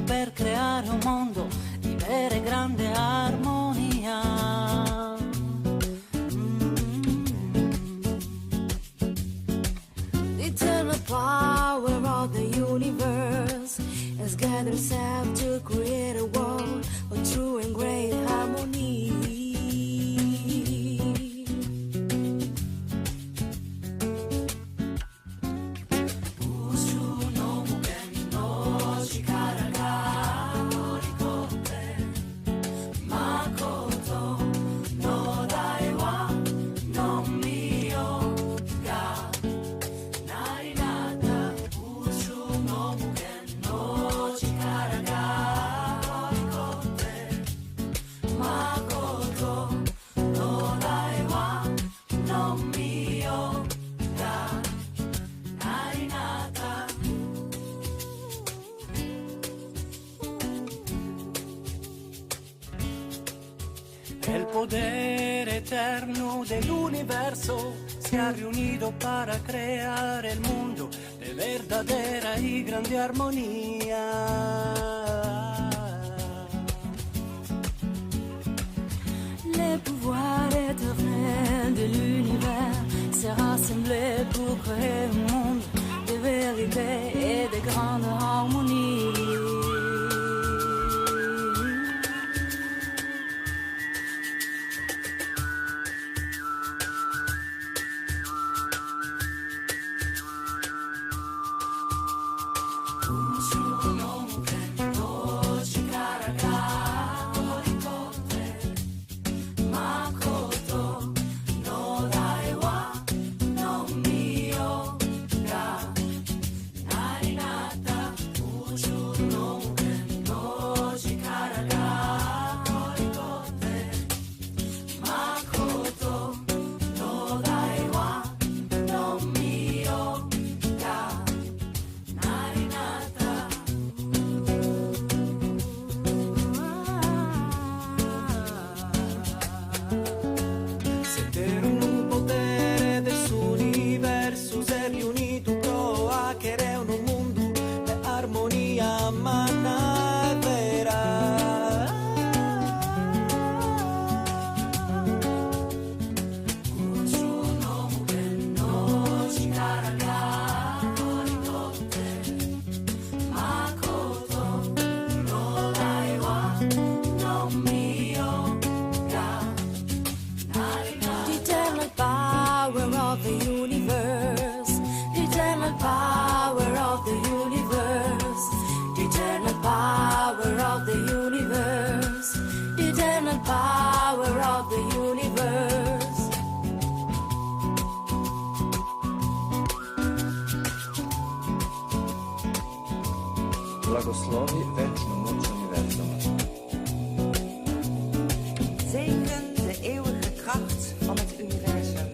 riunito per creare un mondo di vera e grande armonia. The eternal power of the universe has gathered itself to create a world of true and great harmony. El poder eterno del universo se ha reunido para crear el mundo de verdadera y grande armonía. Le pouvoir éternel de l'univers s'est rassemblé pour créer un monde de vérité et de grande harmonie. Blagoslovi večnu moć univerzuma. Zegen de eeuwige kracht van het universum.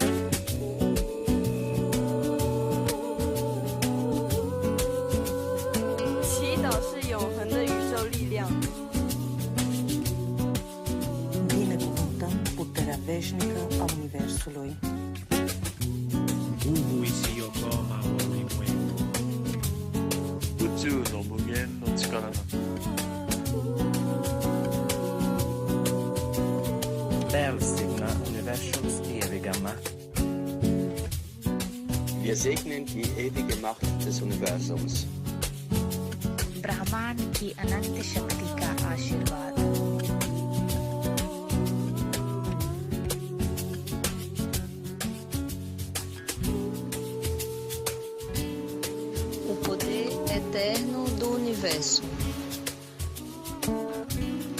Večnika universului. Ubuishi Yokoma Orimue. 宇宙の無限の力が Välsigna universums eviga makt. Wir segnen die ewige Macht des Universums. ब्रह्मांड की अनंत शक्ति का आशीर्वाद. O poder eterno do universo.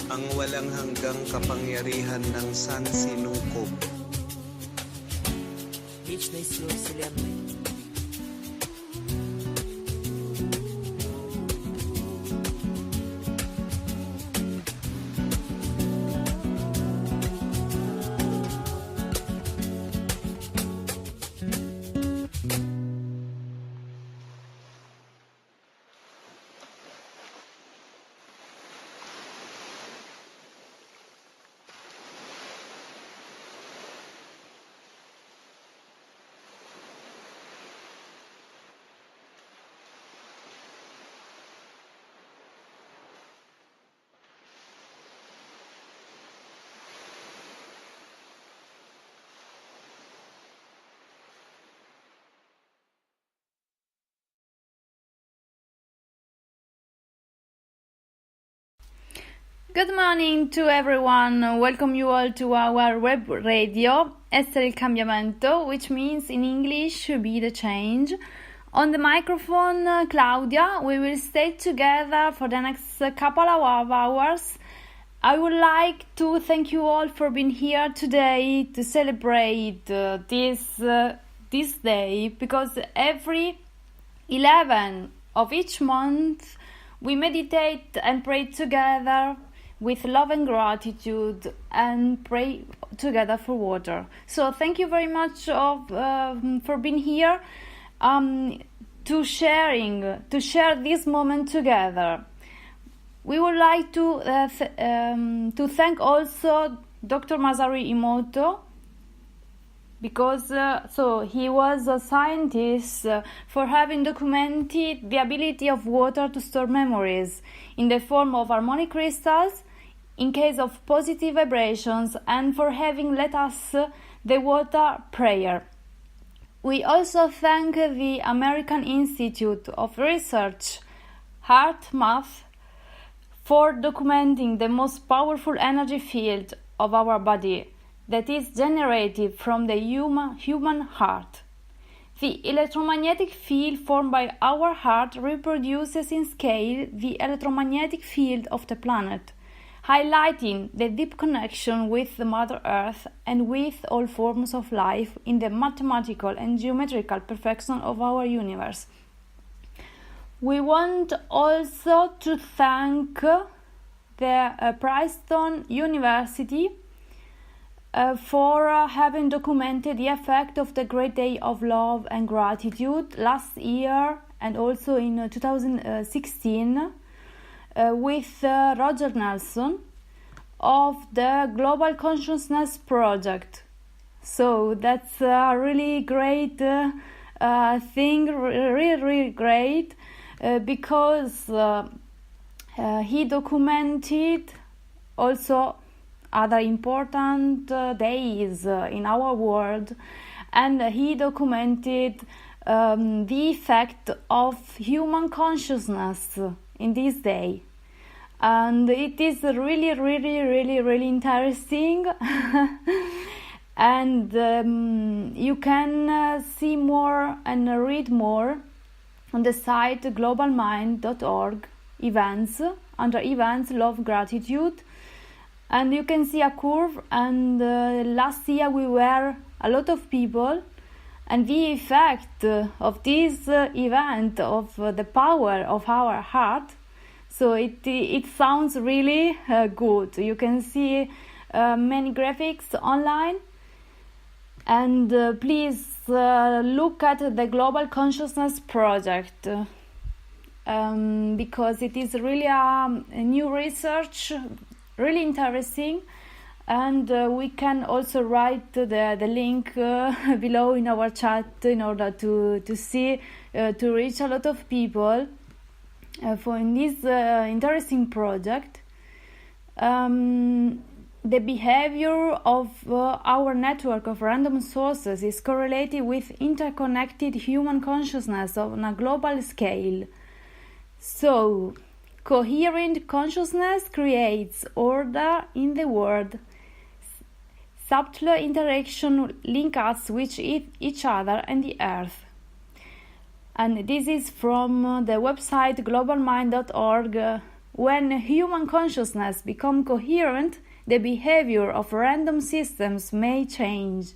Ang walang hanggang kapangyarihan ng sansinukob. Вечной силой Вселенной. Good morning to everyone. Welcome you all to our web radio, Essere il cambiamento, which means in English, be the change. On the microphone, Claudia, we will stay together for the next couple of hours. I would like to thank you all for being here today to celebrate this day, because every 11 of each month we meditate and pray together with love and gratitude and pray together for water. So thank you very much for being here to share this moment together. We would like to thank also Dr. Masaru Emoto, because he was a scientist for having documented the ability of water to store memories in the form of harmonic crystals in case of positive vibrations, and for having let us the water prayer. We also thank the American Institute of Research, HeartMath, for documenting the most powerful energy field of our body that is generated from the human heart. The electromagnetic field formed by our heart reproduces in scale the electromagnetic field of the planet, highlighting the deep connection with the Mother Earth and with all forms of life in the mathematical and geometrical perfection of our universe. We want also to thank the Princeton University for having documented the effect of the Great Day of Love and Gratitude last year and also in 2016 with Roger Nelson of the Global Consciousness Project. So that's a really great thing, really great, because he documented also other important days in our world, and he documented the effect of human consciousness in this day, and it is really interesting. And you can see more and read more on the site globalmind.org events, under events love gratitude, and you can see a curve. And last year we were a lot of people, and the effect of this event, of the power of our heart, so it sounds really good. You can see many graphics online, and please look at the Global Consciousness Project, because it is really a new research, really interesting. And we can also write the link below in our chat in order to see, to reach a lot of people for in this interesting project. The behavior of our network of random sources is correlated with interconnected human consciousness on a global scale. So, coherent consciousness creates order in the world. Subtler interaction link us with each other and the earth. And this is from the website globalmind.org. When human consciousness becomes coherent, the behavior of random systems may change.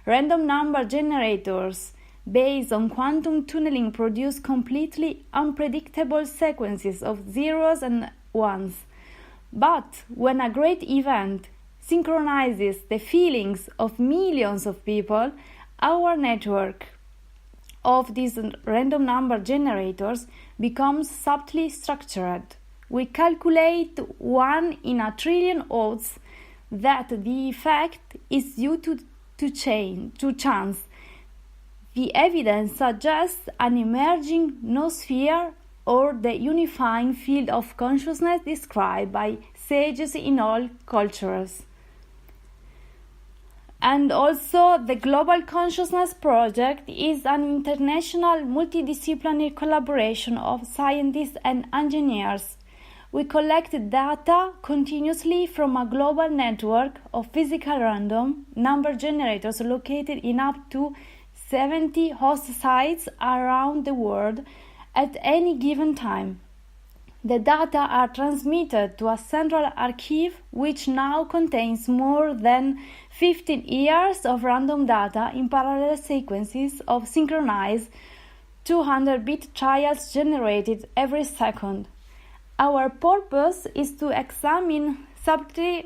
Random number generators based on quantum tunneling produce completely unpredictable sequences of zeros and ones. But when a great event synchronizes the feelings of millions of people, our network of these random number generators becomes subtly structured. We calculate 1 in a trillion odds that the effect is due to chance. The evidence suggests an emerging noosphere, or the unifying field of consciousness described by sages in all cultures. And also, the Global Consciousness Project is an international multidisciplinary collaboration of scientists and engineers we collect data continuously from a global network of physical random number generators located in up to 70 host sites around the world at any given time. The data are transmitted to a central archive which now contains more than 15 years of random data in parallel sequences of synchronized 200-bit trials generated every second. Our purpose is to examine subtle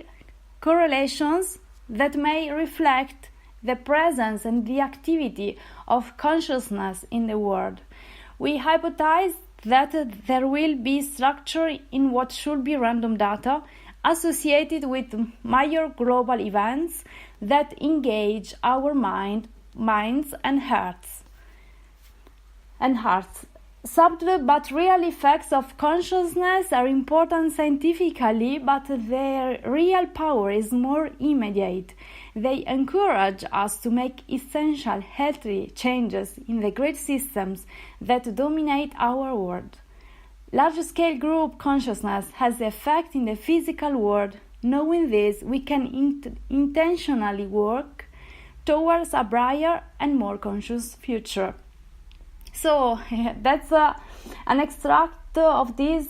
correlations that may reflect the presence and the activity of consciousness in the world. We hypothesize that there will be structure in what should be random data associated with major global events that engage our minds and hearts. Subtle but real effects of consciousness are important scientifically, but their real power is more immediate. They encourage us to make essential, healthy changes in the great systems that dominate our world. Large-scale group consciousness has effect in the physical world. Knowing this, we can intentionally work towards a brighter and more conscious future. So that's an extract of this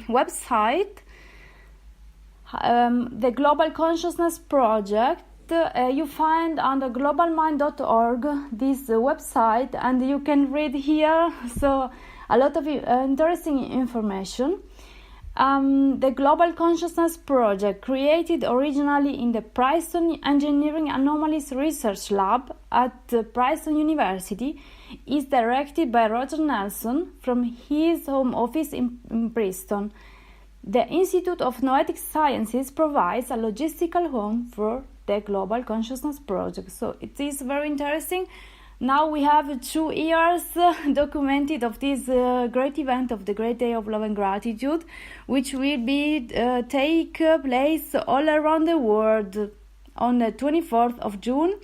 website, the Global Consciousness Project. You find under globalmind.org this website, and you can read here so a lot of interesting information. The Global Consciousness Project, created originally in the Princeton Engineering Anomalies Research Lab at Princeton University, is directed by Roger Nelson from his home office in Princeton. The Institute of Noetic Sciences provides a logistical home for the Global Consciousness Project. So it is very interesting. Now we have 2 years documented of this great event of the Great Day of Love and Gratitude, which will be take place all around the world on the 24th of June.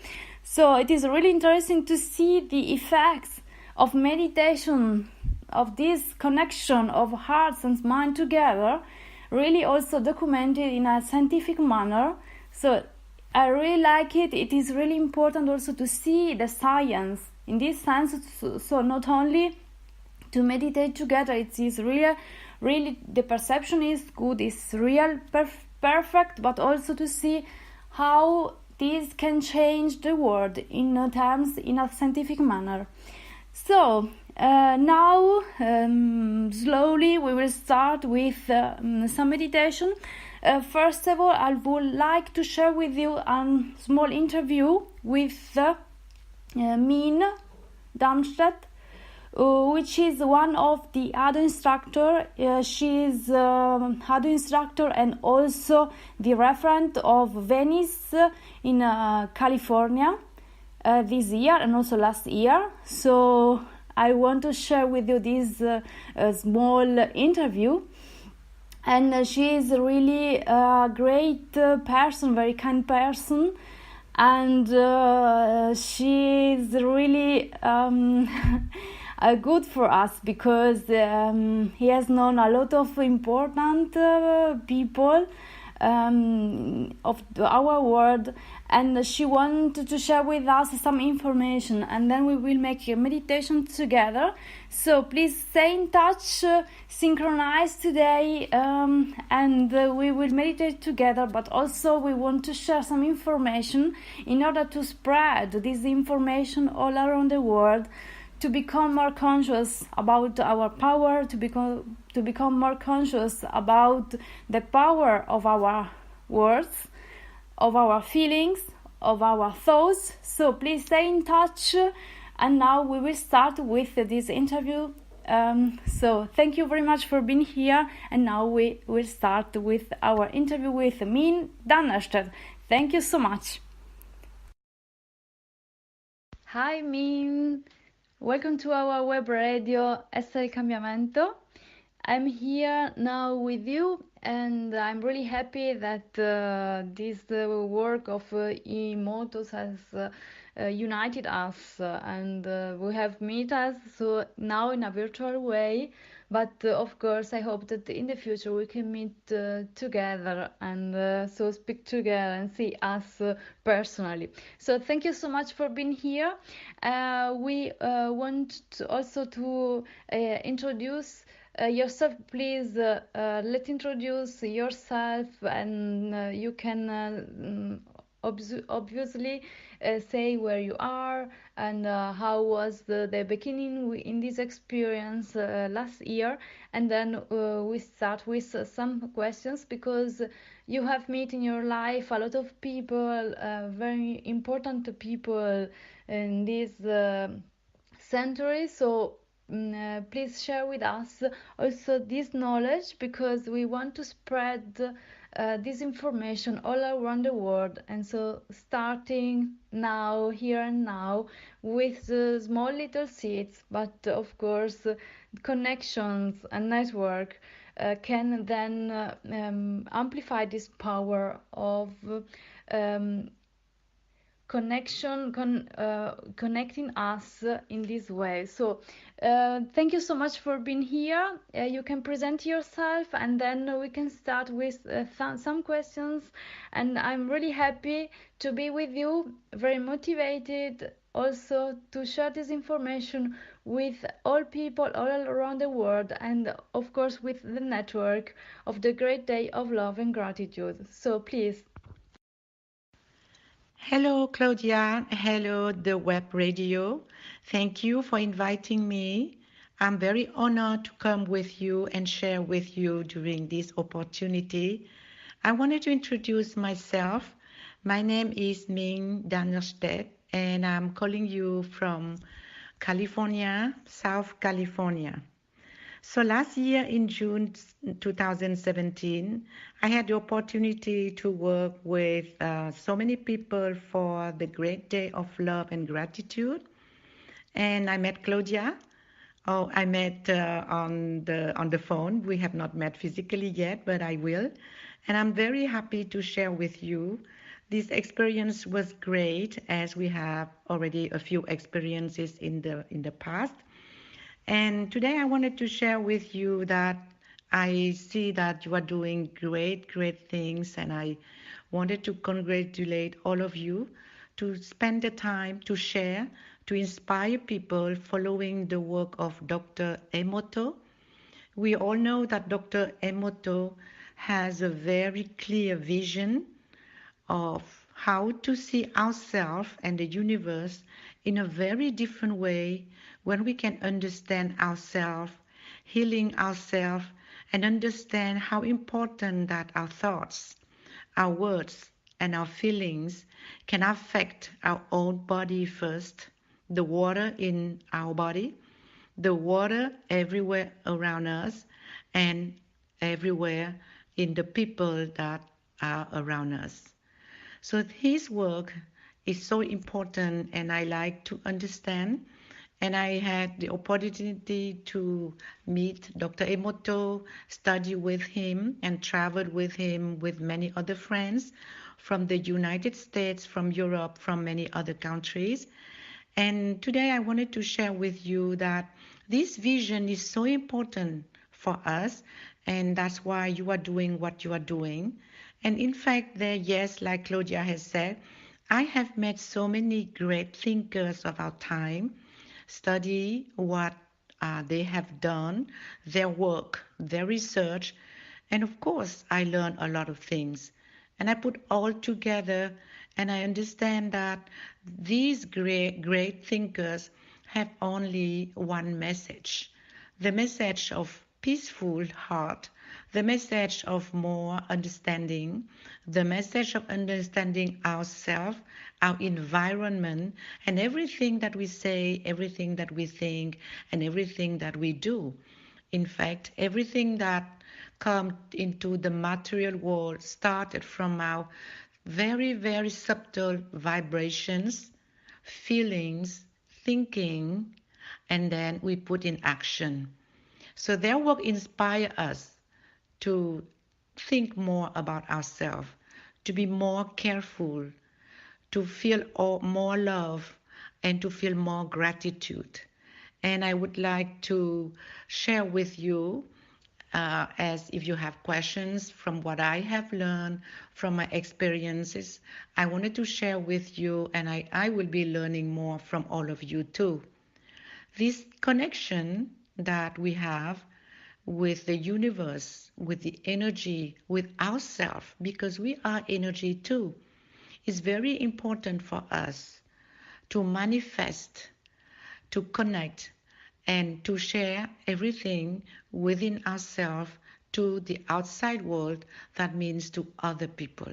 So it is really interesting to see the effects of meditation, of this connection of hearts and mind together, really also documented in a scientific manner. So I really like it. It is really important also to see the science in this sense. So not only to meditate together, it is really the perception is good, is real, perfect, but also to see how this can change the world in terms in a scientific manner. So now slowly we will start with some meditation. First of all, I would like to share with you a small interview with Min Darmstadt, which is one of the Hado instructor. She is Hado instructor and also the referent of Venice in California this year and also last year. So I want to share with you this small interview. And she is really a great person, very kind person, and she is really good for us because he has known a lot of important people of our world, and she wanted to share with us some information, and then we will make a meditation together. So please stay in touch, synchronize today, and we will meditate together, but also we want to share some information in order to spread this information all around the world, to become more conscious about our power, to become more conscious about the power of our words, of our feelings, of our thoughts. So please stay in touch, and now we will start with this interview. So thank you very much for being here, and now we will start with our interview with Min Darmstadt. Thank you so much. Hi Min, welcome to our web radio Essere il Cambiamento. I'm here now with you, and I'm really happy that this work of Emotos has united us, and we have met us so now in a virtual way. But of course, I hope that in the future we can meet together and so speak together and see us personally. So thank you so much for being here. We want also to introduce yourself. Please let's introduce yourself, and you can obviously say where you are and how was the beginning in this experience last year, and then we start with some questions, because you have met in your life a lot of people, very important people in this century. So please share with us also this knowledge, because we want to spread this information all around the world. And so starting now, here and now, with the small little seeds, but of course connections and network can then amplify this power of um, connecting us in this way. So thank you so much for being here. You can present yourself, and then we can start with some questions. And I'm really happy to be with you, very motivated also to share this information with all people all around the world, and of course with the network of the Great Day of Love and Gratitude. So please. Hello, Claudia. Hello, the web radio. Thank you for inviting me. I'm very honored to come with you and share with you during this opportunity. I wanted to introduce myself. My name is Ming Dannerstedt, and I'm calling you from California, South California. So last year in June 2017, I had the opportunity to work with so many people for the Great Day of Love and Gratitude. And I met Claudia. Oh, I met on the phone. We have not met physically yet, but I will. And I'm very happy to share with you. This experience was great, as we have already a few experiences in the past. And today I wanted to share with you that I see that you are doing great things, and I wanted to congratulate all of you to spend the time to share, to inspire people following the work of Dr. Emoto. We all know that Dr. Emoto has a very clear vision of how to see ourselves and the universe in a very different way when we can understand ourselves, healing ourselves, and understand how important that our thoughts, our words, and our feelings can affect our own body first, the water in our body, the water everywhere around us, and everywhere in the people that are around us. So his work is so important, and I like to understand. And I had the opportunity to meet Dr. Emoto, study with him, and traveled with him with many other friends from the United States, from Europe, from many other countries. And today I wanted to share with you that this vision is so important for us, and that's why you are doing what you are doing. And in fact, yes, like Claudia has said, I have met so many great thinkers of our time, study what they have done, their work, their research, and of course, I learned a lot of things. And I put all together, and I understand that these great thinkers have only one message: the message of peaceful heart, the message of more understanding, the message of understanding ourselves, our environment, and everything that we say, everything that we think, and everything that we do. In fact, everything that come into the material world started from our very subtle vibrations, feelings, thinking, and then we put in action. So their work inspire us to think more about ourselves, to be more careful, to feel more love and to feel more gratitude. And I would like to share with you, as if you have questions from what I have learned from my experiences, I wanted to share with you, and I will be learning more from all of you too. This connection that we have with the universe, with the energy, with ourselves, because we are energy too, is very important for us to manifest, to connect, and to share everything within ourselves to the outside world, that means to other people.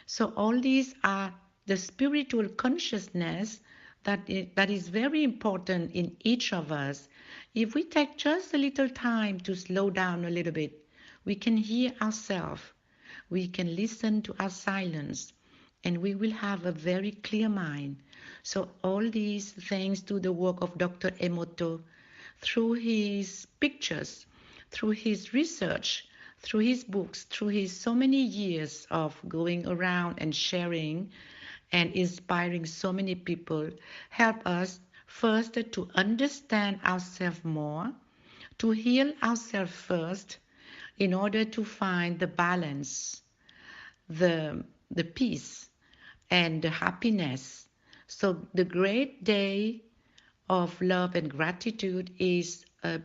So all these are the spiritual consciousness that is very important in each of us. If we take just a little time to slow down a little bit, we can hear ourselves, we can listen to our silence, and we will have a very clear mind. So all these thanks to the work of Dr. Emoto, through his pictures, through his research, through his books, through his so many years of going around and sharing and inspiring so many people, help us first to understand ourselves more, to heal ourselves first, in order to find the balance, the peace, and the happiness. So the great day of love and gratitude is a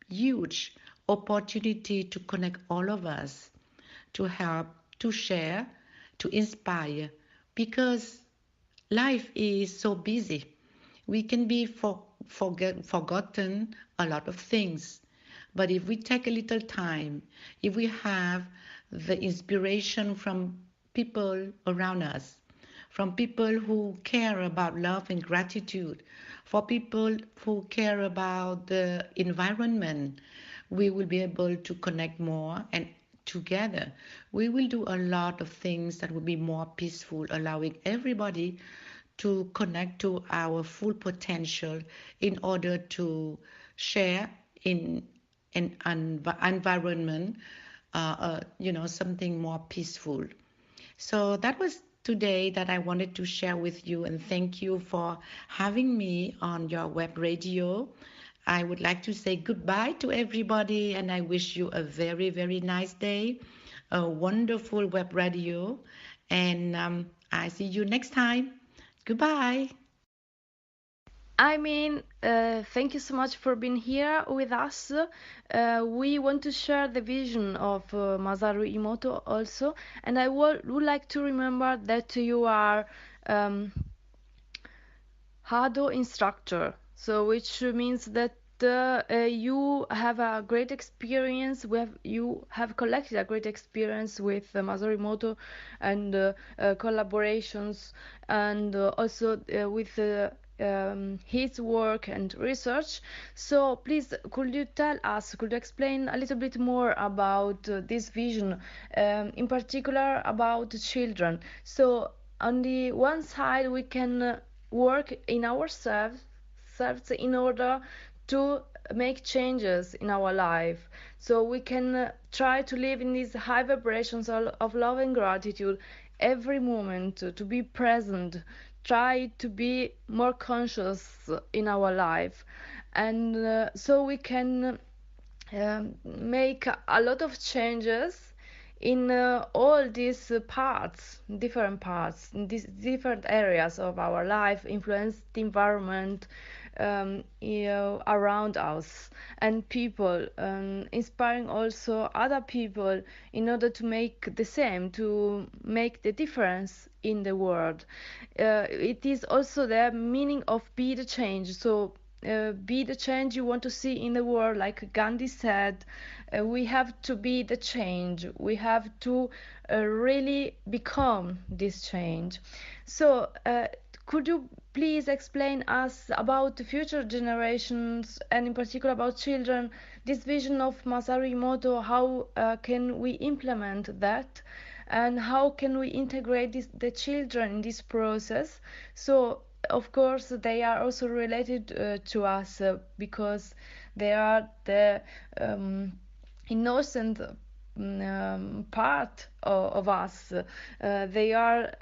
huge opportunity to connect all of us, to help, to share, to inspire, because life is so busy. We can be forgotten a lot of things. But if we take a little time, if we have the inspiration from people around us, from people who care about love and gratitude, for people who care about the environment, we will be able to connect more, and together we will do a lot of things that will be more peaceful, allowing everybody to connect to our full potential in order to share in an environment, something more peaceful. So that was today that I wanted to share with you, and thank you for having me on your web radio. I would like to say goodbye to everybody, and I wish you a very, very nice day, a wonderful web radio, and I see you next time. Goodbye. Thank you so much for being here with us. We want to share the vision of Masaru Emoto also, and I would like to remember that you are Hado instructor, so which means that you have a great experience. You have collected a great experience with Masaru Emoto and collaborations, and also with his work and research. So please, could you explain a little bit more about this vision, in particular about children? So on the one side, we can work in ourselves in order to make changes in our life, so we can try to live in these high vibrations of love and gratitude every moment, to be present, try to be more conscious in our life, and so we can make a lot of changes in all these different parts, in these different areas of our life, influence the environment around us and people, inspiring also other people in order to make the same, to make the difference in the world. It is also the meaning of be the change. So be the change you want to see in the world. Like Gandhi said, we have to be the change. We have to really become this change. So could you please explain us about the future generations, and in particular about children, this vision of Masaru Emoto? How can we implement that, and how can we integrate the children in this process? So of course they are also related to us, because they are the innocent part of us. They are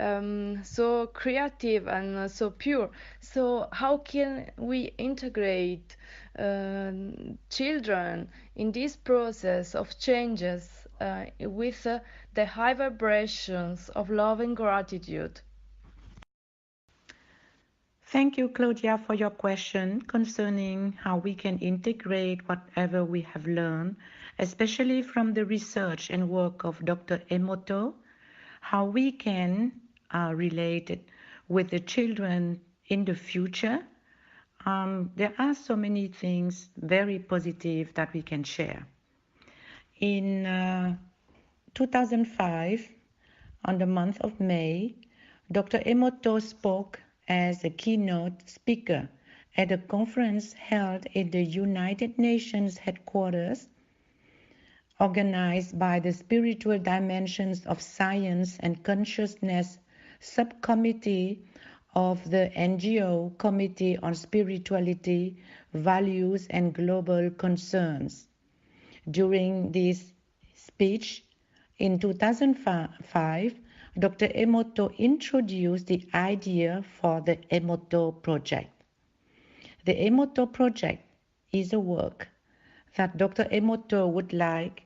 so creative and so pure. So how can we integrate children in this process of changes with the high vibrations of love and gratitude? Thank you, Claudia, for your question concerning how we can integrate whatever we have learned, especially from the research and work of Dr. Emoto, how we can relate it with the children in the future. There are so many things very positive that we can share. In 2005, on the month of May, Dr. Emoto spoke as a keynote speaker at a conference held in the United Nations headquarters, organized by the Spiritual Dimensions of Science and Consciousness Subcommittee of the NGO Committee on Spirituality, Values and Global Concerns. During this speech in 2005, Dr. Emoto introduced the idea for the Emoto Project. The Emoto Project is a work that Dr. Emoto would like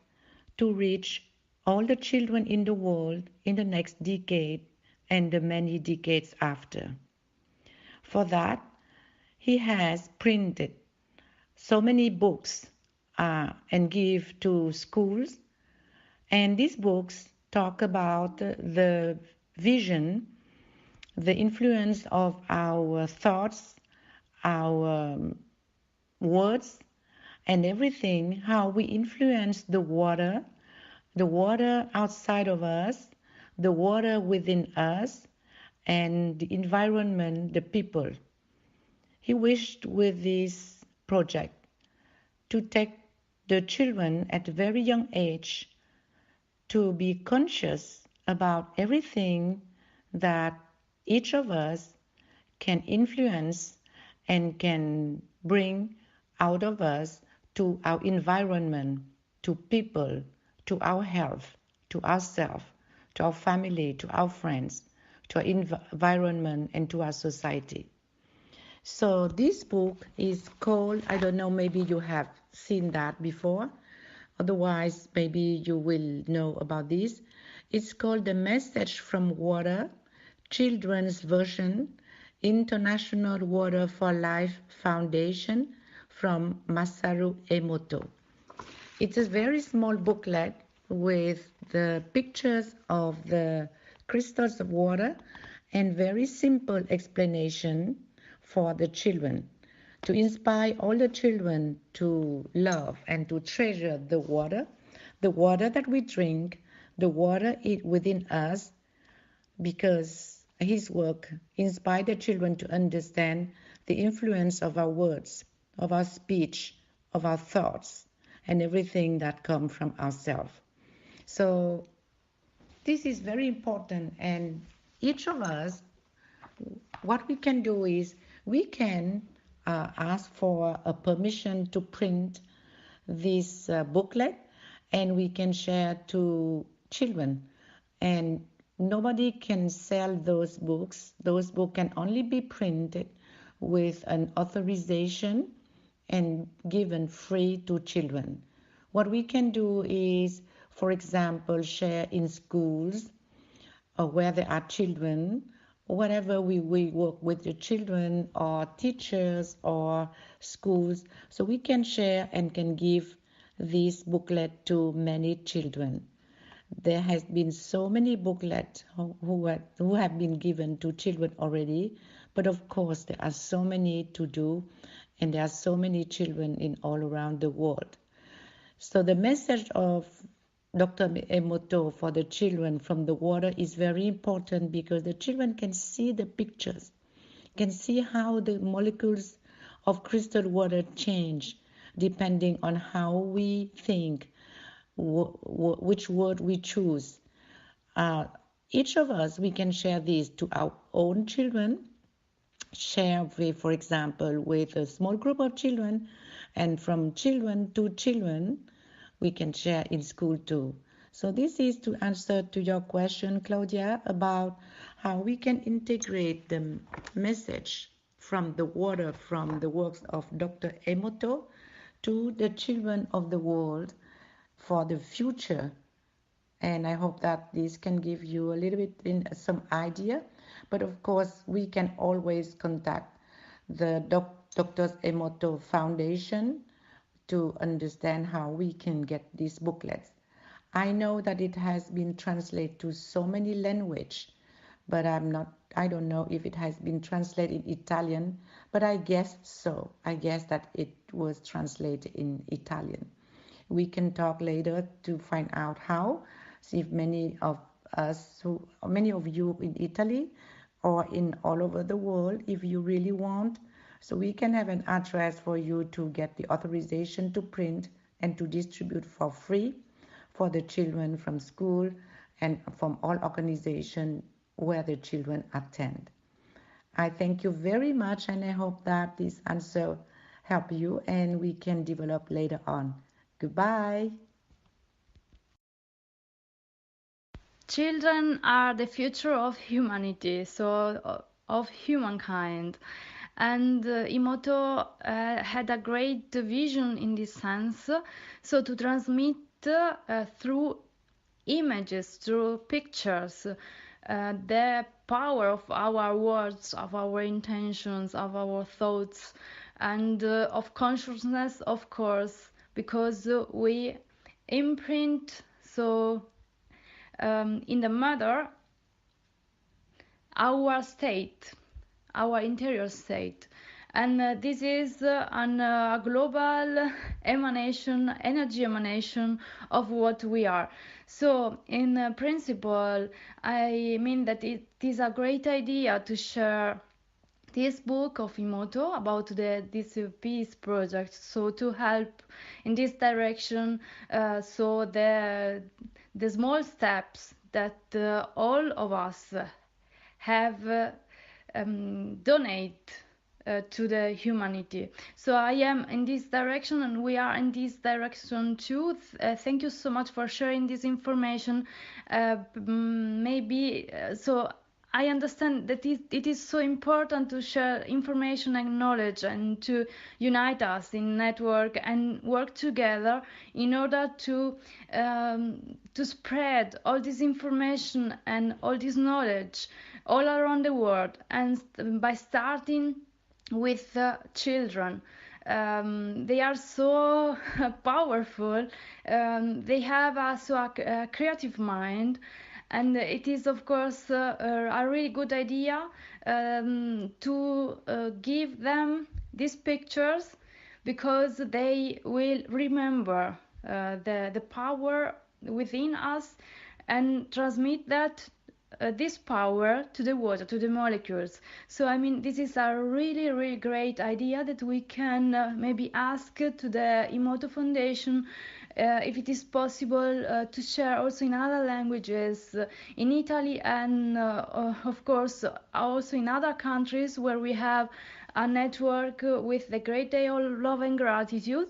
to reach all the children in the world in the next decade and the many decades after. For that, he has printed so many books and give to schools. And these books talk about the vision, the influence of our thoughts, our words, and everything, how we influence the water outside of us, the water within us, and the environment, the people. He wished with this project to take the children at a very young age to be conscious about everything that each of us can influence and can bring out of us to our environment, to people, to our health, to ourselves, to our family, to our friends, to our environment, and to our society. So this book is called, I don't know, maybe you have seen that before. Otherwise, maybe you will know about this. It's called The Message from Water, Children's Version, International Water for Life Foundation from Masaru Emoto. It's a very small booklet with the pictures of the crystals of water and very simple explanation for the children, to inspire all the children to love and to treasure the water that we drink, the water within us, because his work inspired the children to understand the influence of our words, of our speech, of our thoughts, and everything that comes from ourselves. So this is very important, and each of us, what we can do is we can ask for a permission to print this booklet, and we can share to children. And nobody can sell those books. Those books can only be printed with an authorization and given free to children. What we can do is, for example, share in schools where there are children, whatever we work with the children or teachers or schools, so we can share and can give this booklet to many children. There has been so many booklets who have been given to children already, but of course there are so many to do, and there are so many children in all around the world. So the message of Dr. Emoto for the children from the water is very important, because the children can see the pictures, can see how the molecules of crystal water change depending on how we think, which word we choose. Each of us, we can share this to our own children, share with, for example, with a small group of children, and from children to children, we can share in school too. So this is to answer to your question, Claudia, about how we can integrate the message from the water, from the works of Dr. Emoto to the children of the world for the future. And I hope that this can give you a little bit in some idea. But of course, we can always contact the Dr. Emoto Foundation to understand how we can get these booklets. I know that it has been translated to so many languages, but I don't know if it has been translated in Italian, but I guess so. I guess that it was translated in Italian. We can talk later to find out how. See if many of you in Italy or in all over the world, if you really want, so we can have an address for you to get the authorization to print and to distribute for free for the children from school and from all organizations where the children attend. I thank you very much, and I hope that this answer help you and we can develop later on. Goodbye. Children are the future of humanity, so of humankind. And Emoto had a great vision in this sense, so to transmit through images, through pictures, the power of our words, of our intentions, of our thoughts, and of consciousness, of course, because we imprint in the mother our state, our interior state. And this is a global emanation, energy emanation of what we are. So in principle, I mean that it is a great idea to share this book of Emoto about this peace project, so to help in this direction, so the small steps that all of us have donate to the humanity. So I am in this direction and we are in this direction too. Thank you so much for sharing this information. So I understand that it is so important to share information and knowledge and to unite us in network and work together in order to spread all this information and all this knowledge all around the world, and by starting with children. They are so powerful. They have also a creative mind, and it is of course a really good idea to give them these pictures, because they will remember the power within us and transmit this power to the water, to the molecules. So I mean, this is a really, really great idea that we can maybe ask to the Emoto Foundation if it is possible to share also in other languages, in Italy and of course also in other countries where we have a network with the Great Day of Love and Gratitude.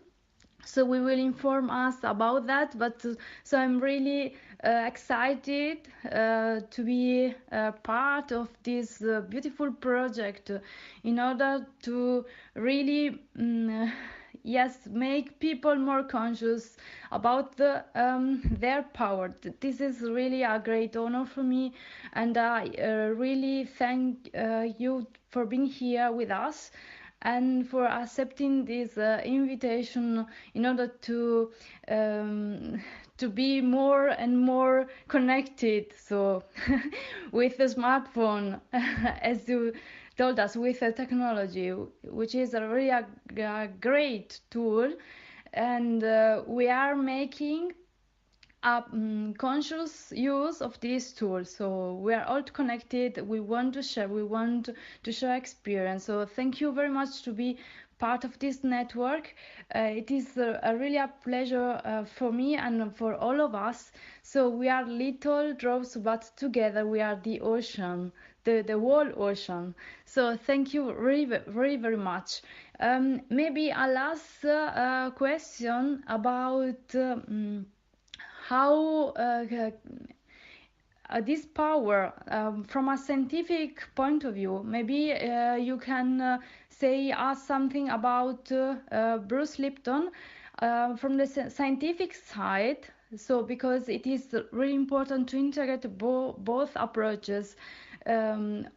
So we will inform us about that, but so I'm really excited to be part of this beautiful project in order to really make people more conscious about their power. This is really a great honor for me, and I really thank you for being here with us and for accepting this invitation in order to be more and more connected, so with the smartphone, as you told us, with the technology, which is a really a great tool, and we are making a conscious use of these tools. So we are all connected. We want to share experience. So thank you very much to be part of this network. It is really a pleasure for me and for all of us. So we are little drops, but together we are the ocean, the whole ocean. So thank you really, very, very much. Maybe a last question about how this power from a scientific point of view. Maybe you can say us something about Bruce Lipton from the scientific side. So because it is really important to integrate both approaches.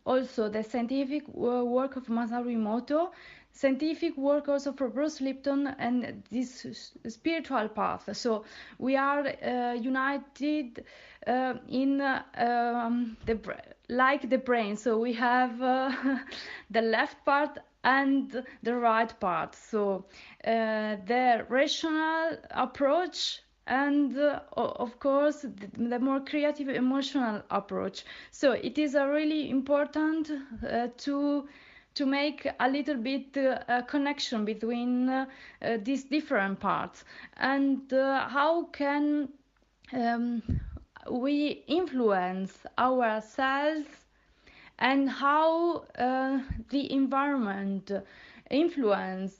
Also the scientific work of Masaru Emoto, scientific work also for Bruce Lipton, and this spiritual path. So we are united in like the brain. So we have the left part and the right part. So the rational approach and of course the more creative emotional approach. So it is a really important to make a little bit a connection between these different parts, and how can we influence ourselves, and how the environment influence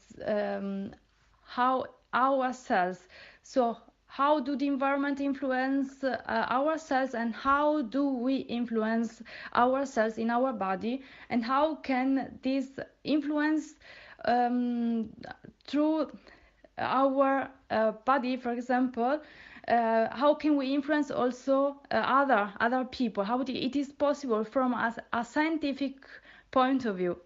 how ourselves. So how do the environment influence ourselves, and how do we influence ourselves in our body, and how can this influence through our body, for example, how can we influence also other people, how it is possible from a scientific point of view.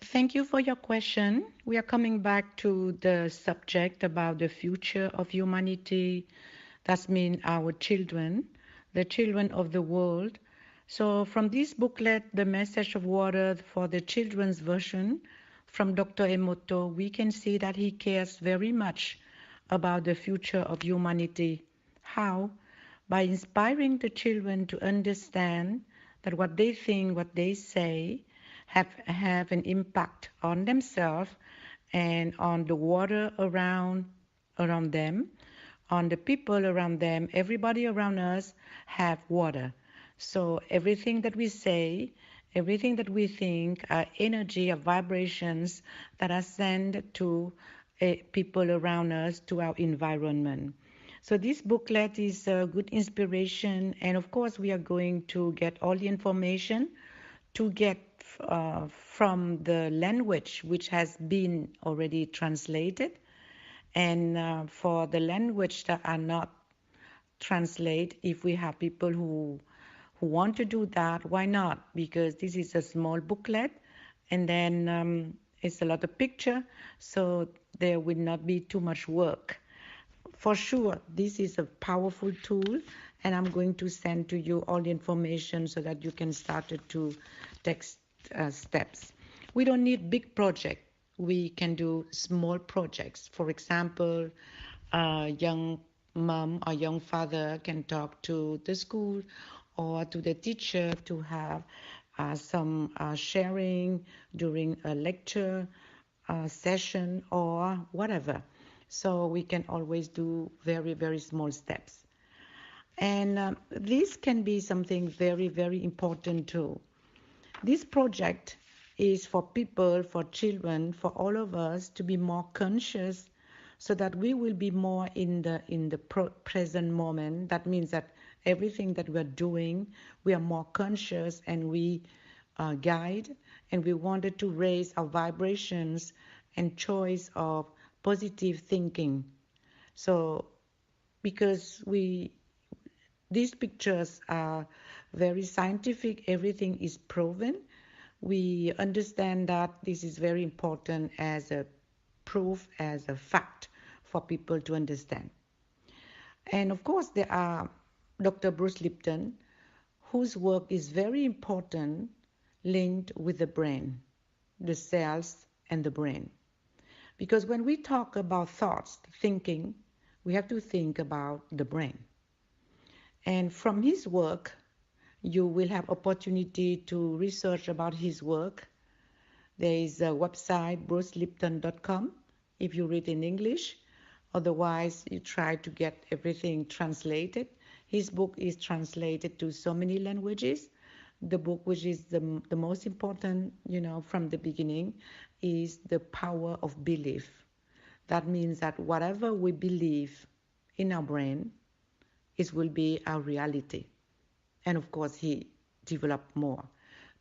Thank you for your question. We are coming back to the subject about the future of humanity. That means our children, the children of the world. So from this booklet, The Message of Water for the Children's version from Dr. Emoto, we can see that he cares very much about the future of humanity. How? By inspiring the children to understand that what they think, what they say, have an impact on themselves and on the water around them, on the people around them. Everybody around us have water. So everything that we say, everything that we think are energy, are vibrations that are sent to people around us, to our environment. So this booklet is a good inspiration, and of course we are going to get all the information to get from the language which has been already translated, and for the language that are not translate, if we have people who want to do that, why not? Because this is a small booklet, and then it's a lot of picture, so there will not be too much work. For sure, this is a powerful tool, and I'm going to send to you all the information so that you can start to take steps. We don't need big project. We can do small projects. For example, a young mom or young father can talk to the school or to the teacher to have some sharing during a lecture session or whatever. So we can always do very, very small steps. And this can be something very, very important too. This project is for people, for children, for all of us to be more conscious, so that we will be more in the present moment. That means that everything that we're doing, we are more conscious, and we guide, and we wanted to raise our vibrations and choice of positive thinking. So because these pictures are very scientific, everything is proven, we understand that this is very important as a proof, as a fact for people to understand. And of course there are Dr. Bruce Lipton, whose work is very important, linked with the brain, the cells and the brain. Because when we talk about thoughts, thinking, we have to think about the brain. And from his work, you will have opportunity to research about his work. There is a website, brucelipton.com, if you read in English. Otherwise, you try to get everything translated. His book is translated to so many languages. The book, which is the most important, from the beginning, is The Power of Belief. That means that whatever we believe in our brain, it will be our reality. And of course, he developed more.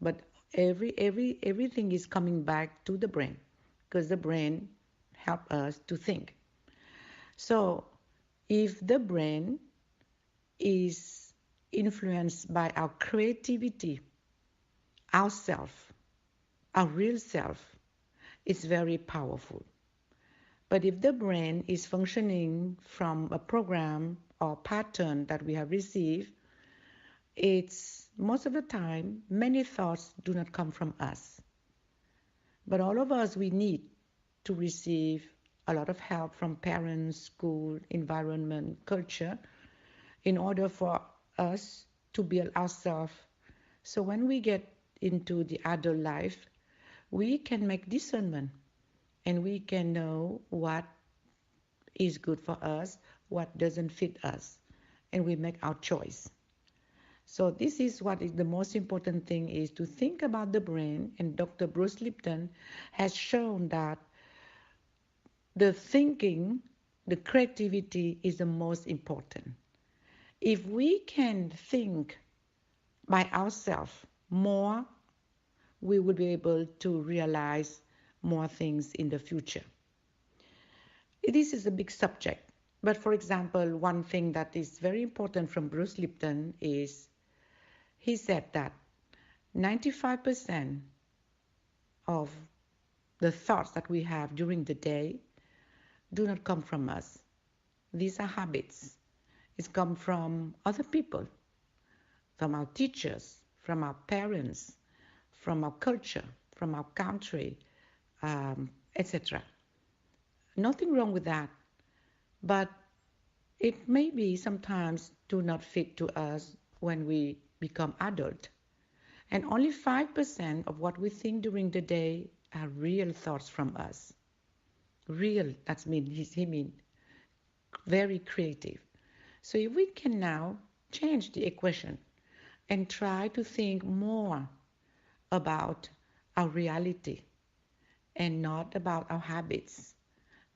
But everything is coming back to the brain, because the brain helps us to think. So if the brain is influenced by our creativity, our self, our real self, it's very powerful. But if the brain is functioning from a program or pattern that we have received, it's most of the time many thoughts do not come from us. But all of us, we need to receive a lot of help from parents, school, environment, culture, in order for us to build ourselves. So when we get into the adult life, we can make discernment and we can know what is good for us, what doesn't fit us, and we make our choice. So this is what is the most important thing, is to think about the brain. And Dr. Bruce Lipton has shown that the thinking, the creativity is the most important. If we can think by ourselves more, we will be able to realize more things in the future. This is a big subject. But for example, one thing that is very important from Bruce Lipton is, he said that 95% of the thoughts that we have during the day do not come from us. These are habits. It's come from other people, from our teachers, from our parents, from our culture, from our country, etc. Nothing wrong with that, but it maybe sometimes do not fit to us when we become adult. And only 5% of what we think during the day are real thoughts from us. Real, that means he means very creative. So if we can now change the equation and try to think more about our reality and not about our habits.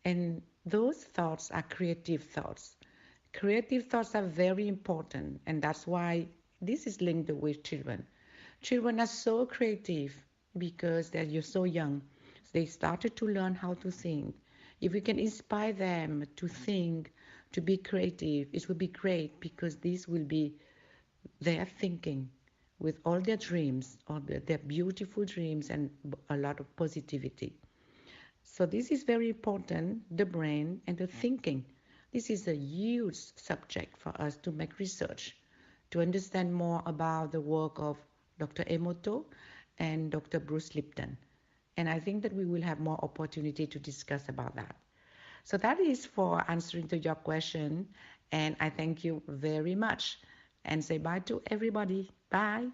And those thoughts are creative thoughts. Creative thoughts are very important, and that's why this is linked with children. Children are so creative because they're so young. They started to learn how to think. If we can inspire them to think, to be creative, it will be great, because this will be their thinking with all their dreams, all their beautiful dreams, and a lot of positivity. So this is very important, the brain and the thinking. This is a huge subject for us to make research, to understand more about the work of Dr. Emoto and Dr. Bruce Lipton. And I think that we will have more opportunity to discuss about that. So that is for answering to your question, and I thank you very much. And say bye to everybody. Bye.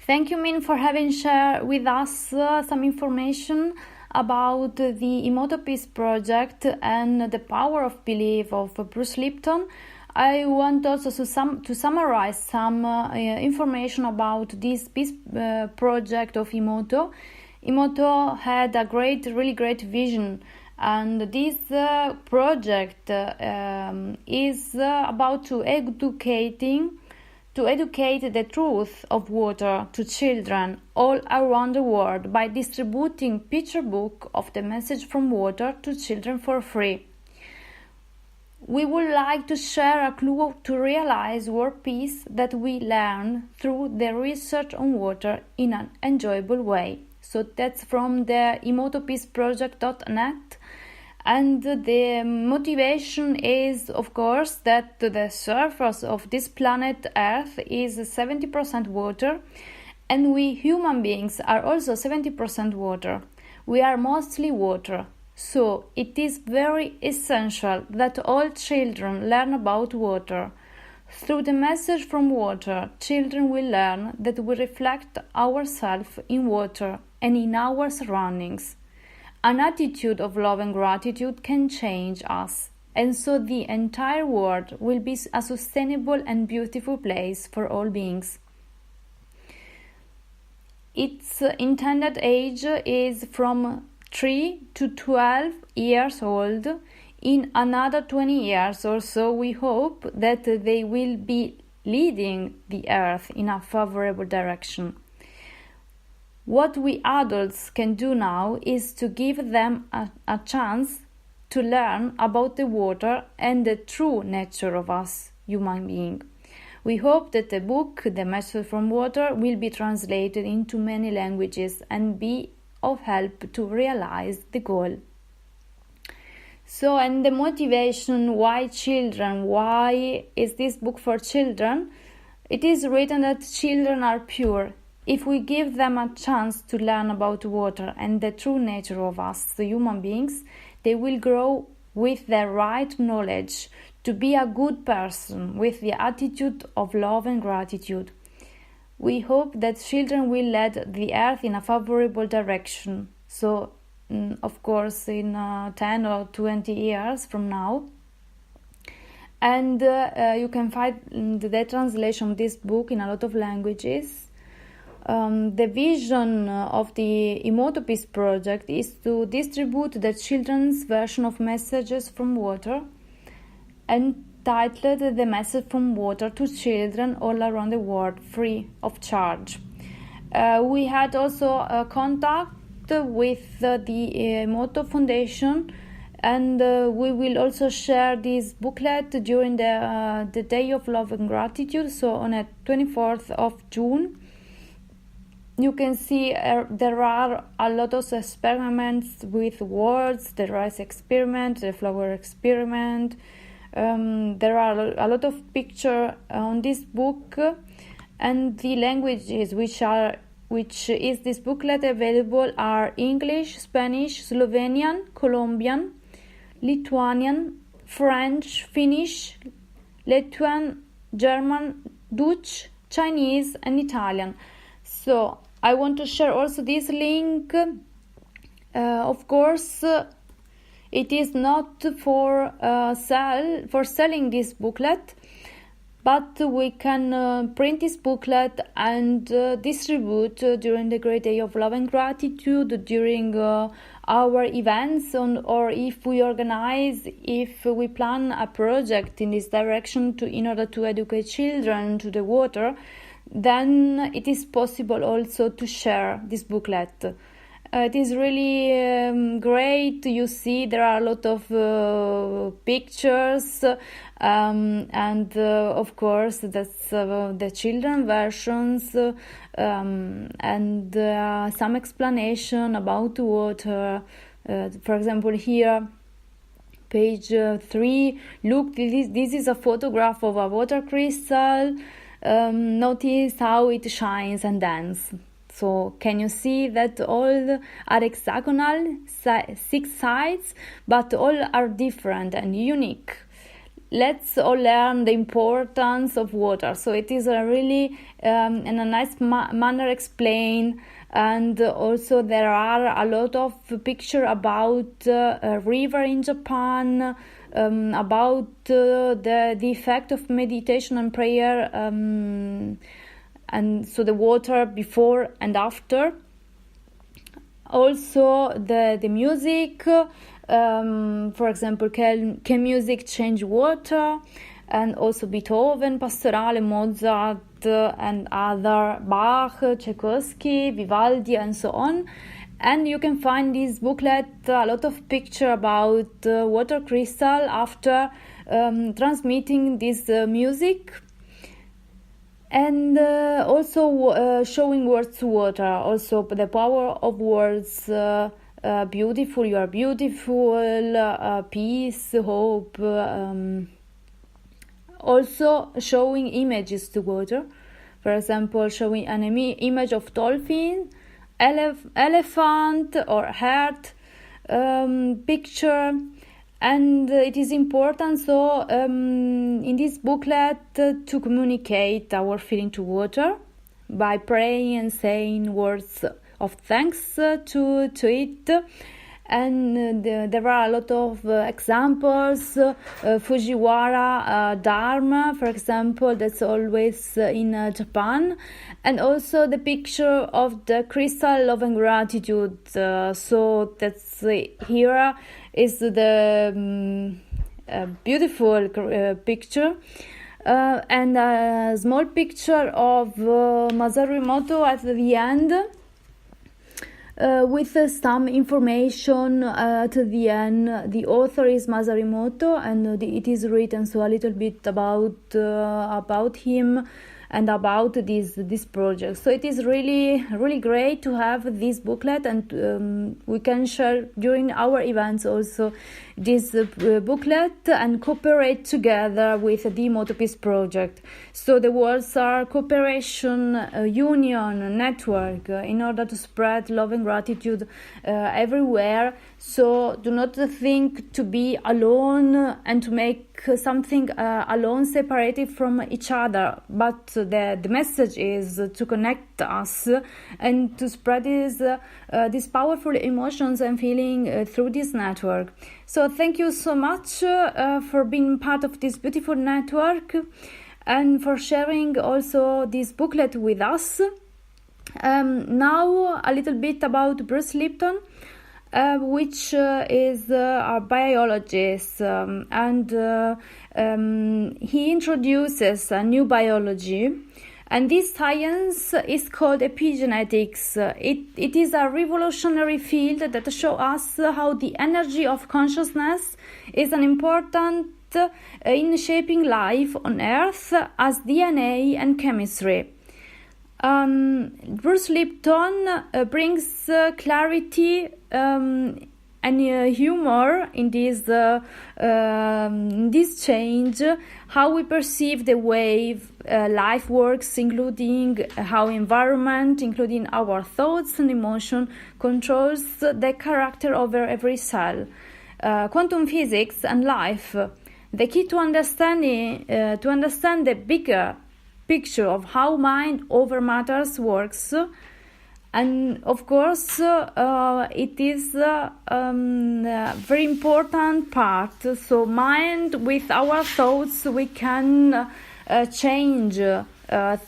Thank you, Min, for having shared with us some information about the Emoto Peace Project and the power of belief of Bruce Lipton. I want also to summarize some information about this peace project of Emoto. Emoto had a really great vision, and this project is about to educate the truth of water to children all around the world by distributing picture book of the message from water to children for free. We would like to share a clue to realize world peace that we learn through the research on water in an enjoyable way. So that's from the emotopeaceproject.net. And the motivation is, of course, that the surface of this planet Earth is 70% water, and we human beings are also 70% water. We are mostly water. So it is very essential that all children learn about water. Through the message from water, children will learn that we reflect ourselves in water and in our surroundings. An attitude of love and gratitude can change us, and so the entire world will be a sustainable and beautiful place for all beings. Its intended age is from 3 to 12 years old. In another 20 years or so, we hope that they will be leading the Earth in a favorable direction. What we adults can do now is to give them a chance to learn about the water and the true nature of us, human beings. We hope that the book, The Message from Water, will be translated into many languages and be of help to realize the goal. So, and the motivation, why children? Why is this book for children? It is written that children are pure. If we give them a chance to learn about water and the true nature of us, the human beings, they will grow with the right knowledge to be a good person with the attitude of love and gratitude. We hope that children will lead the earth in a favorable direction. So, of course, in 10 or 20 years from now. And you can find the translation of this book in a lot of languages. The vision of the Peace project is to distribute the children's version of messages from water, entitled The Message from Water to Children all around the world, free of charge. We had also contact with the Moto Foundation, and we will also share this booklet during the Day of Love and Gratitude, so on the 24th of June. You can see there are a lot of experiments with words, the rice experiment, the flower experiment. There are a lot of pictures on this book, and the languages which is this booklet available are English, Spanish, Slovenian, Colombian, Lithuanian, French, Finnish, Latvian, German, Dutch, Chinese, and Italian. So I want to share also this link. Of course, it is not for selling this booklet, but we can print this booklet and distribute during the Great Day of Love and Gratitude, during our events, or if we plan a project in this direction in order to educate children to the water, then it is possible also to share this booklet. It is really great. You see, there are a lot of pictures, and of course, that's the children versions, and some explanation about water. For example, here, page 3. Look, this is a photograph of a water crystal. Notice how it shines and dances. So can you see that all are hexagonal, 6 sides, but all are different and unique? Let's all learn the importance of water. So it is a really in a nice manner explained, and also there are a lot of pictures about a river in Japan, about the effect of meditation and prayer, and so the water before and after. Also the music, for example, can music change water? And also Beethoven, Pastorale, Mozart, and other, Bach, Tchaikovsky, Vivaldi, and so on. And you can find this booklet a lot of picture about water crystal after transmitting this music. And also showing words to water, also the power of words, beautiful, you are beautiful, peace, hope, also showing images to water. For example, showing an image of dolphin, elephant or heart, picture. And it is important, so in this booklet, to communicate our feeling to water by praying and saying words of thanks to it. and there are a lot of examples. Fujiwara Dharma, for example, that's always in Japan, and also the picture of the crystal love and gratitude. So that's here is the beautiful picture. And a small picture of Masaru Emoto at the end, with some information at the end. The author is Masaru Emoto, and it is written so a little bit about him and about this project. So it is really great to have this booklet, and we can share during our events also this booklet and cooperate together with the Emoto Peace Project. So the words are cooperation, union, network, in order to spread love and gratitude everywhere. So do not think to be alone and to make something alone, separated from each other, but the message is to connect us and to spread these powerful emotions and feeling through this network. So thank you so much for being part of this beautiful network and for sharing also this booklet with us. Now a little bit about Bruce Lipton, which is a biologist, and he introduces a new biology, and this science is called epigenetics. It is a revolutionary field that shows us how the energy of consciousness is an important in shaping life on Earth as DNA and chemistry. Bruce Lipton brings clarity and humor in this change, how we perceive the way life works, including how environment, including our thoughts and emotion, controls the character over every cell. Quantum physics and life. The key to understand the bigger picture of how mind over matters works, and of course it is a very important part. So mind with our thoughts we can change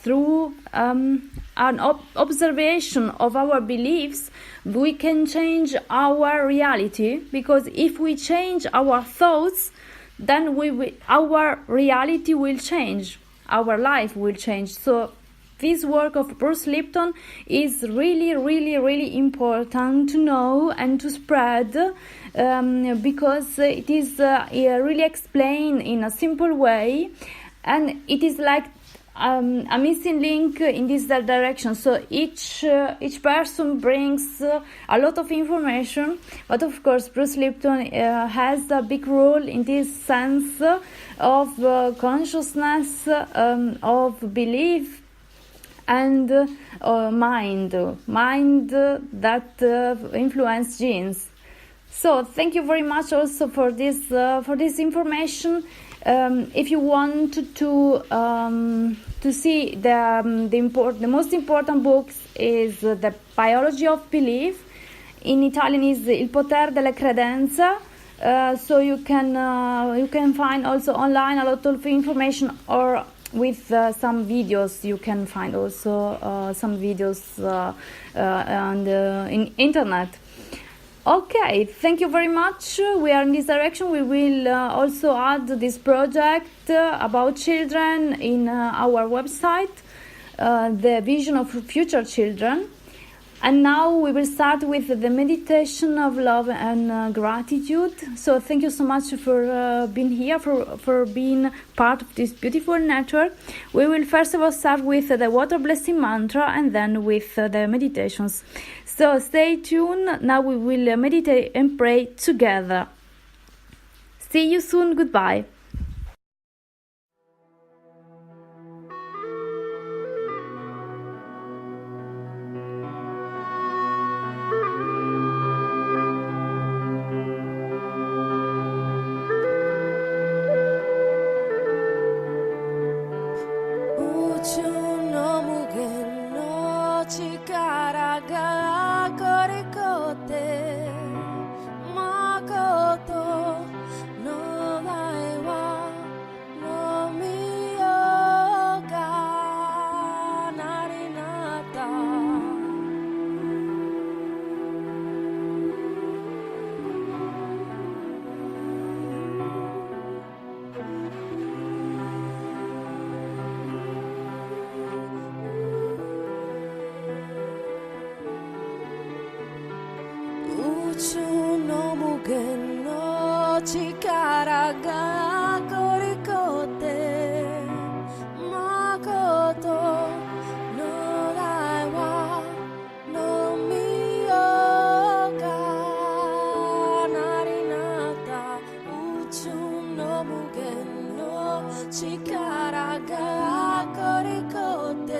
through an observation of our beliefs. We can change our reality, because if we change our thoughts, then our reality will change, our life will change. So this work of Bruce Lipton is really important to know and to spread, because it is really explained in a simple way, and it is like a missing link in this direction. So each person brings a lot of information, but of course Bruce Lipton has a big role in this sense of consciousness, of belief, and mind that influence genes. So thank you very much also for this information. If you want to see the most important books is The Biology of Belief. In Italian is Il Potere delle Credenze. So you can find also online a lot of information, or with some videos. You can find also some videos in internet. Okay, thank you very much. We are in this direction. We will also add this project about children in our website, the vision of future children. And now we will start with the meditation of love and gratitude. So thank you so much for being here, for being part of this beautiful network. We will first of all start with the water blessing mantra and then with the meditations. So stay tuned. Now we will meditate and pray together. See you soon. Goodbye. 宇宙の無限の力がこりこって誠の大はのみよがなりなった宇宙の無限の力がこりこって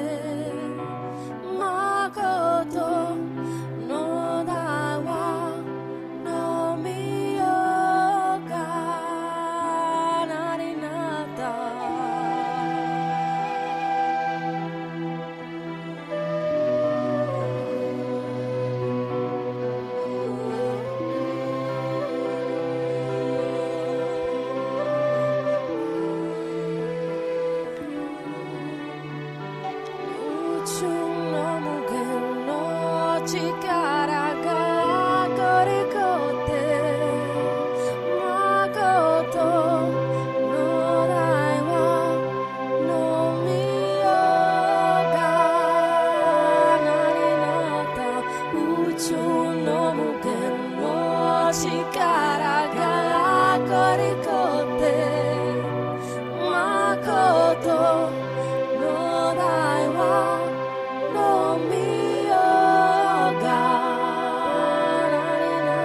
誠の大はのみよがなりなった宇宙の無限の力がこりこって誠の大はのみよがなりなった宇宙の無限の力がこりこって誠の大はのみよがなりな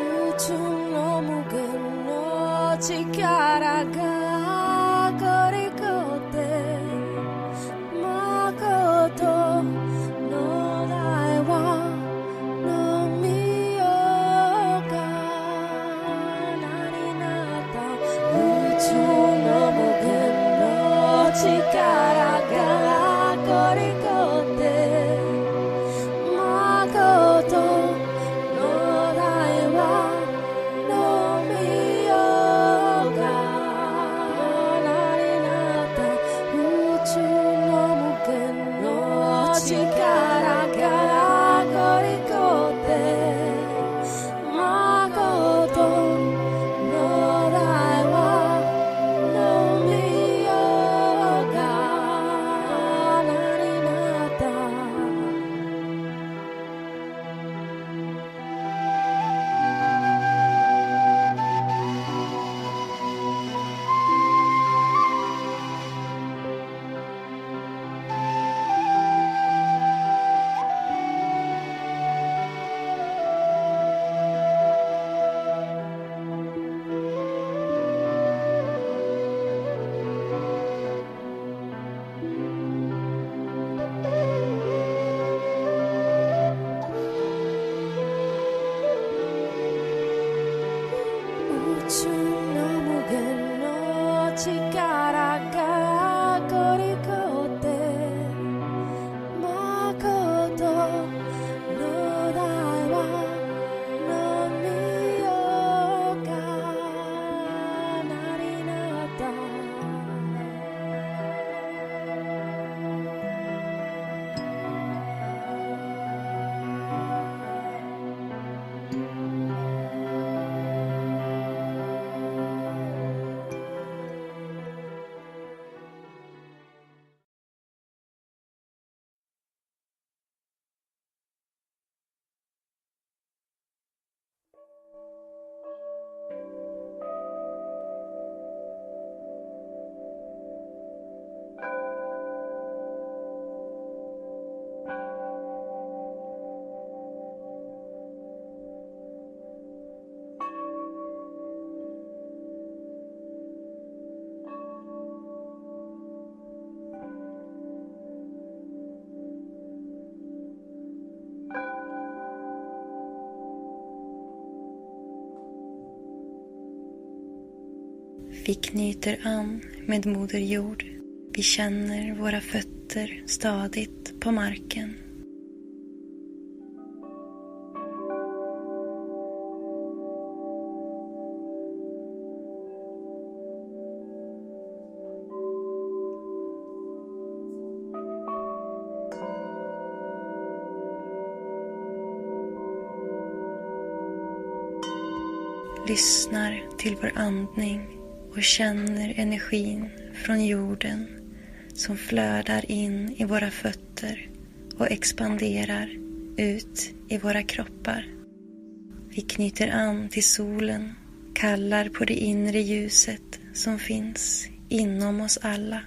宇宙の無限の力がこりこって誠の大はのみよがなりなった宇宙の無限の力がこりこって誠の大はのみよがなりなった宇宙の無限の力がこりこって誠の大はのみよがなりなった宇宙の無限の力がこりこって誠の大はのみよがなりなったVi knyter an med Moder Jord Vi känner våra fötter stadigt på marken. Lyssnar till vår andning och känner energin från jorden som flödar in i våra fötter och expanderar ut i våra kroppar. Vi knyter an till solen, kallar på det inre ljuset som finns inom oss alla.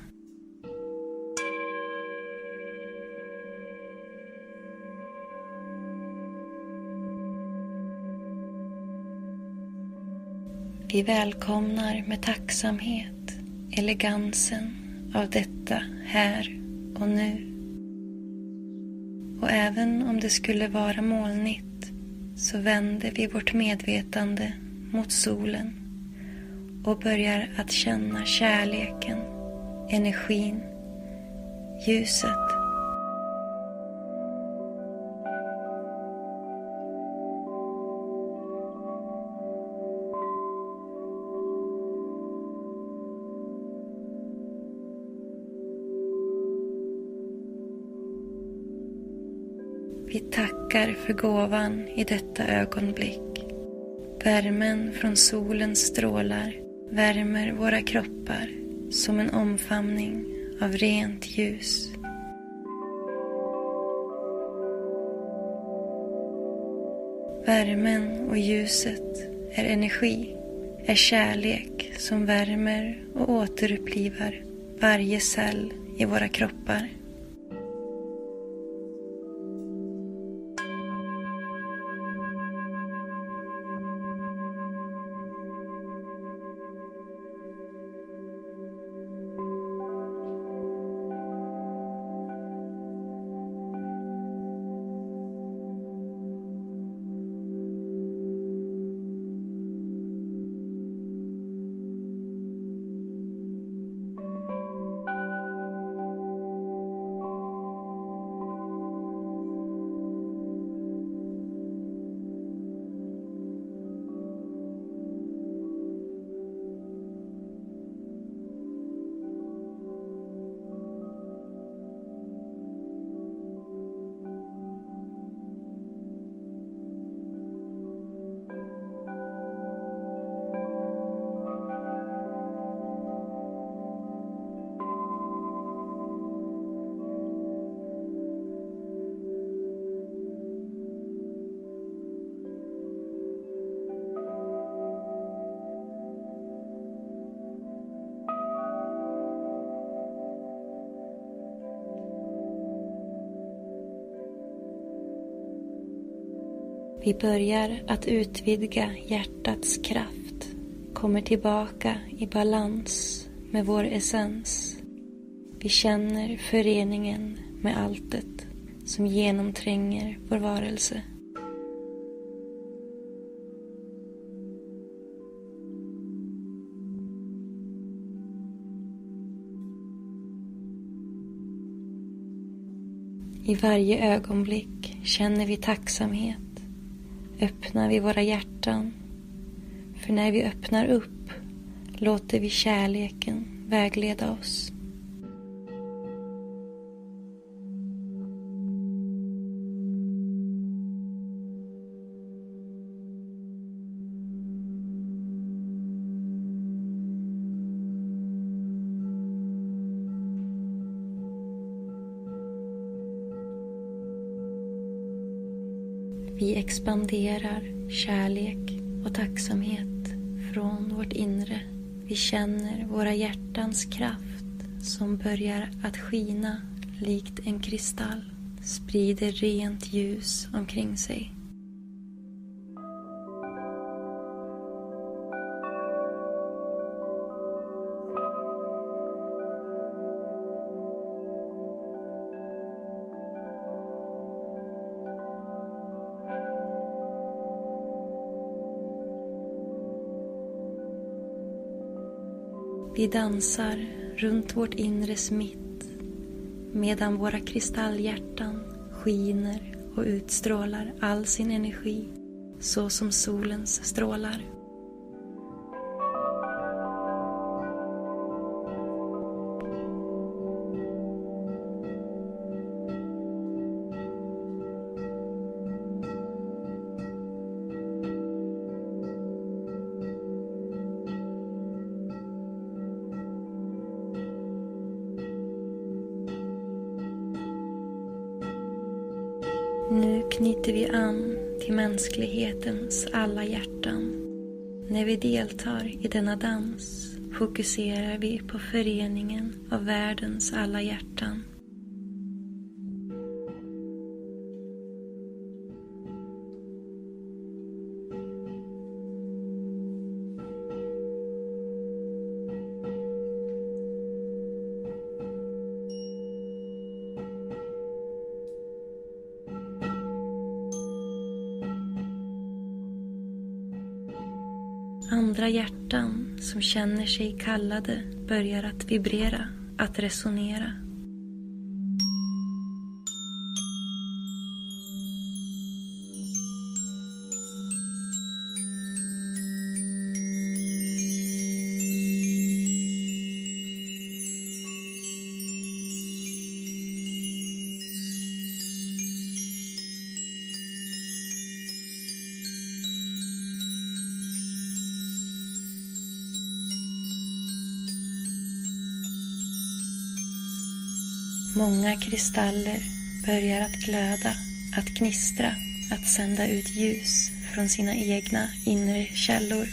Vi välkomnar med tacksamhet elegansen av detta här och nu. Och även om det skulle vara molnigt så vänder vi vårt medvetande mot solen och börjar att känna kärleken, energin, ljuset. Vi tackar för gåvan i detta ögonblick. Värmen från solens strålar värmer våra kroppar som en omfamning av rent ljus. Värmen och ljuset är energi, är kärlek som värmer och återupplivar varje cell i våra kroppar. Vi börjar att utvidga hjärtats kraft, kommer tillbaka i balans med vår essens. Vi känner föreningen med alltet som genomtränger vår varelse. I varje ögonblick känner vi tacksamhet. Öppnar vi våra hjärtan. För när vi öppnar upp låter vi kärleken vägleda oss. Vi expanderar kärlek och tacksamhet från vårt inre. Vi känner våra hjärtans kraft som börjar att skina likt en kristall, sprider rent ljus omkring sig. Vi dansar runt vårt inres mitt, medan våra kristalljärtan skiner och utstrålar all sin energi så som solens strålar. Nu knyter vi an till mänsklighetens alla hjärtan. När vi deltar i denna dans fokuserar vi på föreningen av världens alla hjärtan. Andra hjärtan som känner sig kallade börjar att vibrera, att resonera. Många kristaller börjar att glöda, att gnistra, att sända ut ljus från sina egna inre källor.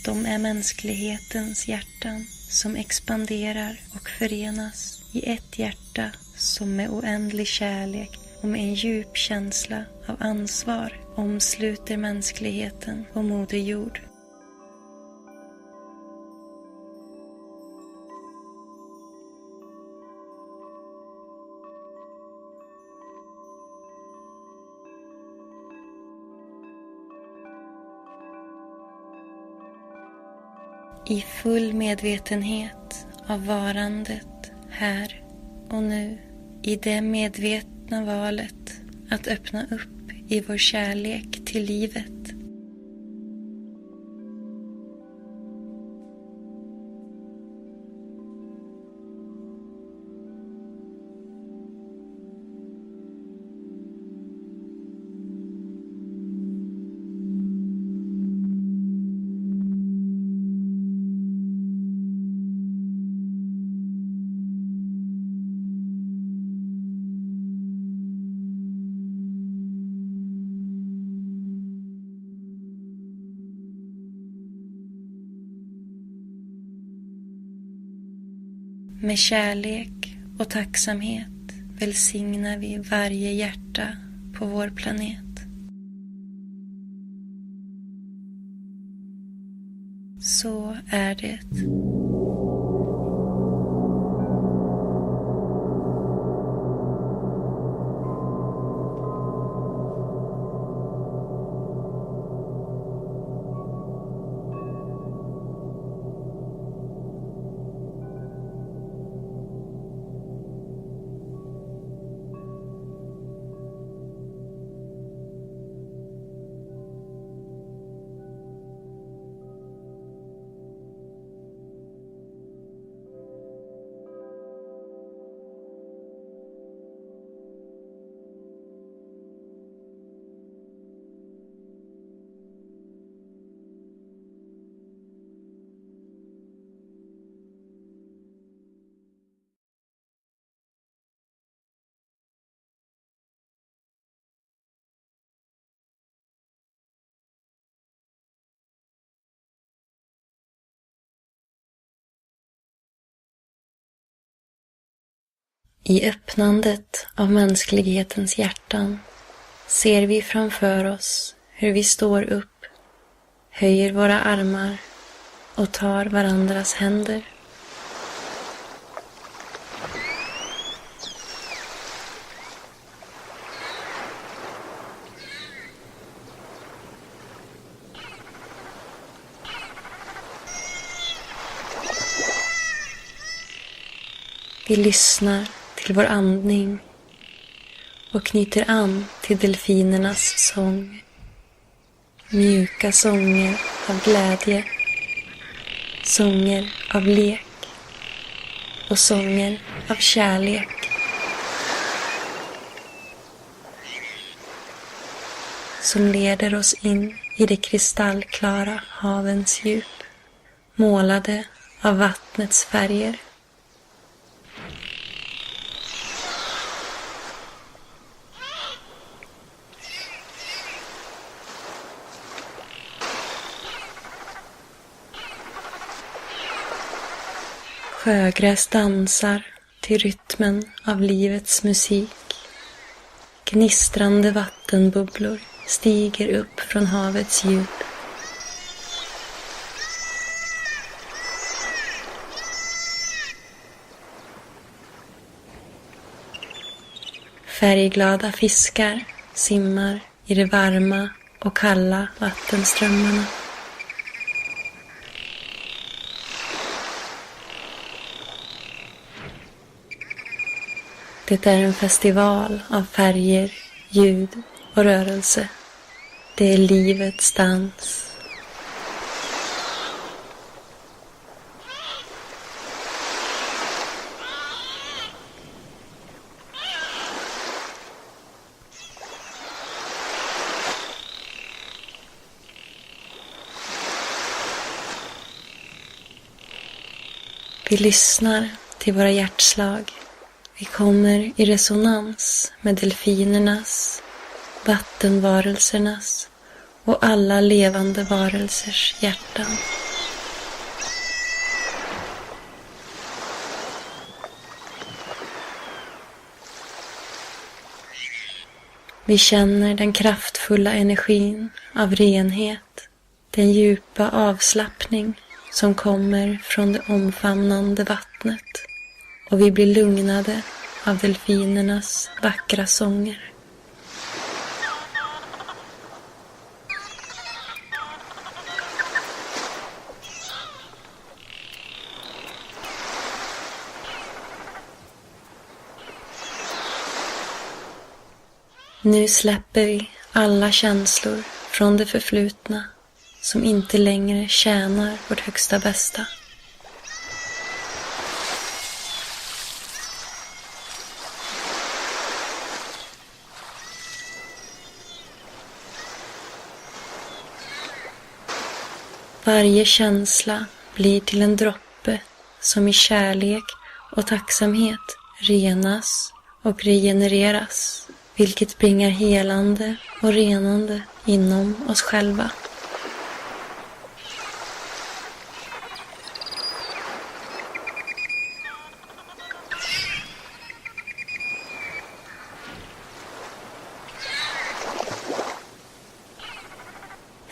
De är mänsklighetens hjärtan som expanderar och förenas i ett hjärta som med oändlig kärlek och med en djup känsla av ansvar omsluter mänskligheten och Moder Jord. I full medvetenhet av varandet här och nu, i det medvetna valet att öppna upp i vår kärlek till livet. Med kärlek och tacksamhet välsignar vi varje hjärta på vår planet. Så är det. I öppnandet av mänsklighetens hjärtan ser vi framför oss hur vi står upp, höjer våra armar och tar varandras händer. Vi lyssnar till vår andning och knyter an till delfinernas sång. Mjuka sånger av glädje, sånger av lek och sånger av kärlek. Som leder oss in i det kristallklara havens djup, målade av vattnets färger. Sjögräs dansar till rytmen av livets musik. Gnistrande vattenbubblor stiger upp från havets djup. Färgglada fiskar simmar i de varma och kalla vattenströmmarna. Det är en festival av färger, ljud och rörelse. Det är livets dans. Vi lyssnar till våra hjärtslag. Vi kommer i resonans med delfinernas, vattenvarelsernas och alla levande varelsers hjärtan. Vi känner den kraftfulla energin av renhet, den djupa avslappning som kommer från det omfamnande vattnet. Och vi blir lugnade av delfinernas vackra sånger. Nu släpper vi alla känslor från det förflutna som inte längre tjänar vårt högsta bästa. Varje känsla blir till en droppe som i kärlek och tacksamhet renas och regenereras, vilket bringar helande och renande inom oss själva.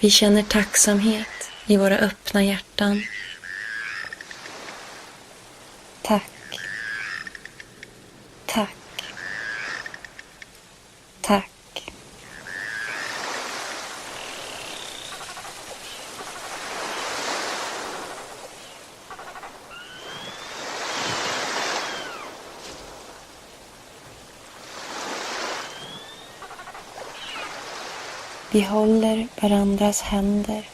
Vi känner tacksamhet i våra öppna hjärtan. Tack. Tack. Tack. Vi håller varandras händer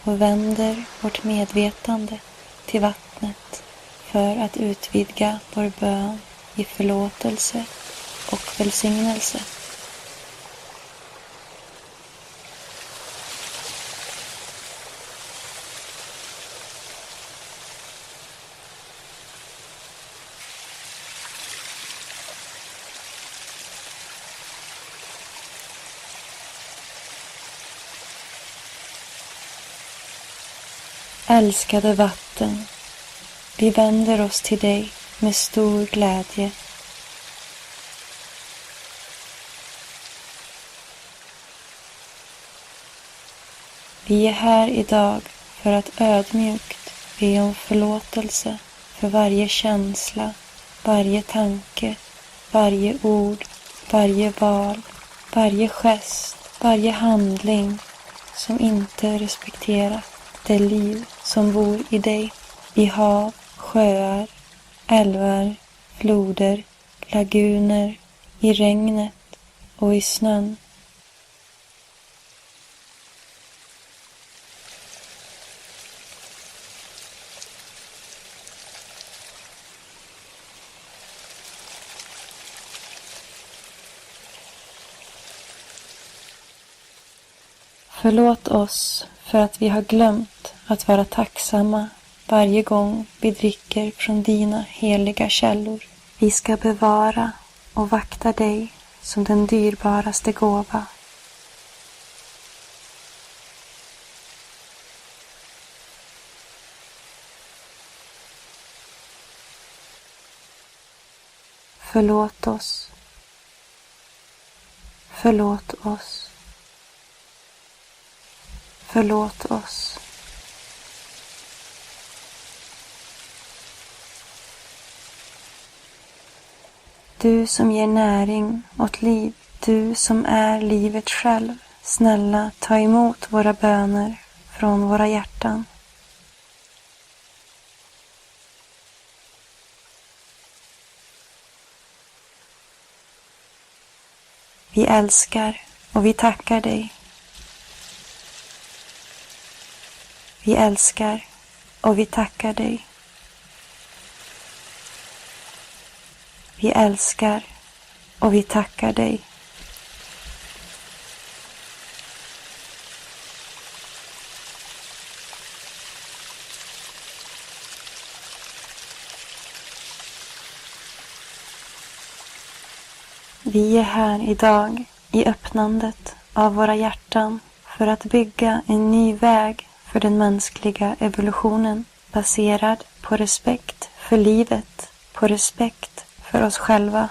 och vänder vårt medvetande till vattnet för att utvidga vår bön i förlåtelse och välsignelse. Älskade vatten, vi vänder oss till dig med stor glädje Vi är här idag för att ödmjukt be om förlåtelse för varje känsla, varje tanke, varje ord, varje val, varje gest, varje handling som inte respekterar det liv som bor i dig, i hav, sjöar, älvar, floder, laguner, i regnet och i snön. Förlåt oss för att vi har glömt att vara tacksamma varje gång vi dricker från dina heliga källor. Vi ska bevara och vakta dig som den dyrbaraste gåva. Förlåt oss. Förlåt oss. Förlåt oss. Du som ger näring åt liv, du som är livet själv, snälla ta emot våra böner från våra hjärtan. Vi älskar och vi tackar dig. Vi älskar och vi tackar dig. Vi älskar och vi tackar dig. Vi är här idag i öppnandet av våra hjärtan för att bygga en ny väg för den mänskliga evolutionen baserad på respekt för livet, på respekt för oss själva.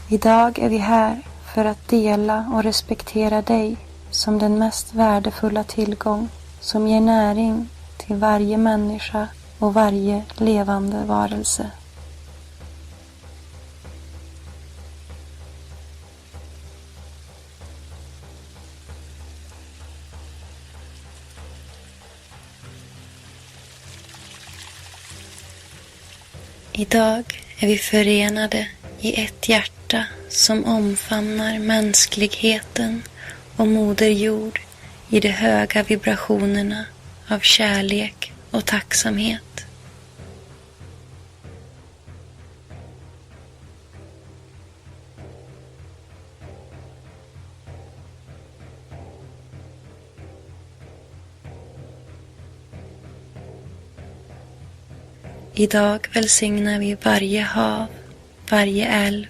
Idag är vi här för att dela och respektera dig som den mest värdefulla tillgång som ger näring till varje människa och varje levande varelse. Idag är vi förenade i ett hjärta som omfamnar mänskligheten och Moder Jord i de höga vibrationerna av kärlek och tacksamhet. Idag välsignar vi varje hav, varje älv,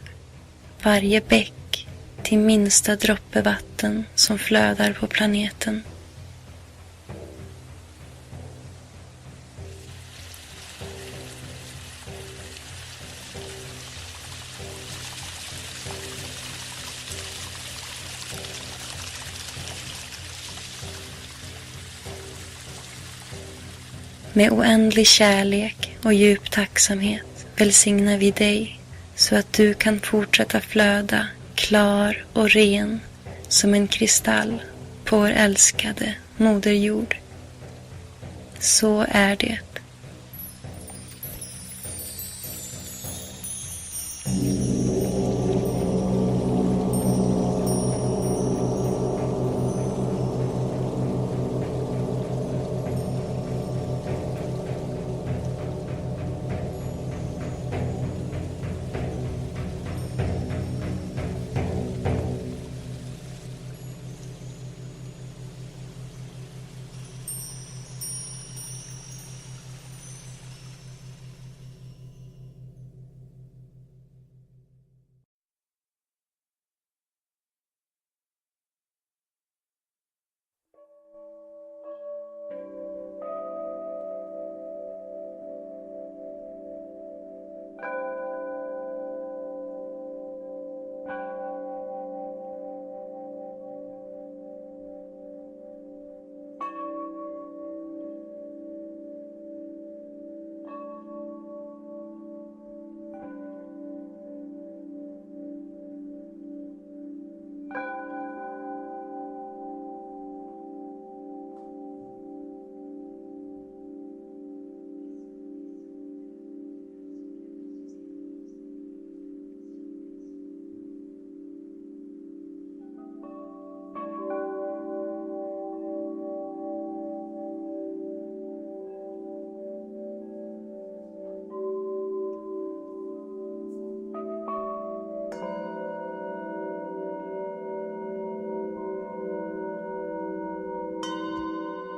varje bäck till minsta droppe vatten som flödar på planeten. Med oändlig kärlek och djup tacksamhet välsignar vi dig så att du kan fortsätta flöda klar och ren som en kristall på vår älskade Moder Jord. Så är det.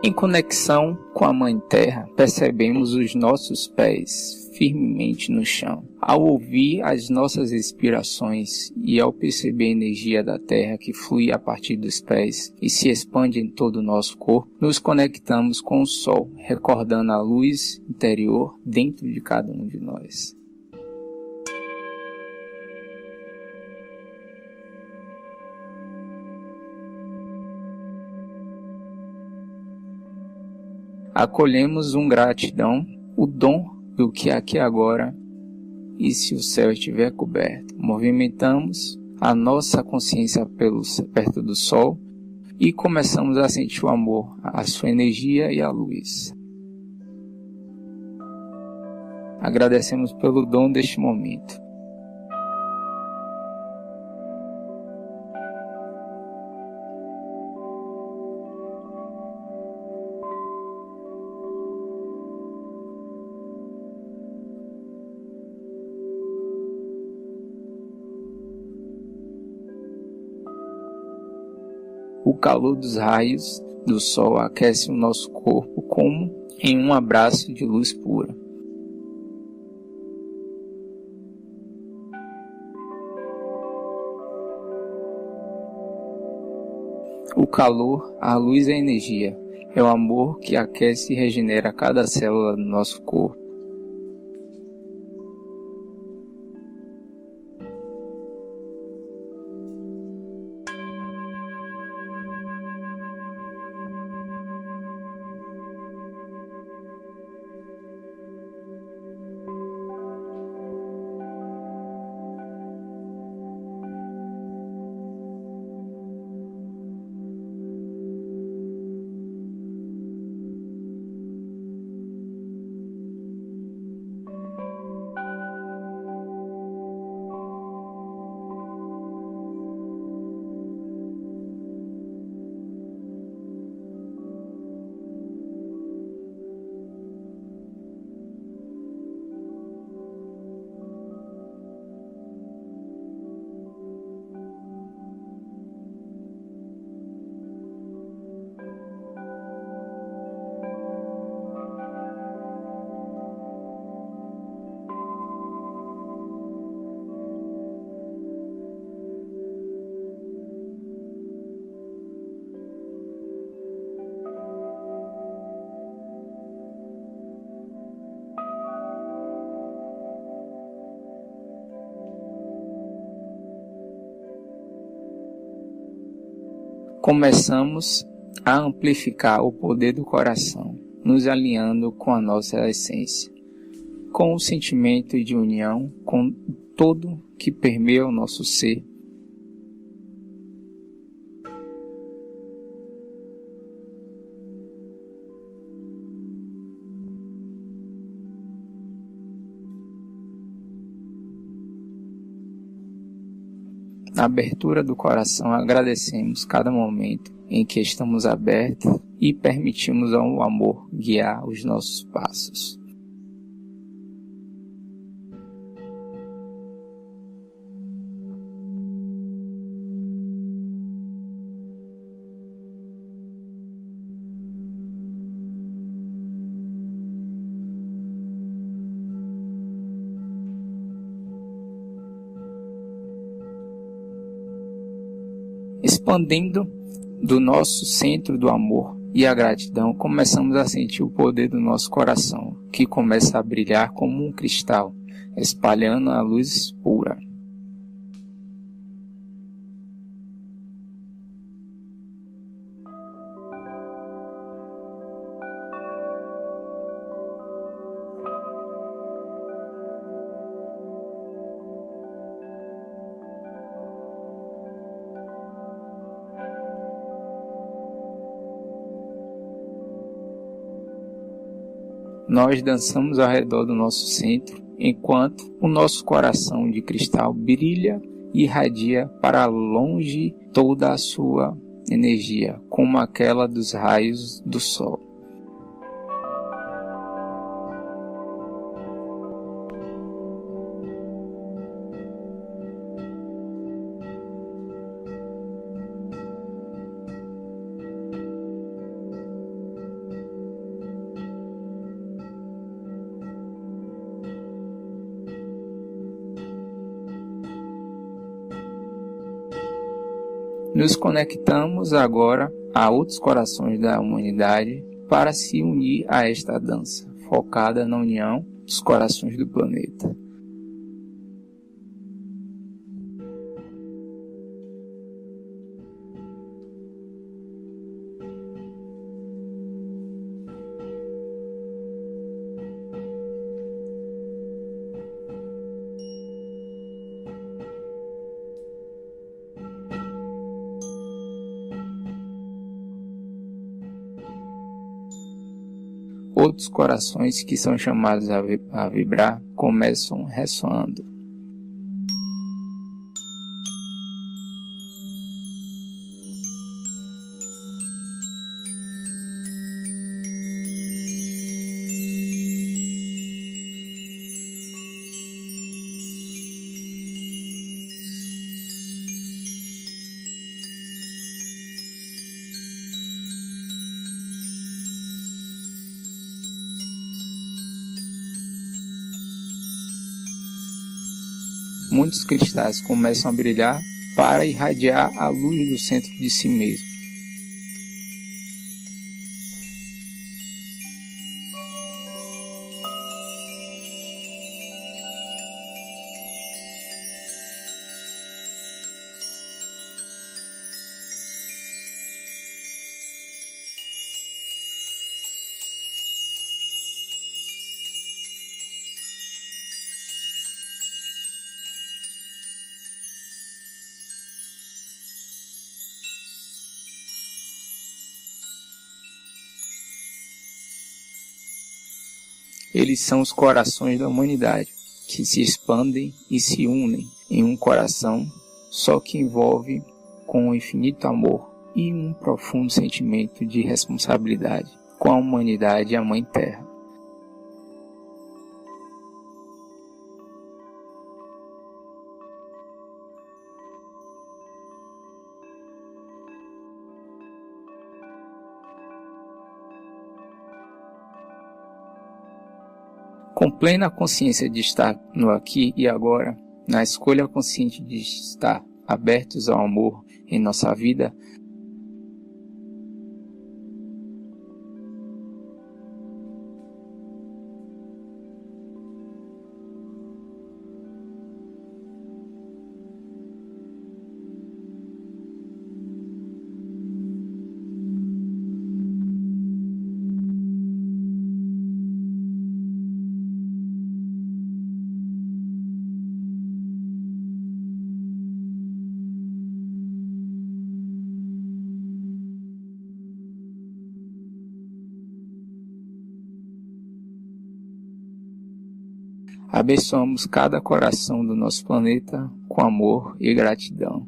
Em conexão com a Mãe Terra, percebemos os nossos pés firmemente no chão. Ao ouvir as nossas respirações e ao perceber a energia da Terra que flui a partir dos pés e se expande em todo o nosso corpo, nos conectamos com o Sol, recordando a luz interior dentro de cada um de nós. Acolhemos um gratidão, o dom do que aqui agora, e se o céu estiver coberto. Movimentamos a nossa consciência perto do sol e começamos a sentir o amor, a sua energia e a luz. Agradecemos pelo dom deste momento. O calor dos raios do sol aquece o nosso corpo como em um abraço de luz pura. O calor, a luz e a energia é o amor que aquece e regenera cada célula do nosso corpo. Começamos a amplificar o poder do coração, nos alinhando com a nossa essência, com o sentimento de união com todo que permeia o nosso ser. Na abertura do coração, agradecemos cada momento em que estamos abertos e permitimos ao amor guiar os nossos passos. Expandendo do nosso centro do amor e a gratidão, começamos a sentir o poder do nosso coração, que começa a brilhar como um cristal, espalhando a luz pura. Nós dançamos ao redor do nosso centro, enquanto o nosso coração de cristal brilha e irradia para longe toda a sua energia, como aquela dos raios do sol. Nos conectamos agora a outros corações da humanidade para se unir a esta dança, focada na união dos corações do planeta. Outros corações que são chamados a vibrar começam ressoando. Muitos cristais começam a brilhar para irradiar a luz do centro de si mesmo. Eles são os corações da humanidade, que se expandem e se unem em um coração só que envolve com um infinito amor e um profundo sentimento de responsabilidade com a humanidade e a Mãe Terra. Com plena consciência de estar no aqui e agora, na escolha consciente de estar abertos ao amor em nossa vida, abençoamos cada coração do nosso planeta com amor e gratidão.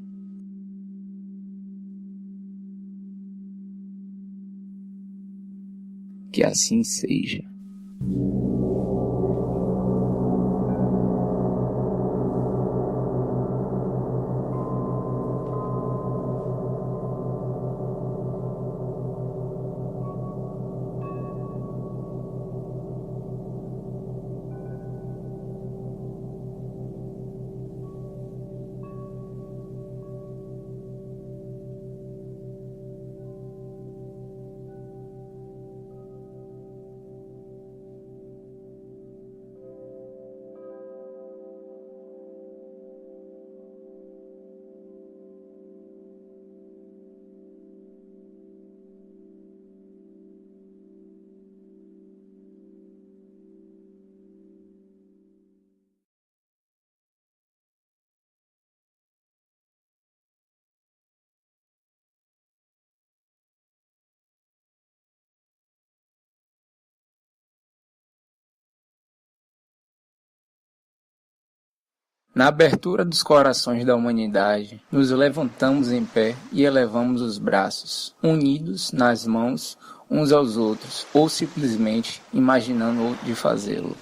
Que assim seja. Na abertura dos corações da humanidade, nos levantamos em pé e elevamos os braços, unidos nas mãos uns aos outros, ou simplesmente imaginando de fazê-lo.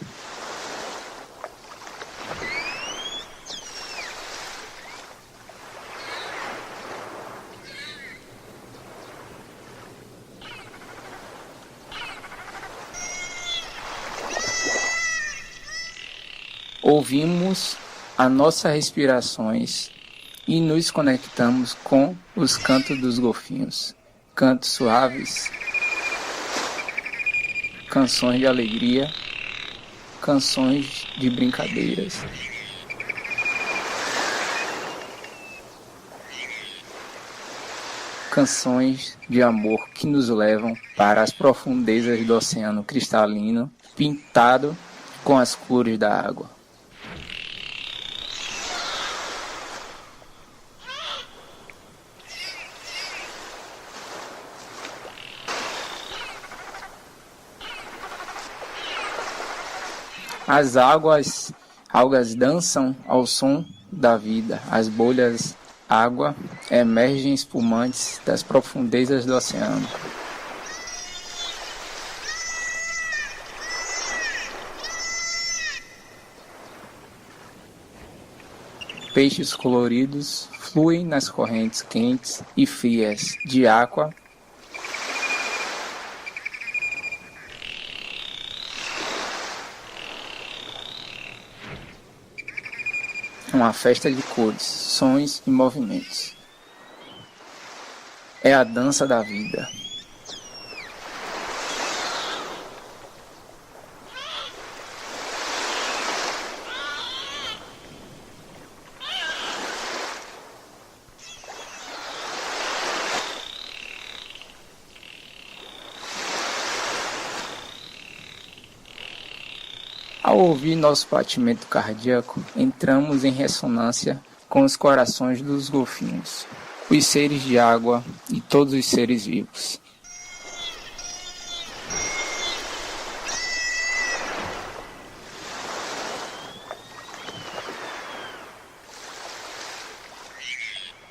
Ouvimos as nossas respirações e nos conectamos com os cantos dos golfinhos. Cantos suaves, canções de alegria, canções de brincadeiras. Canções de amor que nos levam para as profundezas do oceano cristalino, pintado com as cores da água. As algas dançam ao som da vida. As bolhas água emergem espumantes das profundezas do oceano. Peixes coloridos fluem nas correntes quentes e frias de água. Uma festa de cores, sons e movimentos. É a dança da vida. Ao ouvir nosso batimento cardíaco, entramos em ressonância com os corações dos golfinhos, os seres de água e todos os seres vivos.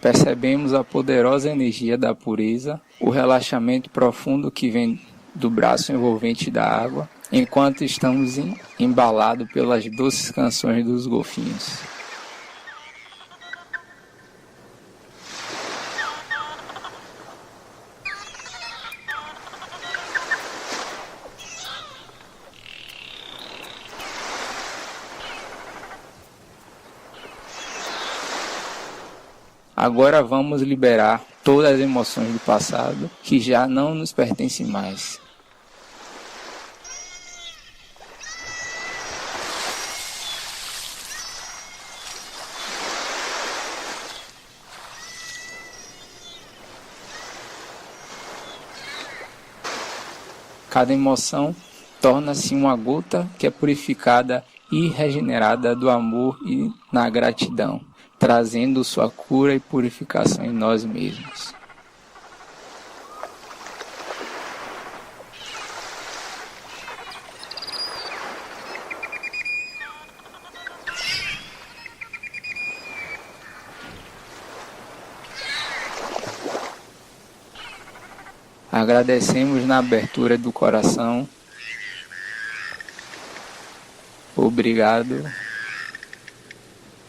Percebemos a poderosa energia da pureza, o relaxamento profundo que vem do braço envolvente da água, enquanto estamos embalados pelas doces canções dos golfinhos. Agora vamos liberar todas as emoções do passado que já não nos pertencem mais. Cada emoção torna-se uma gota que é purificada e regenerada do amor e na gratidão, trazendo sua cura e purificação em nós mesmos. Agradecemos na abertura do coração. Obrigado.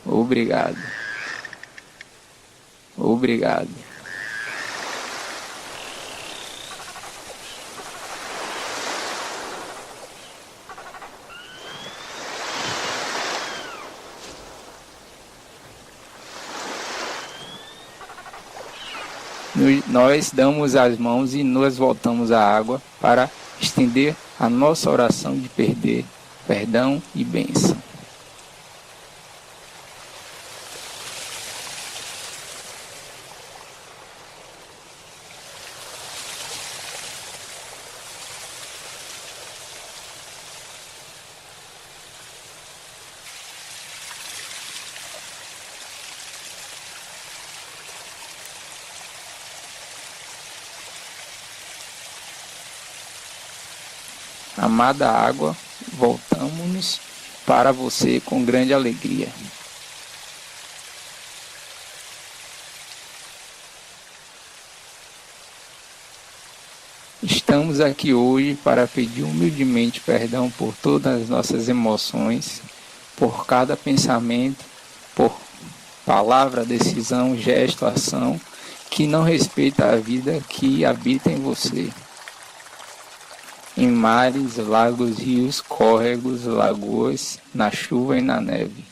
Obrigado. Obrigado. Nós damos as mãos e nos voltamos à água para estender a nossa oração de perdão e bênção. Amada água, voltamos-nos para você com grande alegria. Estamos aqui hoje para pedir humildemente perdão por todas as nossas emoções, por cada pensamento, por palavra, decisão, gesto, ação, que não respeita a vida que habita em você. Em mares, lagos, rios, córregos, lagoas, na chuva e na neve.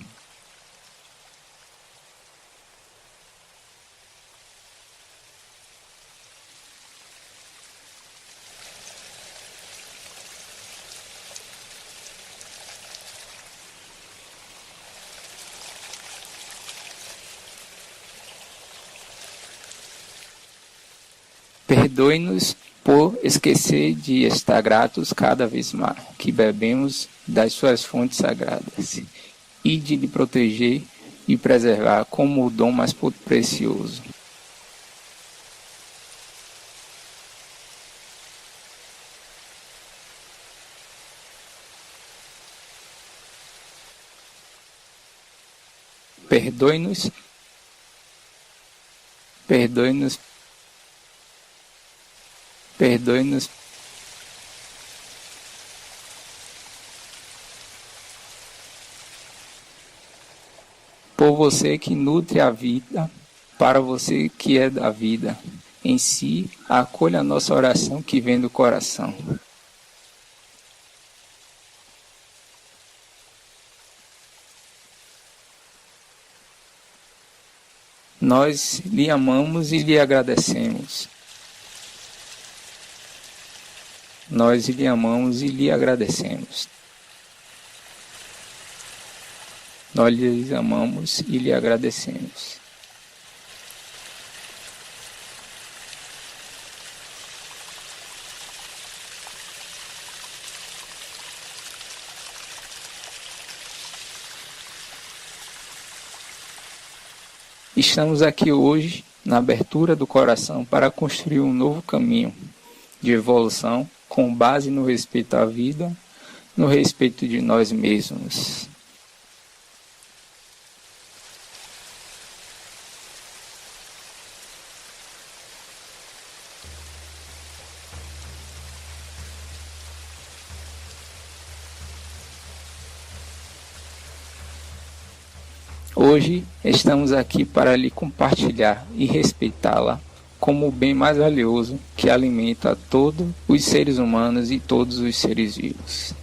Perdoe-nos por esquecer de estar gratos cada vez mais que bebemos das suas fontes sagradas e de lhe proteger e preservar como o dom mais precioso. Perdoe-nos, perdoe-nos, perdoe-nos, por você que nutre a vida, para você que é da vida em si, acolha a nossa oração que vem do coração. Nós lhe amamos e lhe agradecemos. Nós lhe amamos e lhe agradecemos. Nós lhe amamos e lhe agradecemos. Estamos aqui hoje, na abertura do coração, para construir um novo caminho de evolução com base no respeito à vida, no respeito de nós mesmos. Hoje estamos aqui para lhe compartilhar e respeitá-la como o bem mais valioso que alimenta todos os seres humanos e todos os seres vivos.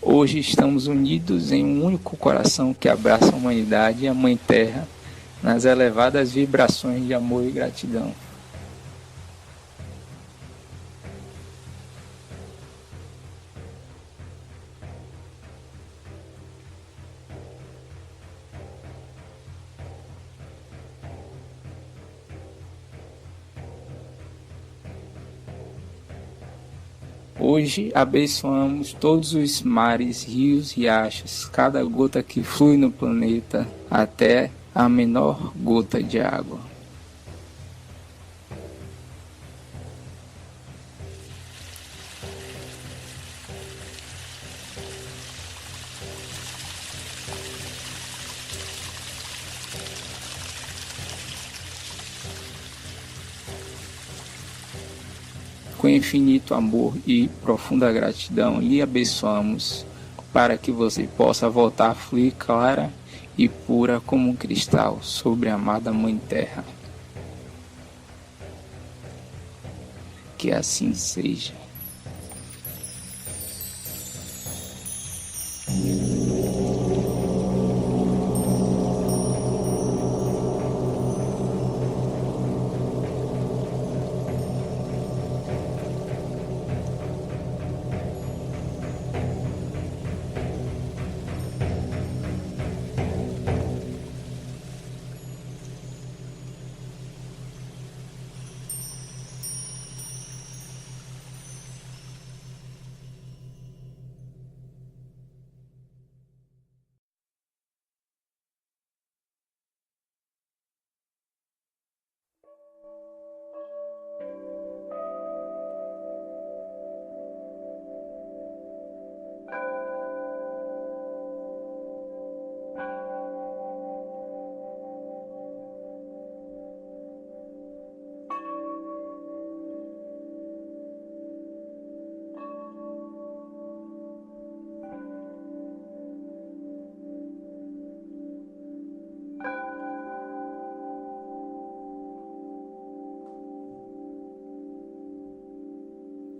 Hoje estamos unidos em um único coração que abraça a humanidade e a Mãe Terra nas elevadas vibrações de amor e gratidão. Hoje abençoamos todos os mares, rios, riachos, cada gota que flui no planeta, até a menor gota de água. Com infinito amor e profunda gratidão, lhe abençoamos para que você possa voltar a fluir clara e pura como um cristal sobre a amada Mãe Terra. Que assim seja.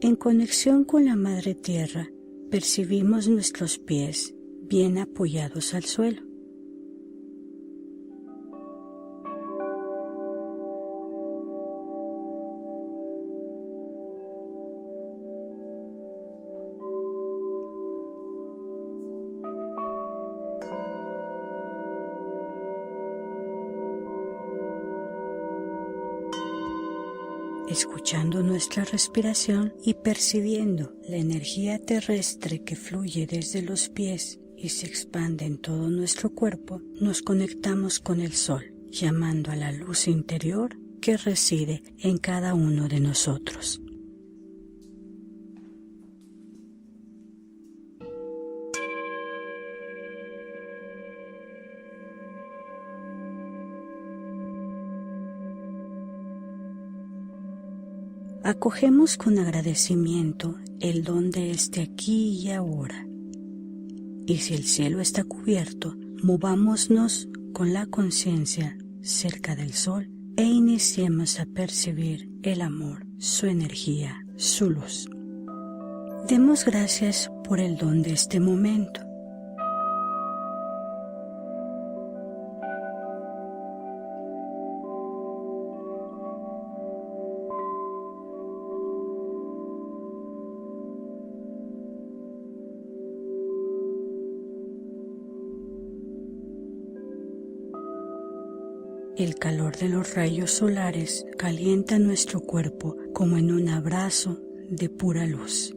En conexión con la Madre Tierra, percibimos nuestros pies bien apoyados al suelo. escuchando nuestra respiración y percibiendo la energía terrestre que fluye desde los pies y se expande en todo nuestro cuerpo, nos conectamos con el sol, llamando a la luz interior que reside en cada uno de nosotros. Acogemos con agradecimiento el don de este aquí y ahora. Y si el cielo está cubierto, movámonos con la conciencia cerca del sol e iniciemos a percibir el amor, su energía, su luz. Demos gracias por el don de este momento. El calor de los rayos solares calienta nuestro cuerpo como en un abrazo de pura luz.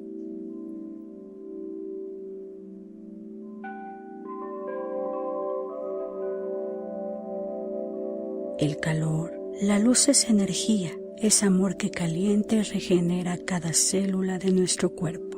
El calor, la luz es energía, es amor que calienta y regenera cada célula de nuestro cuerpo.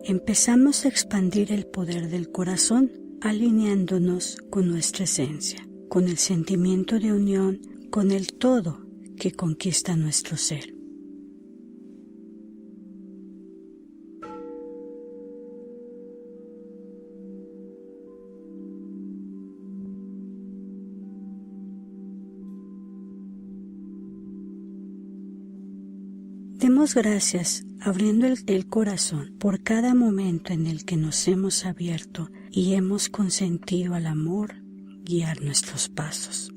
Empezamos a expandir el poder del corazón, alineándonos con nuestra esencia, con el sentimiento de unión, con el todo que conquista nuestro ser. Demos gracias abriendo el corazón por cada momento en el que nos hemos abierto y hemos consentido al amor guiar nuestros pasos.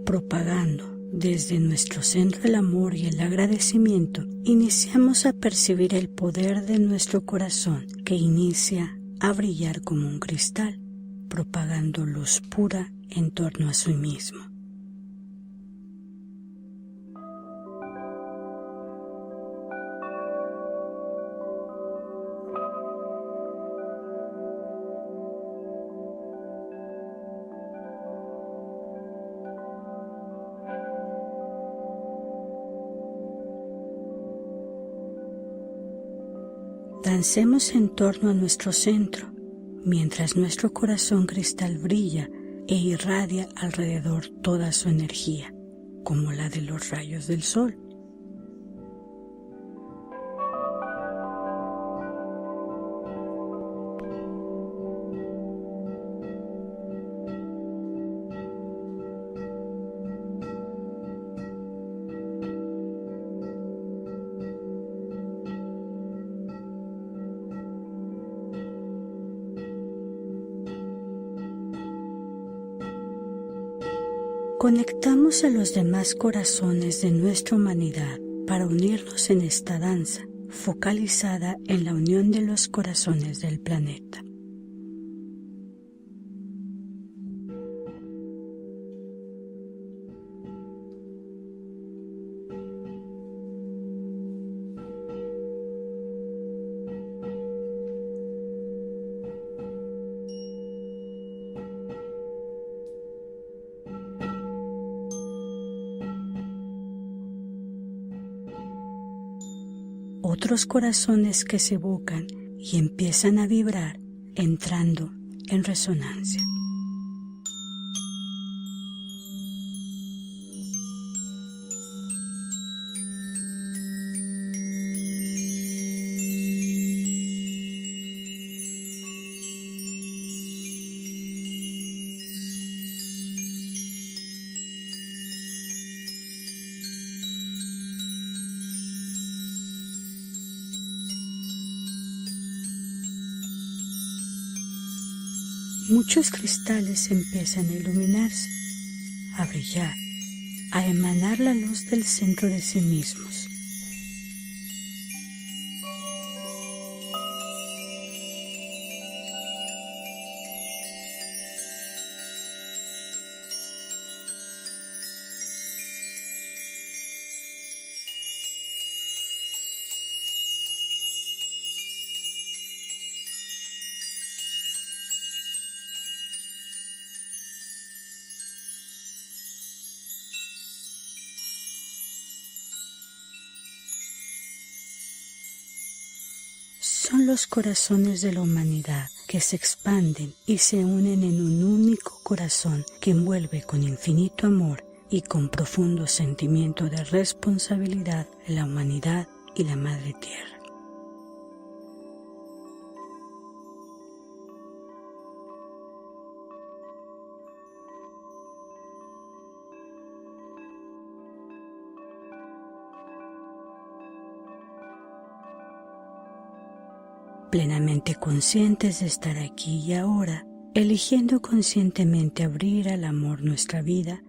Propagando desde nuestro centro el amor y el agradecimiento, iniciamos a percibir el poder de nuestro corazón que inicia a brillar como un cristal, propagando luz pura en torno a sí mismo. Dancemos en torno a nuestro centro, mientras nuestro corazón cristal brilla e irradia alrededor toda su energía, como la de los rayos del sol. Conectamos a los demás corazones de nuestra humanidad para unirnos en esta danza, focalizada en la unión de los corazones del planeta. Otros corazones que se evocan y empiezan a vibrar entrando en resonancia. Muchos cristales empiezan a iluminarse, a brillar, a emanar la luz del centro de sí mismos. Son los corazones de la humanidad que se expanden y se unen en un único corazón que envuelve con infinito amor y con profundo sentimiento de responsabilidad la humanidad y la Madre Tierra. Plenamente conscientes de estar aquí y ahora, eligiendo conscientemente abrir al amor nuestra vida,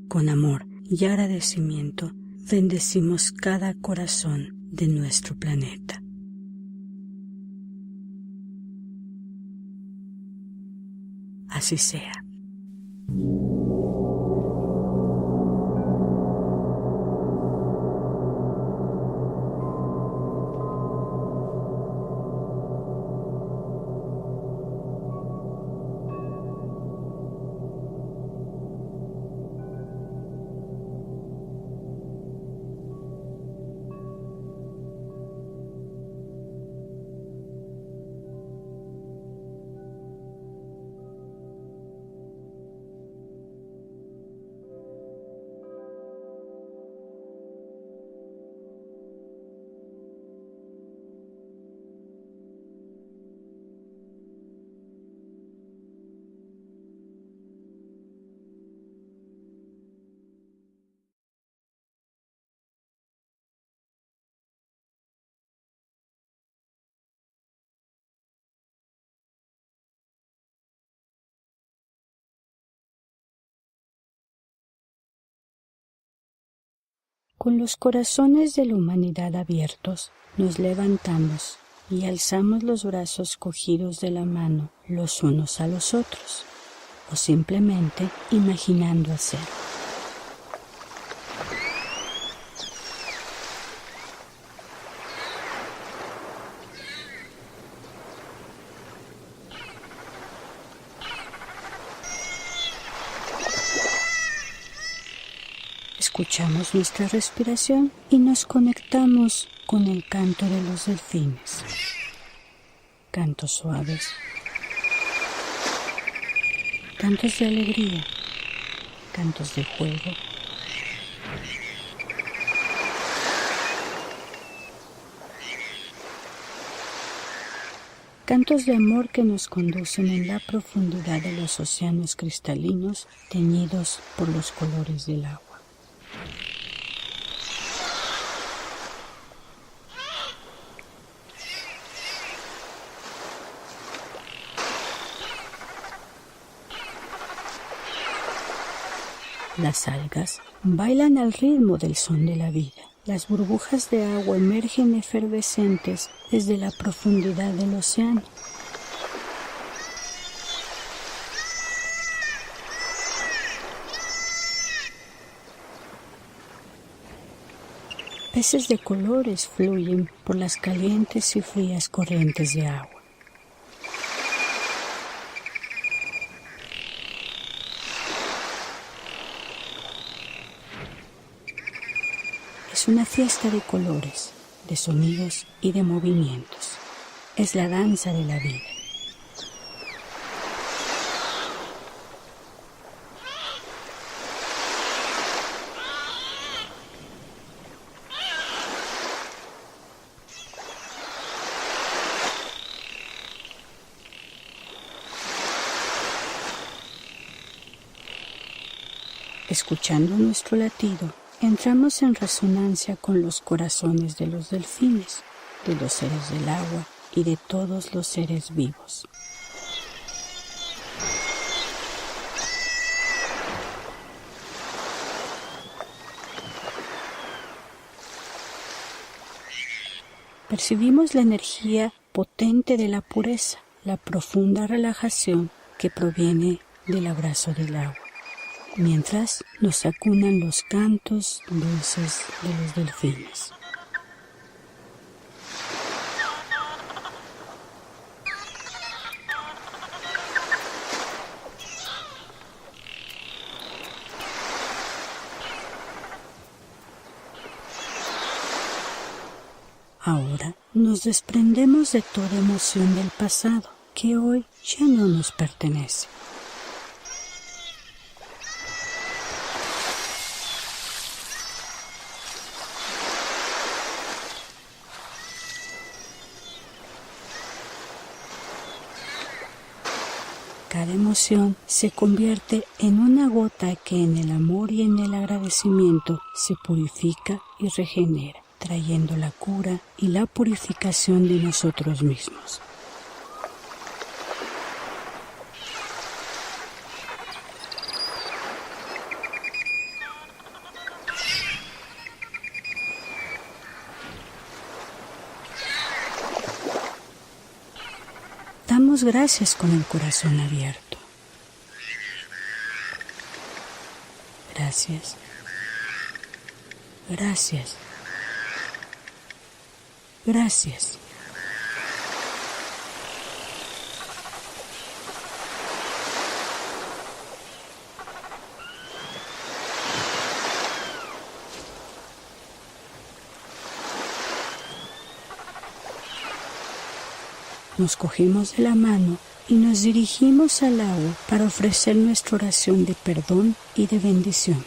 con amor y agradecimiento, bendecimos cada corazón de nuestro planeta. Así sea. Con los corazones de la humanidad abiertos, nos levantamos y alzamos los brazos cogidos de la mano los unos a los otros, o simplemente imaginando hacerlo. Escuchamos nuestra respiración y nos conectamos con el canto de los delfines. Cantos suaves, cantos de alegría, cantos de juego. Cantos de amor que nos conducen en la profundidad de los océanos cristalinos teñidos por los colores del agua. Las algas bailan al ritmo del son de la vida. Las burbujas de agua emergen efervescentes desde la profundidad del océano. Peces de colores fluyen por las calientes y frías corrientes de agua. Es una fiesta de colores, de sonidos y de movimientos. Es la danza de la vida. Escuchando nuestro latido, entramos en resonancia con los corazones de los delfines, de los seres del agua y de todos los seres vivos. Percibimos la energía potente de la pureza, la profunda relajación que proviene del abrazo del agua, mientras nos acunan los cantos dulces de los delfines. Ahora nos desprendemos de toda emoción del pasado que hoy ya no nos pertenece. Cada emoción se convierte en una gota que en el amor y en el agradecimiento se purifica y regenera, trayendo la cura y la purificación de nosotros mismos. Damos gracias con el corazón abierto. Gracias. Gracias. Gracias. Nos cogemos de la mano y nos dirigimos al agua para ofrecer nuestra oración de perdón y de bendición.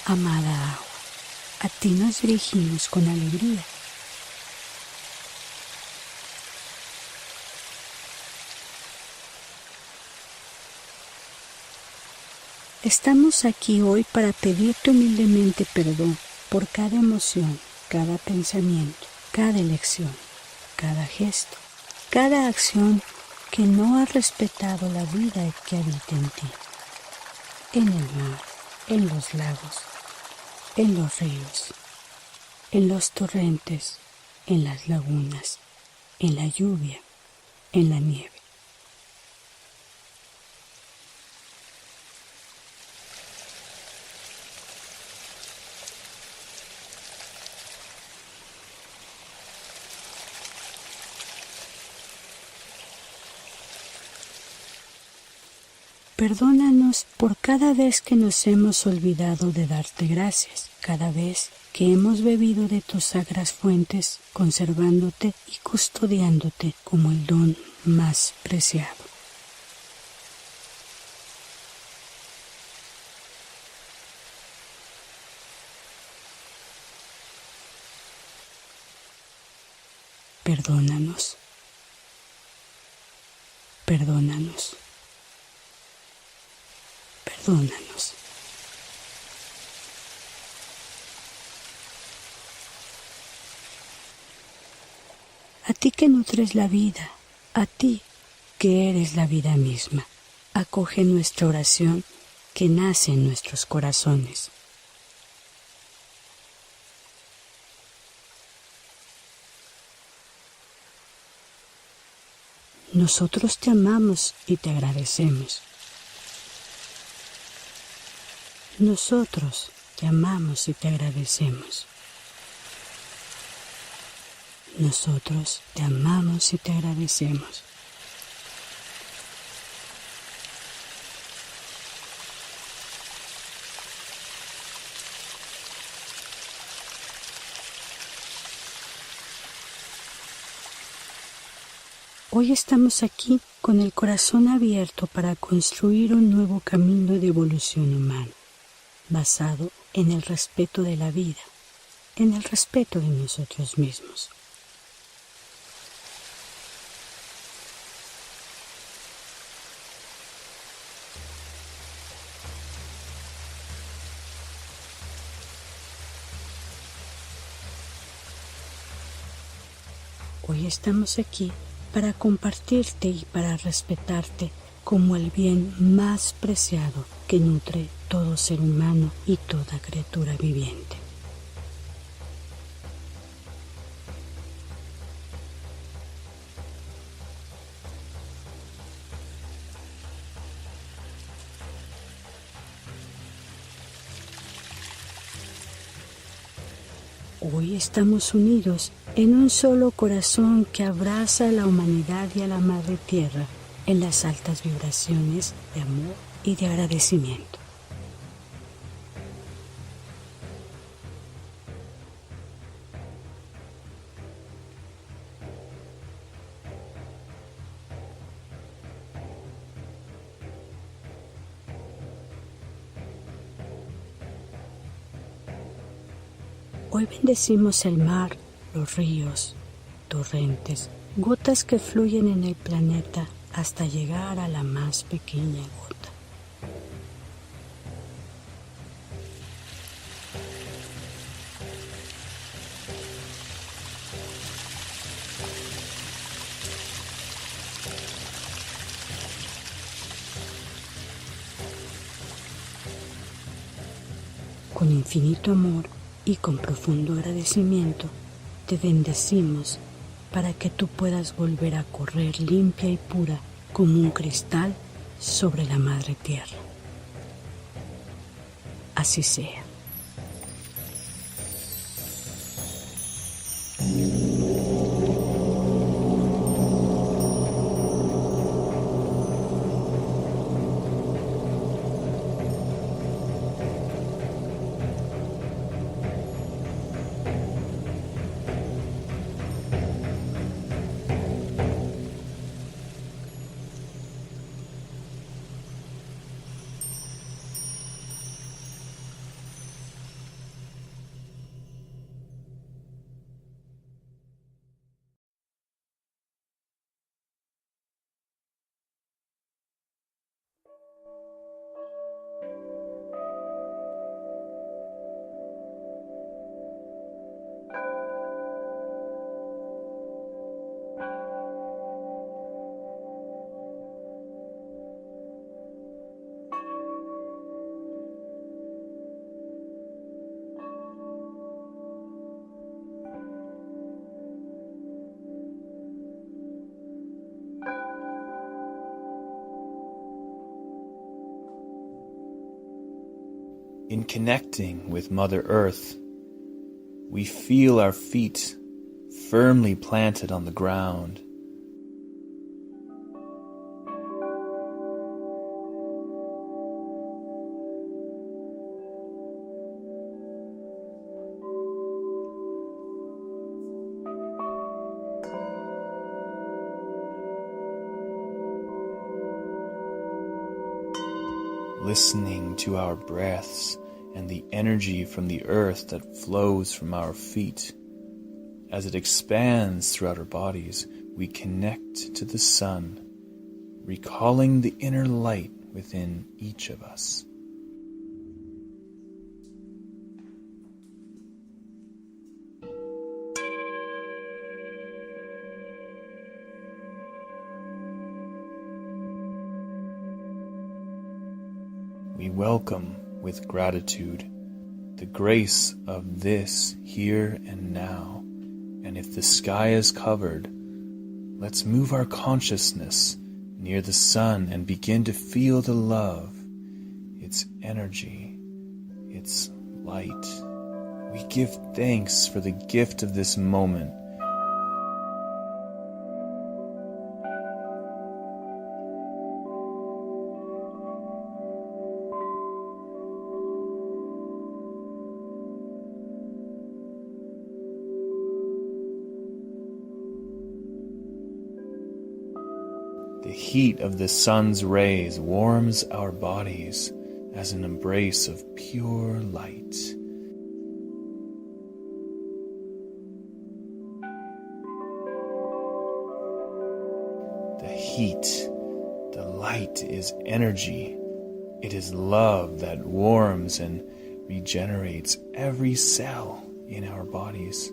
Amada agua, a ti nos dirigimos con alegría. Estamos aquí hoy para pedirte humildemente perdón por cada emoción, cada pensamiento, cada elección, cada gesto, cada acción que no ha respetado la vida que habita en ti, en el mar, en los lagos, en los ríos, en los torrentes, en las lagunas, en la lluvia, en la nieve. Perdónanos por cada vez que nos hemos olvidado de darte gracias, cada vez que hemos bebido de tus sagras fuentes, conservándote y custodiándote como el don más preciado. Perdónanos. Perdónanos. Perdónanos. A ti que nutres la vida, a ti que eres la vida misma, acoge nuestra oración que nace en nuestros corazones. Nosotros te amamos y te agradecemos. Nosotros te amamos y te agradecemos. Nosotros te amamos y te agradecemos. Hoy estamos aquí con el corazón abierto para construir un nuevo camino de evolución humana, basado en el respeto de la vida, en el respeto de nosotros mismos. Hoy estamos aquí para compartirte y para respetarte como el bien más preciado que nutre todo ser humano y toda criatura viviente. Hoy estamos unidos en un solo corazón que abraza a la humanidad y a la Madre Tierra en las altas vibraciones de amor y de agradecimiento. Hoy bendecimos el mar, los ríos, torrentes, gotas que fluyen en el planeta hasta llegar a la más pequeña gota. Con infinito amor y con profundo agradecimiento, te bendecimos para que tú puedas volver a correr limpia y pura como un cristal sobre la Madre Tierra. Así sea. In connecting with Mother Earth, we feel our feet firmly planted on the ground. Listening to our breaths and the energy from the earth that flows from our feet. As it expands throughout our bodies, we connect to the sun, recalling the inner light within each of us. We welcome with gratitude the grace of this here and now. And if the sky is covered, let's move our consciousness near the sun and begin to feel the love, its energy, its light. We give thanks for the gift of this moment. The heat of the sun's rays warms our bodies as an embrace of pure light. The heat, the light is energy. It is love that warms and regenerates every cell in our bodies.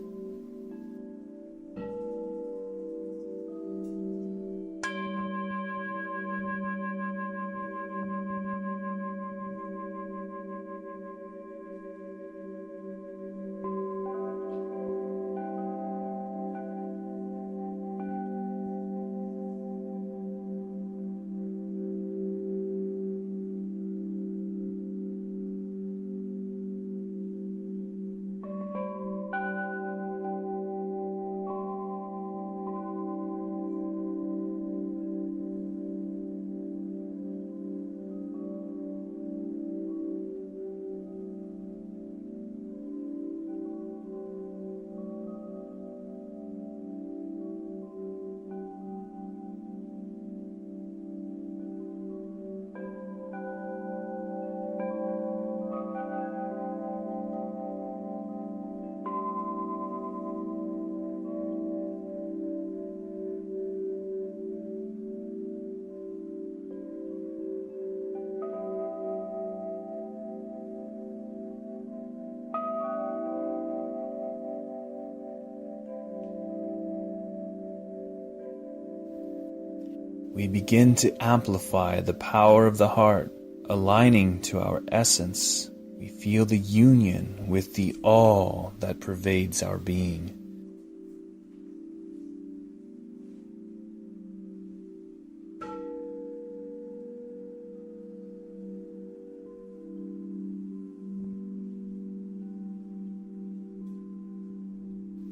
We begin to amplify the power of the heart, aligning to our essence. We feel the union with the all that pervades our being.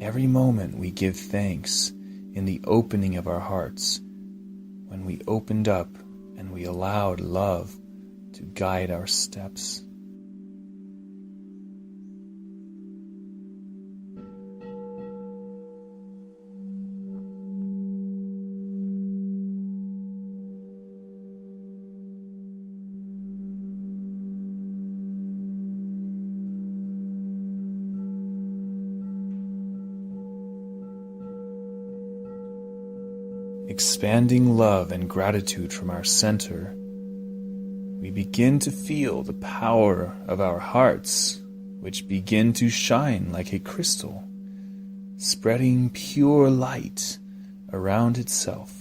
Every moment we give thanks in the opening of our hearts, when we opened up and we allowed love to guide our steps. Expanding love and gratitude from our center, we begin to feel the power of our hearts, which begin to shine like a crystal, spreading pure light around itself.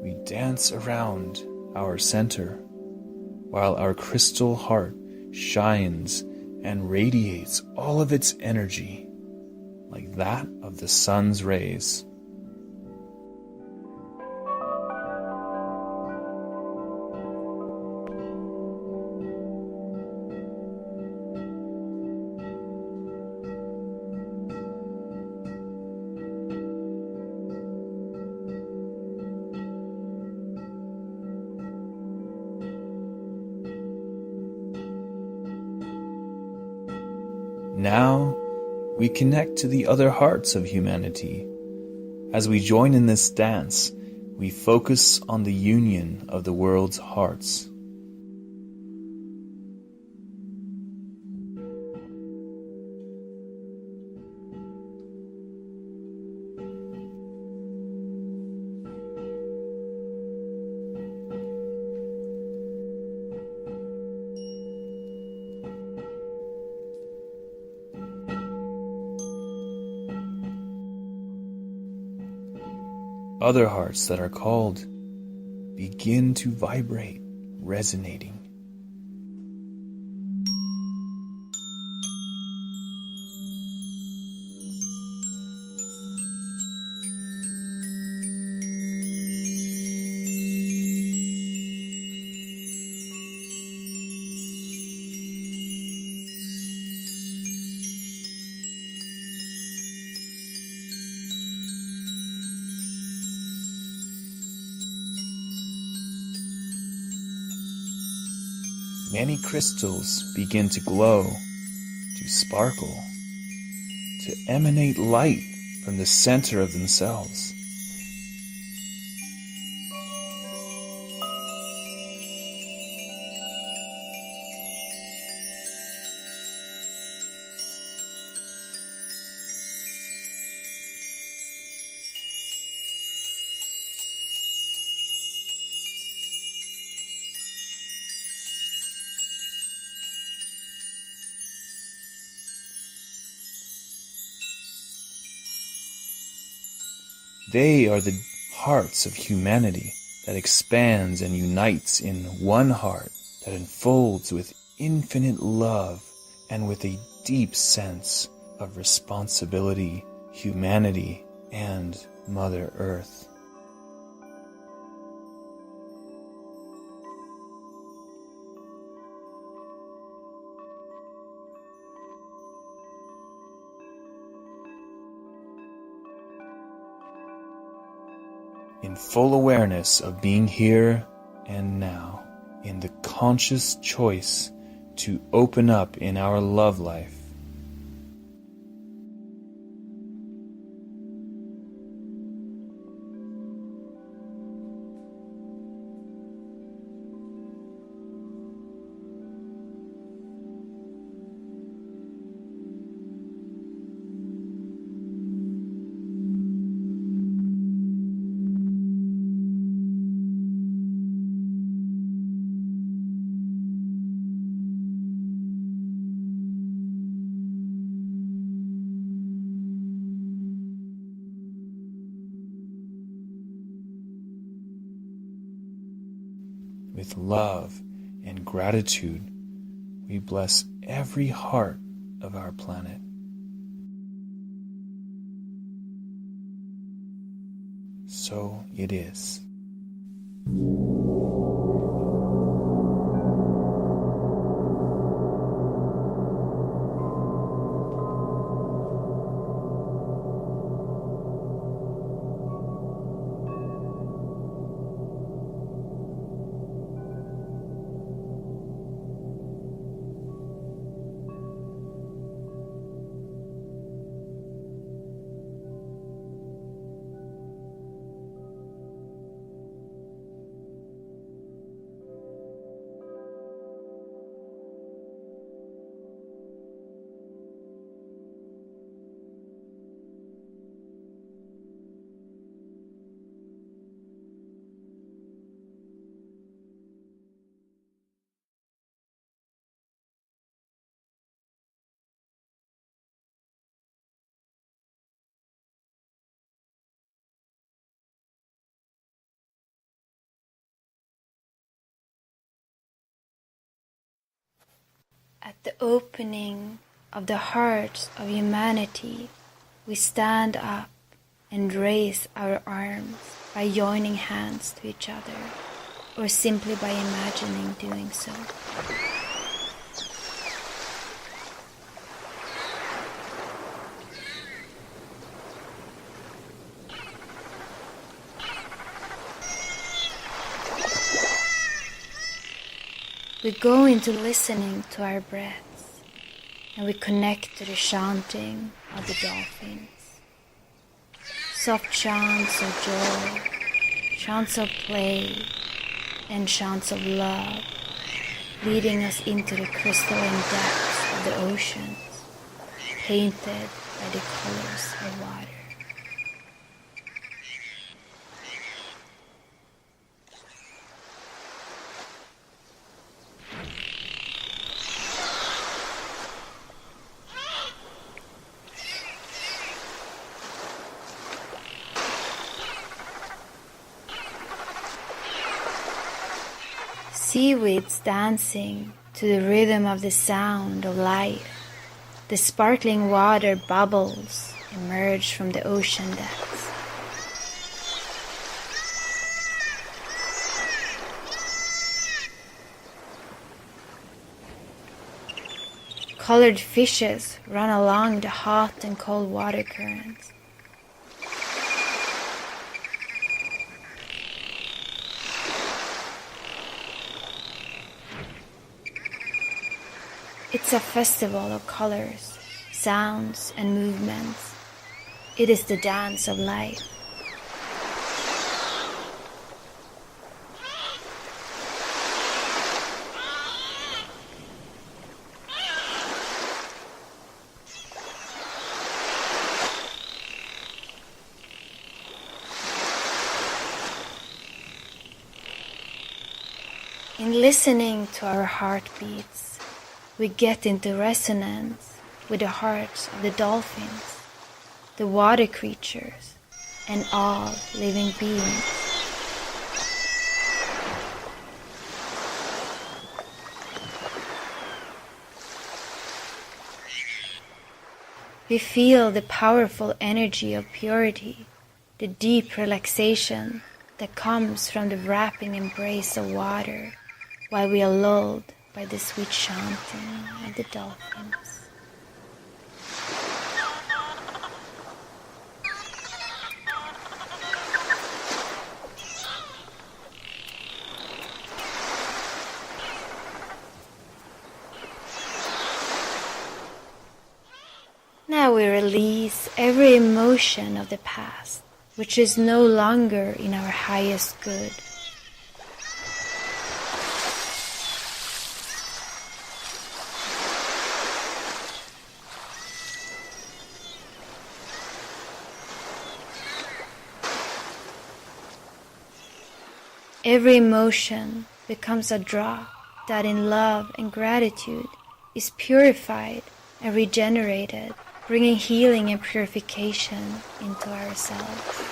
we dance around our center, while our crystal heart shines and radiates all of its energy, like that of the sun's rays. Now we connect to the other hearts of humanity. As we join in this dance, we focus on the union of the world's hearts. Other hearts that are called begin to vibrate, resonating. Many crystals begin to glow, to sparkle, to emanate light from the center of themselves. They are the hearts of humanity that expands and unites in one heart that unfolds with infinite love and with a deep sense of responsibility, humanity, and Mother Earth. In full awareness of being here and now, in the conscious choice to open up in our love life. With love and gratitude, we bless every heart of our planet. So it is. the opening of the hearts of humanity, we stand up and raise our arms by joining hands to each other, or simply by imagining doing so. We go into listening to our breaths, and we connect to the chanting of the dolphins. Soft chants of joy, chants of play, and chants of love, leading us into the crystalline depths of the oceans, painted by the colors of water. Seaweeds dancing to the rhythm of the sound of life. The sparkling water bubbles emerge from the ocean depths. Colored fishes run along the hot and cold water currents. It's a festival of colors, sounds, and movements. It is the dance of life. In listening to our heartbeats, we get into resonance with the hearts of the dolphins, the water creatures, and all living beings. We feel the powerful energy of purity, the deep relaxation that comes from the wrapping embrace of water, while we are lulled by the sweet chanting of the dolphins. Now we release every emotion of the past, which is no longer in our highest good. Every emotion becomes a drop that in love and gratitude is purified and regenerated, bringing healing and purification into ourselves.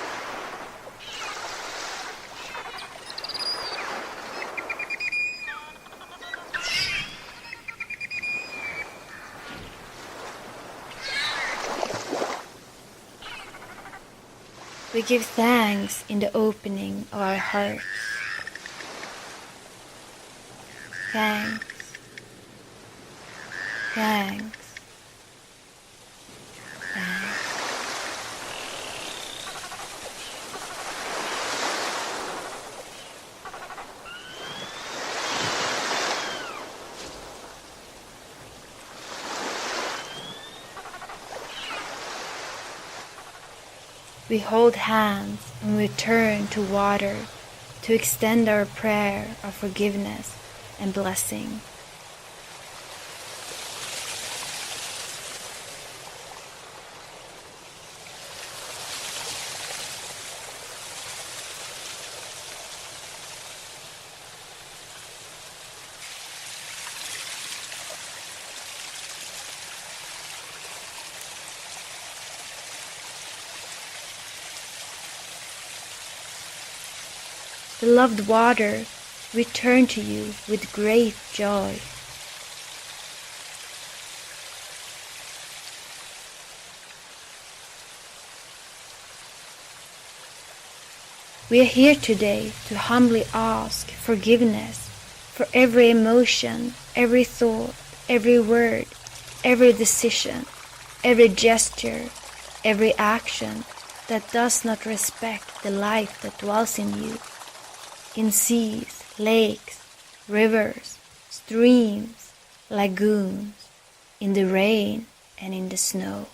We give thanks in the opening of our hearts. Thanks. Thanks. Thanks. We hold hands and we turn to water to extend our prayer of forgiveness and blessing. Beloved water, we turn to you with great joy. We are here today to humbly ask forgiveness for every emotion, every thought, every word, every decision, every gesture, every action that does not respect the life that dwells in you, in seas, lakes, rivers, streams, lagoons, in the rain and in the snow.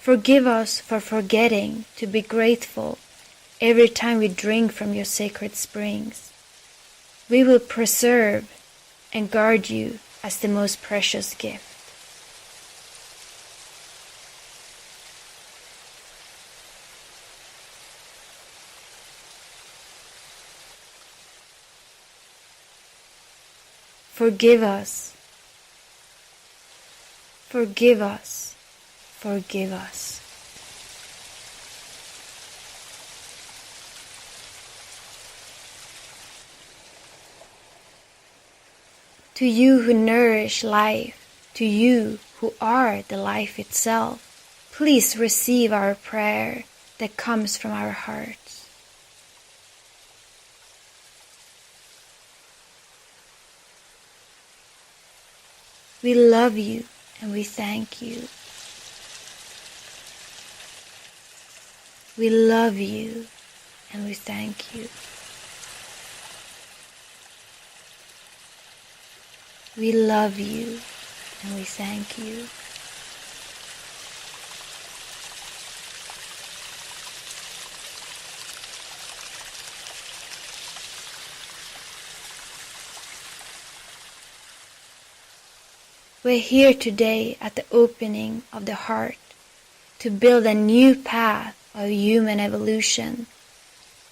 Forgive us for forgetting to be grateful every time we drink from your sacred springs. We will preserve and guard you as the most precious gift. Forgive us. Forgive us. Forgive us. To you who nourish life, to you who are the life itself, please receive our prayer that comes from our hearts. We love you and we thank you. We love you and we thank you. We love you and we thank you. We're here today at the opening of the heart to build a new path of human evolution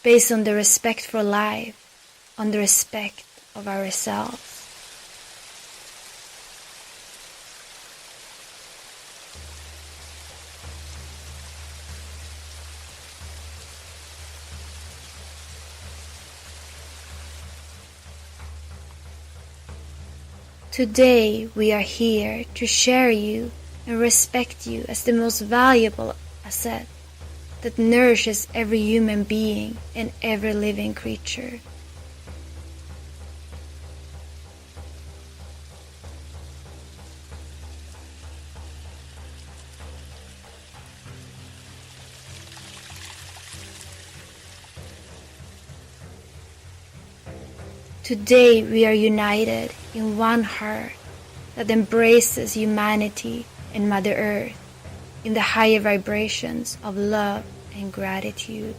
based on the respect for life, on the respect of ourselves. Today we are here to share you and respect you as the most valuable asset that nourishes every human being and every living creature. Today we are united in one heart that embraces humanity and Mother Earth in the higher vibrations of love and gratitude.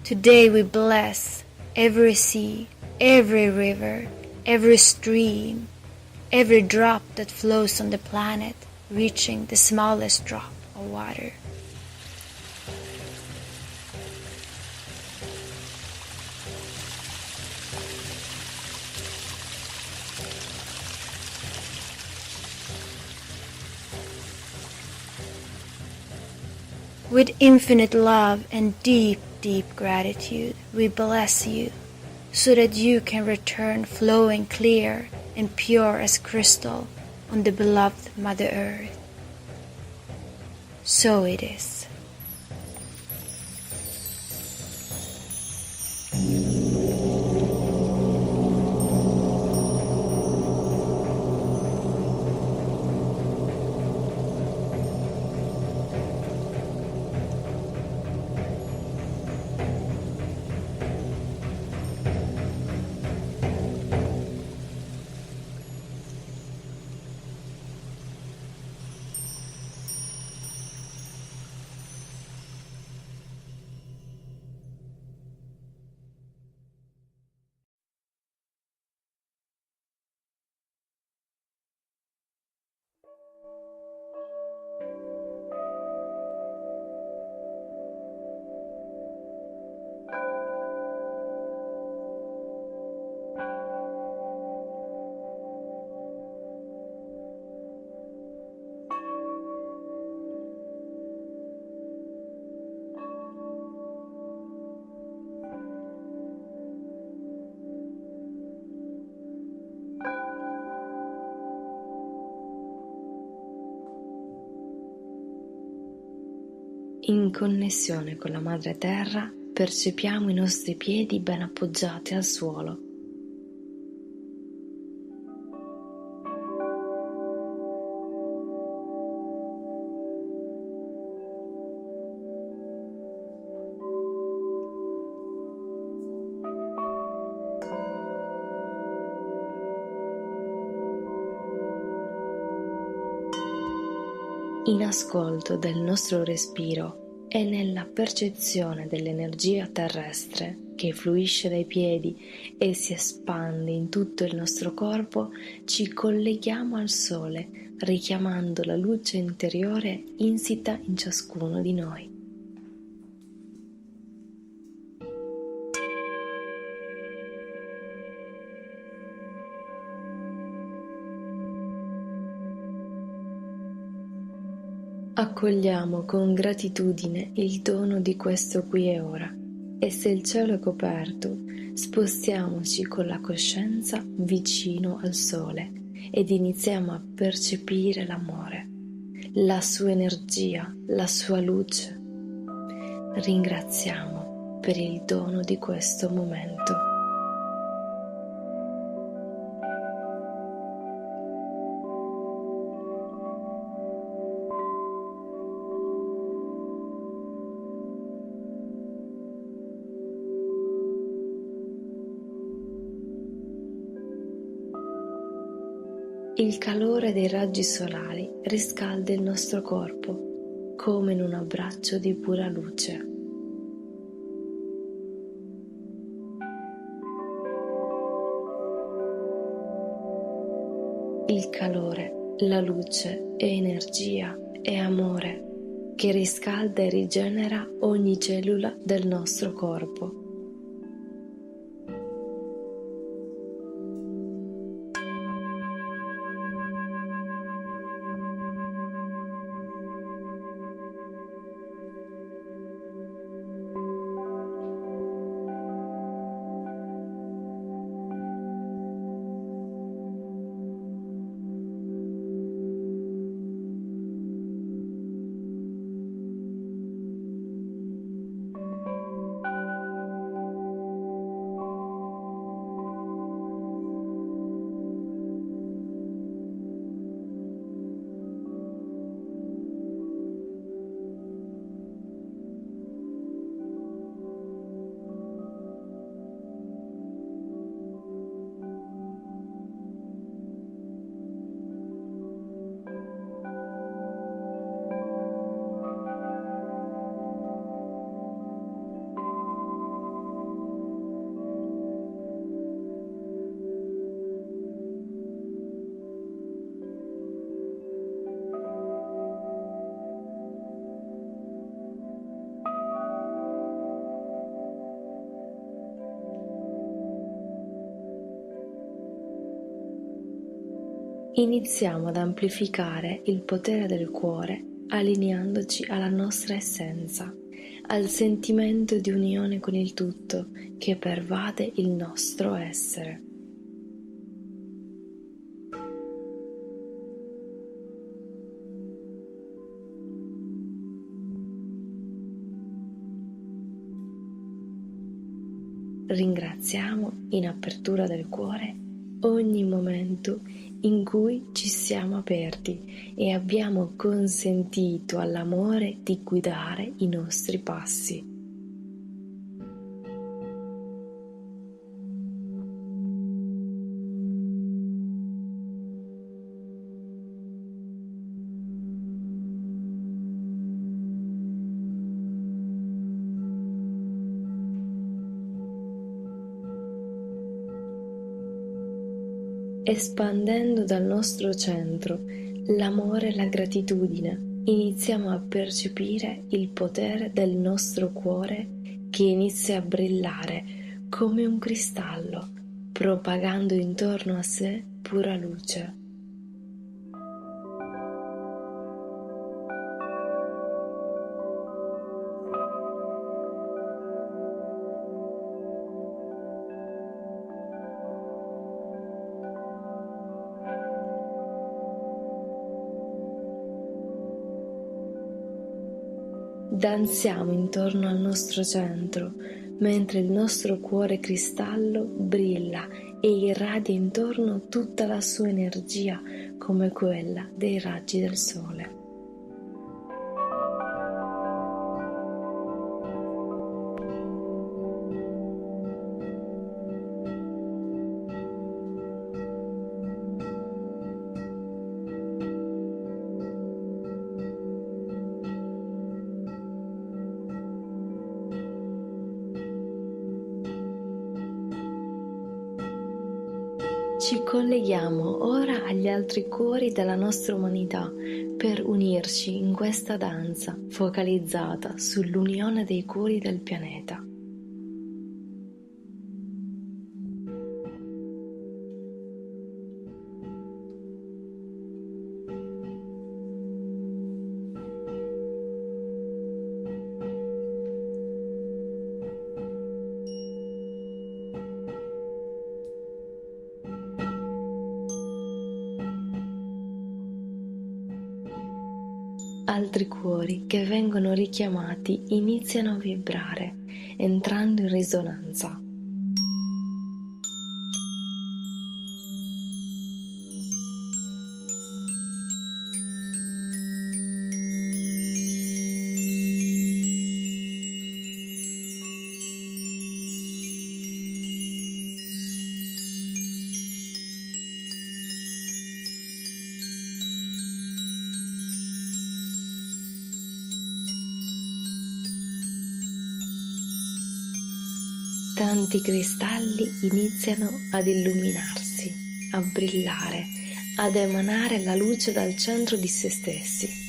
Today we bless every sea, every river, every stream, every drop that flows on the planet, reaching the smallest drop of water. With infinite love and deep, deep gratitude, we bless you so that you can return flowing clear and pure as crystal on the beloved Mother Earth. So it is. In connessione con la madre terra, percepiamo i nostri piedi ben appoggiati al suolo. In ascolto del nostro respiro e nella percezione dell'energia terrestre che fluisce dai piedi e si espande in tutto il nostro corpo, ci colleghiamo al sole, richiamando la luce interiore insita in ciascuno di noi. Accogliamo con gratitudine il dono di questo qui e ora e se il cielo è coperto, spostiamoci con la coscienza vicino al sole ed iniziamo a percepire l'amore, la sua energia, la sua luce. Ringraziamo per il dono di questo momento. Il calore dei raggi solari riscalda il nostro corpo come in un abbraccio di pura luce. Il calore, la luce è energia, è amore che riscalda e rigenera ogni cellula del nostro corpo. Iniziamo ad amplificare il potere del cuore allineandoci alla nostra essenza, al sentimento di unione con il tutto che pervade il nostro essere. Ringraziamo in apertura del cuore ogni momento in cui ci siamo aperti e abbiamo consentito all'amore di guidare i nostri passi. Espandendo dal nostro centro l'amore e la gratitudine, iniziamo a percepire il potere del nostro cuore che inizia a brillare come un cristallo, propagando intorno a sé pura luce. Danziamo intorno al nostro centro, mentre il nostro cuore cristallo brilla e irradia intorno tutta la sua energia come quella dei raggi del sole. Ci colleghiamo ora agli altri cuori della nostra umanità per unirci in questa danza focalizzata sull'unione dei cuori del pianeta. Altri cuori che vengono richiamati iniziano a vibrare, entrando in risonanza. Tanti cristalli iniziano ad illuminarsi, a brillare, ad emanare la luce dal centro di se stessi.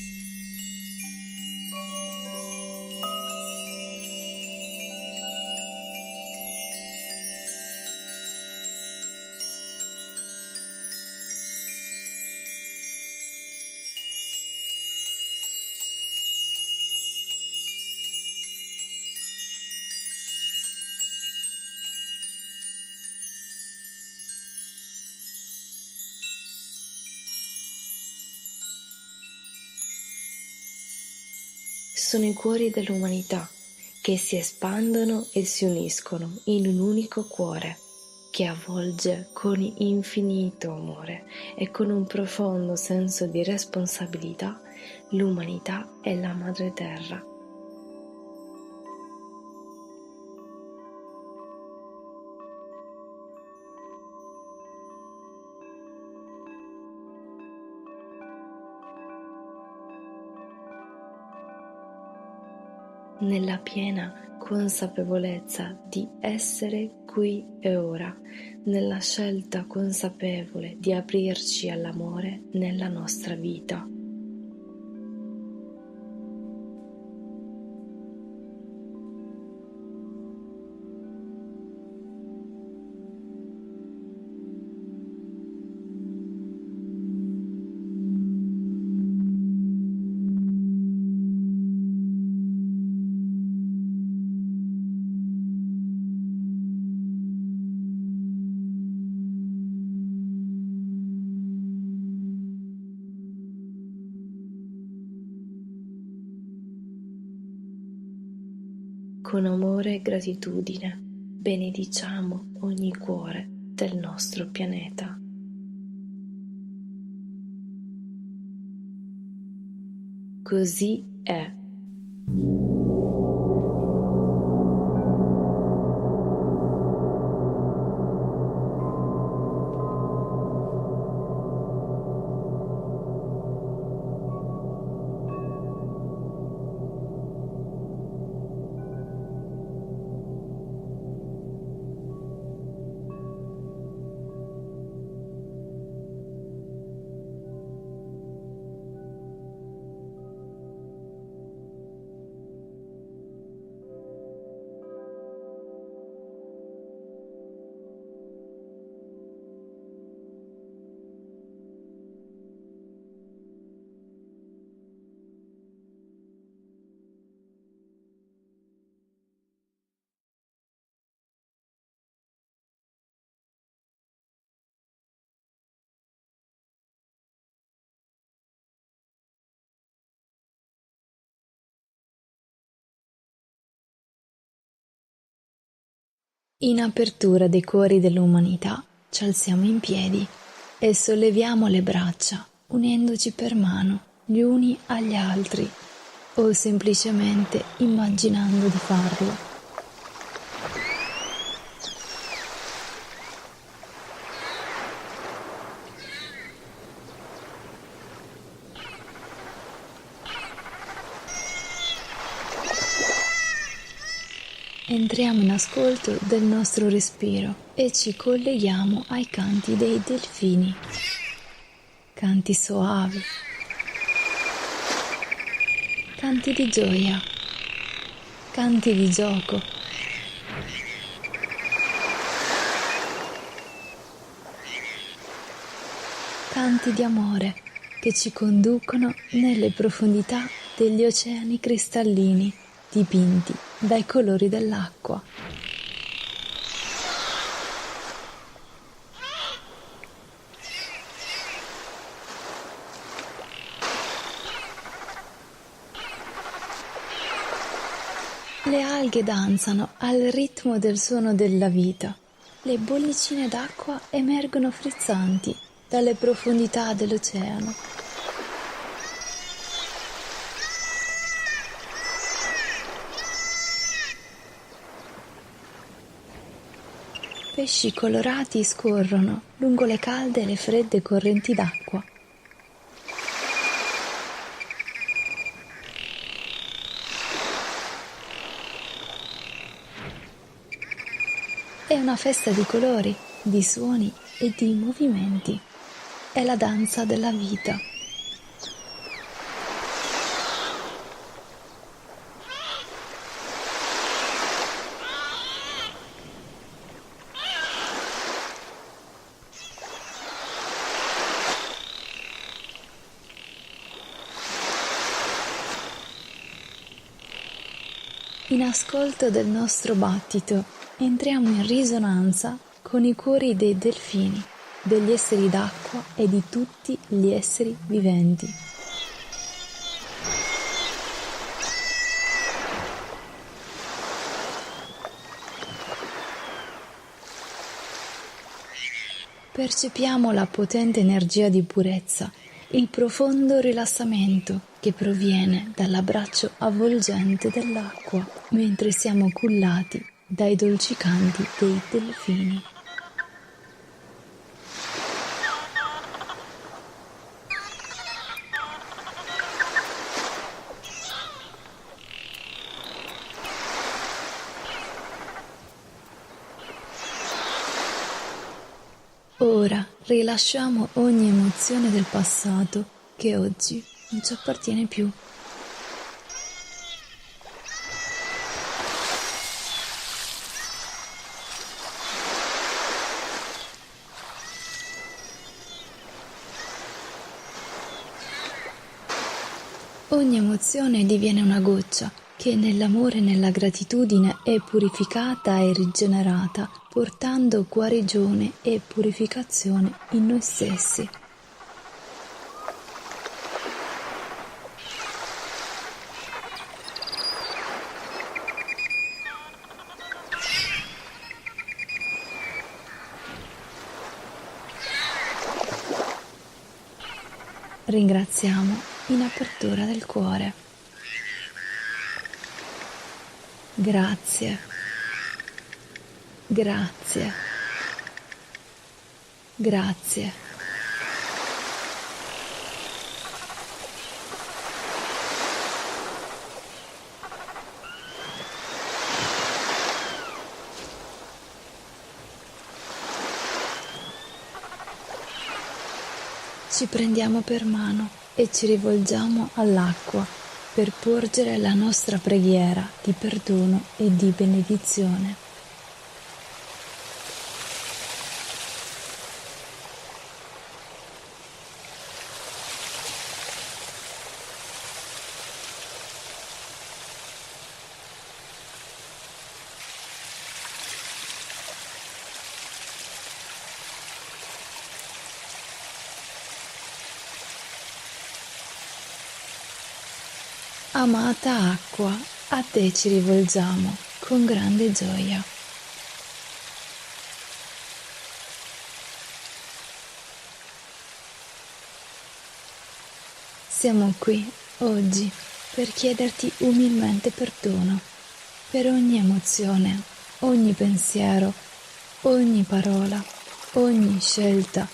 Sono i cuori dell'umanità che si espandono e si uniscono in un unico cuore che avvolge con infinito amore e con un profondo senso di responsabilità l'umanità e la madre terra. Nella piena consapevolezza di essere qui e ora, nella scelta consapevole di aprirci all'amore nella nostra vita. Con amore e gratitudine benediciamo ogni cuore del nostro pianeta. Così è. In apertura dei cuori dell'umanità, ci alziamo in piedi e solleviamo le braccia, unendoci per mano gli uni agli altri, o semplicemente immaginando di farlo. Entriamo in ascolto del nostro respiro e ci colleghiamo ai canti dei delfini. Canti soavi, canti di gioia, canti di gioco. Canti di amore che ci conducono nelle profondità degli oceani cristallini dipinti dai colori dell'acqua. Le alghe danzano al ritmo del suono della vita. Le bollicine d'acqua emergono frizzanti dalle profondità dell'oceano. Pesci colorati scorrono lungo le calde e le fredde correnti d'acqua. È una festa di colori, di suoni e di movimenti. È la danza della vita. In ascolto del nostro battito, entriamo in risonanza con i cuori dei delfini, degli esseri d'acqua e di tutti gli esseri viventi. Percepiamo la potente energia di purezza, il profondo rilassamento che proviene dall'abbraccio avvolgente dell'acqua, mentre siamo cullati dai dolci canti dei delfini. Ora rilasciamo ogni emozione del passato che oggi non ci appartiene più. Ogni emozione diviene una goccia che nell'amore e nella gratitudine è purificata e rigenerata, portando guarigione e purificazione in noi stessi. Ringraziamo in apertura del cuore. Grazie, grazie, grazie. Ci prendiamo per mano e ci rivolgiamo all'acqua per porgere la nostra preghiera di perdono e di benedizione. Amata acqua, a te ci rivolgiamo con grande gioia. Siamo qui oggi per chiederti umilmente perdono per ogni emozione, ogni pensiero, ogni parola, ogni scelta,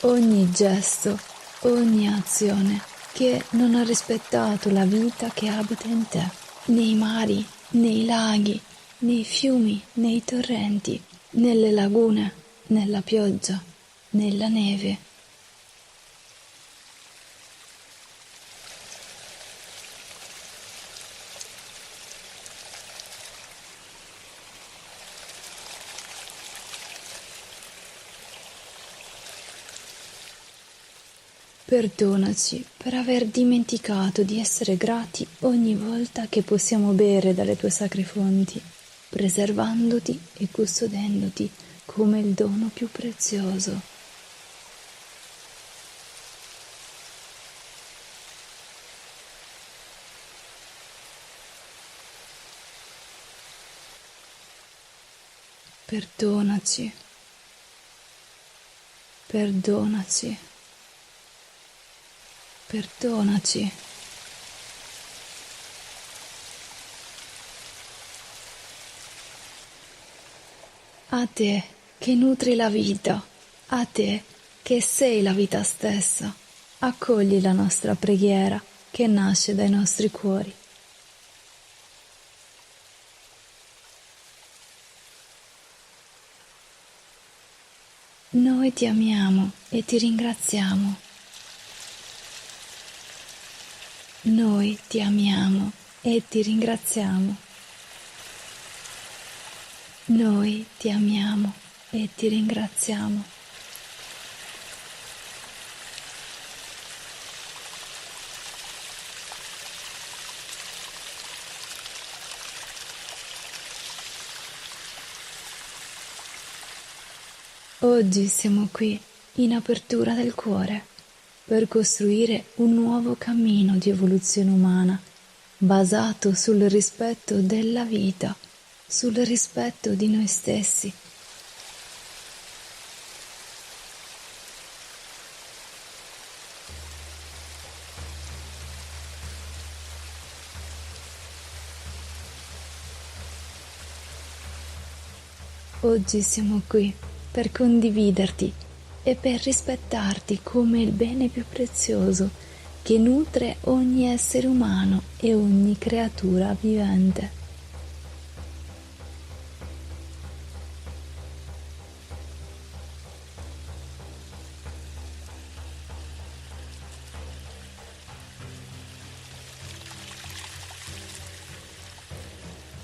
ogni gesto, ogni azione che non ha rispettato la vita che abita in te, nei mari, nei laghi, nei fiumi, nei torrenti, nelle lagune, nella pioggia, nella neve. Perdonaci per aver dimenticato di essere grati ogni volta che possiamo bere dalle tue sacre fonti, preservandoti e custodendoti come il dono più prezioso. Perdonaci. Perdonaci. Perdonaci. A te che nutri la vita, a te che sei la vita stessa, accogli la nostra preghiera che nasce dai nostri cuori. Noi ti amiamo e ti ringraziamo. Noi ti amiamo e ti ringraziamo. Noi ti amiamo e ti ringraziamo. Oggi siamo qui in apertura del cuore per costruire un nuovo cammino di evoluzione umana basato sul rispetto della vita, sul rispetto di noi stessi. Oggi siamo qui per condividerti e per rispettarti come il bene più prezioso che nutre ogni essere umano e ogni creatura vivente.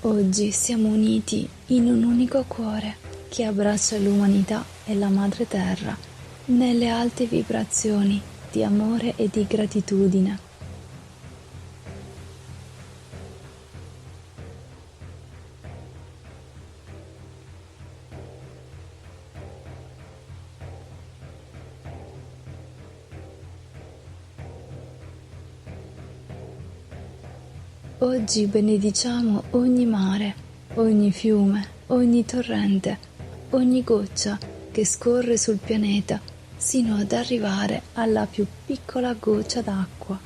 Oggi siamo uniti in un unico cuore che abbraccia l'umanità e la madre terra nelle alte vibrazioni di amore e di gratitudine. Oggi benediciamo ogni mare, ogni fiume, ogni torrente, ogni goccia che scorre sul pianeta sino ad arrivare alla più piccola goccia d'acqua.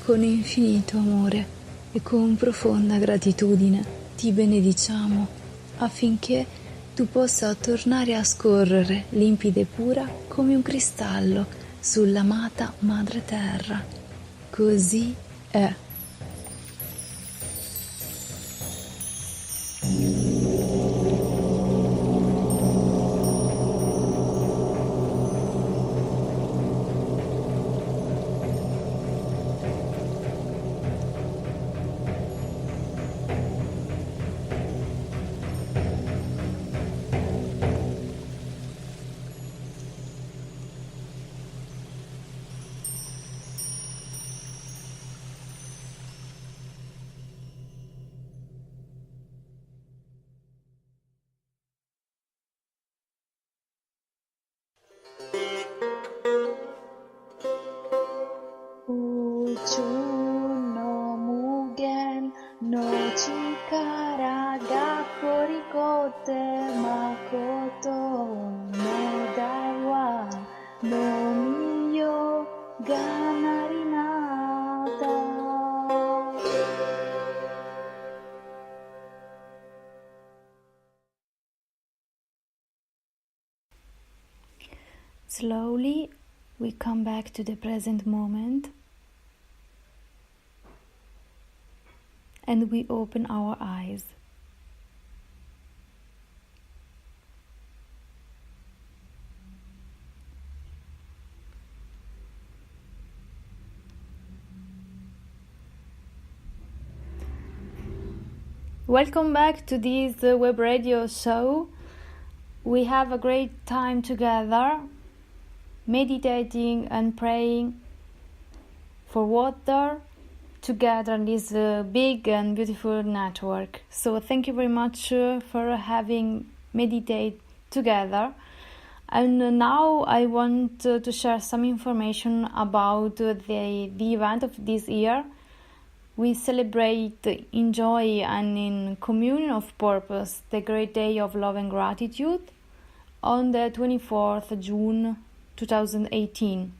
Con infinito amore e con profonda gratitudine ti benediciamo affinché tu possa tornare a scorrere limpida e pura come un cristallo sull'amata Madre Terra. Così è. no chikara ga korikote makoto no dai wa no miyo ga narinata. Slowly, we come back to the present moment and we open our eyes. Welcome back to this web radio show. We have a great time together, meditating and praying for water together in this big and beautiful network. So thank you very much for having meditate together. And now I want to share some information about the event of this year. We celebrate in joy and in communion of purpose the great day of love and gratitude on the 24th June 2018.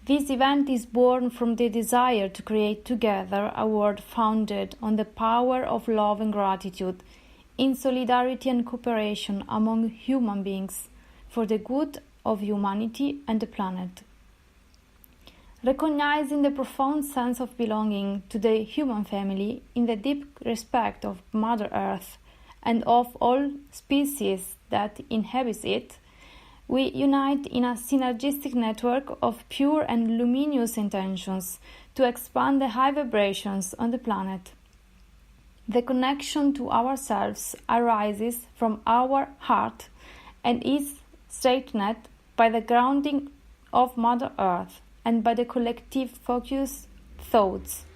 This event is born from the desire to create together a world founded on the power of love and gratitude, in solidarity and cooperation among human beings, for the good of humanity and the planet. Recognizing the profound sense of belonging to the human family in the deep respect of Mother Earth and of all species that inhabit it, we unite in a synergistic network of pure and luminous intentions to expand the high vibrations on the planet. The connection to ourselves arises from our heart and is strengthened by the grounding of Mother Earth and by the collective focused thoughts.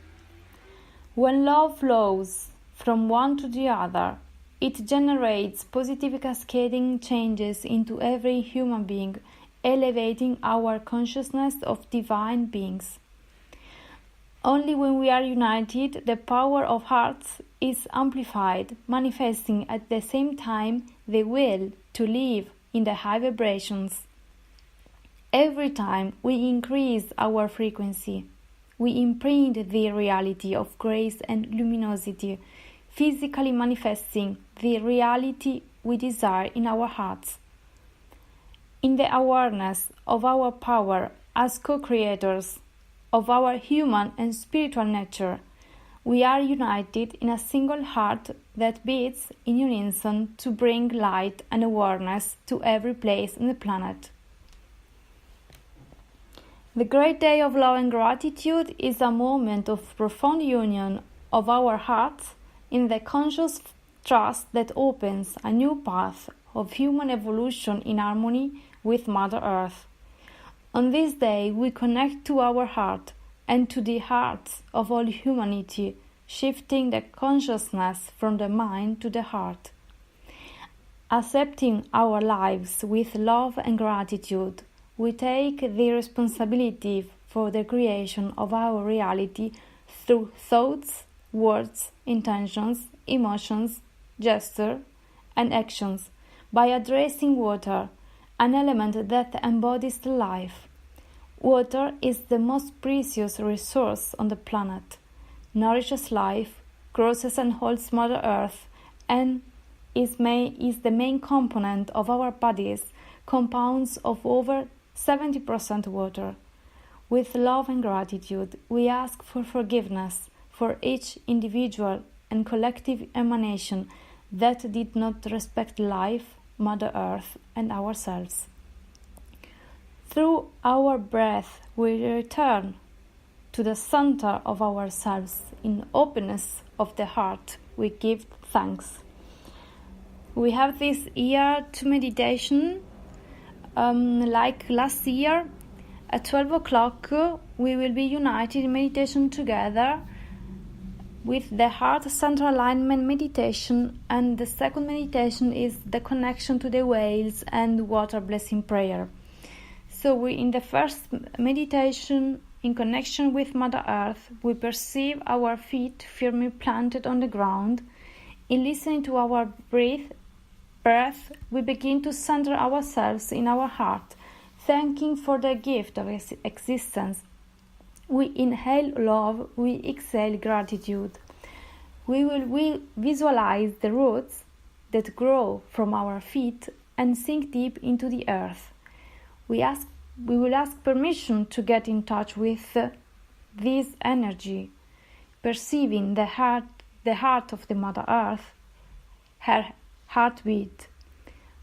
When love flows from one to the other, it generates positive cascading changes into every human being, elevating our consciousness of divine beings. Only when we are united, the power of hearts is amplified, manifesting at the same time the will to live in the high vibrations. Every time we increase our frequency, we imprint the reality of grace and luminosity, physically manifesting the reality we desire in our hearts. In the awareness of our power as co-creators of our human and spiritual nature, we are united in a single heart that beats in unison to bring light and awareness to every place on the planet. The great day of love and gratitude is a moment of profound union of our hearts in the conscious trust that opens a new path of human evolution in harmony with Mother Earth. On this day, we connect to our heart and to the hearts of all humanity, shifting the consciousness from the mind to the heart. Accepting our lives with love and gratitude, we take the responsibility for the creation of our reality through thoughts, words, intentions, emotions, gestures, and actions by addressing water, an element that embodies the life. Water is the most precious resource on the planet, nourishes life, grows and holds Mother Earth, and is the main component of our bodies, compounds of over 70% water. With love and gratitude, we ask for forgiveness for each individual and collective emanation that did not respect life, Mother Earth, and ourselves. Through our breath, we return to the center of ourselves. In openness of the heart, we give thanks. We have this year to meditation. Like last year, at 12 o'clock, we will be united in meditation together with the heart center alignment meditation, and the second meditation is the connection to the whales and water blessing prayer. So in the first meditation, in connection with Mother Earth, we perceive our feet firmly planted on the ground. In listening to our breath, we begin to center ourselves in our heart, thanking for the gift of existence. We inhale love, we exhale gratitude. We will visualize the roots that grow from our feet and sink deep into the earth. We will ask permission to get in touch with this energy, perceiving the heart of the Mother Earth, her heartbeat.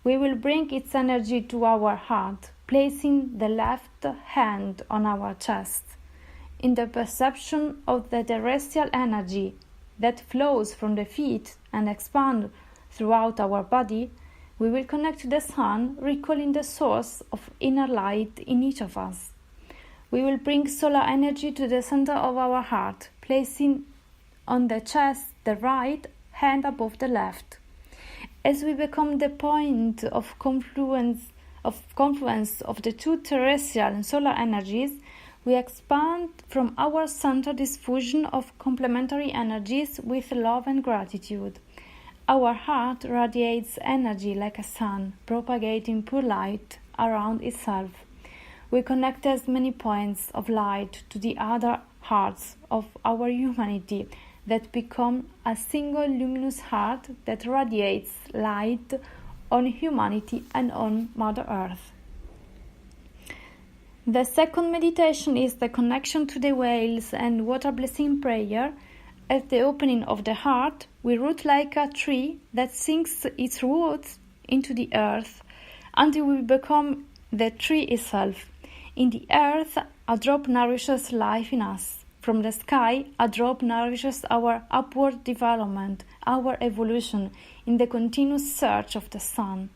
We will bring its energy to our heart, placing the left hand on our chest. In the perception of the terrestrial energy that flows from the feet and expands throughout our body, we will connect to the sun, recalling the source of inner light in each of us. We will bring solar energy to the center of our heart, placing on the chest the right hand above the left. As we become the point of confluence of the two terrestrial and solar energies, we expand from our center this fusion of complementary energies with love and gratitude. Our heart radiates energy like a sun, propagating pure light around itself. We connect as many points of light to the other hearts of our humanity that become a single luminous heart that radiates light on humanity and on Mother Earth. The second meditation is the connection to the whales and water blessing prayer. At the opening of the heart, we root like a tree that sinks its roots into the earth until we become the tree itself. In the earth, a drop nourishes life in us. From the sky, a drop nourishes our upward development, our evolution in the continuous search of the sun.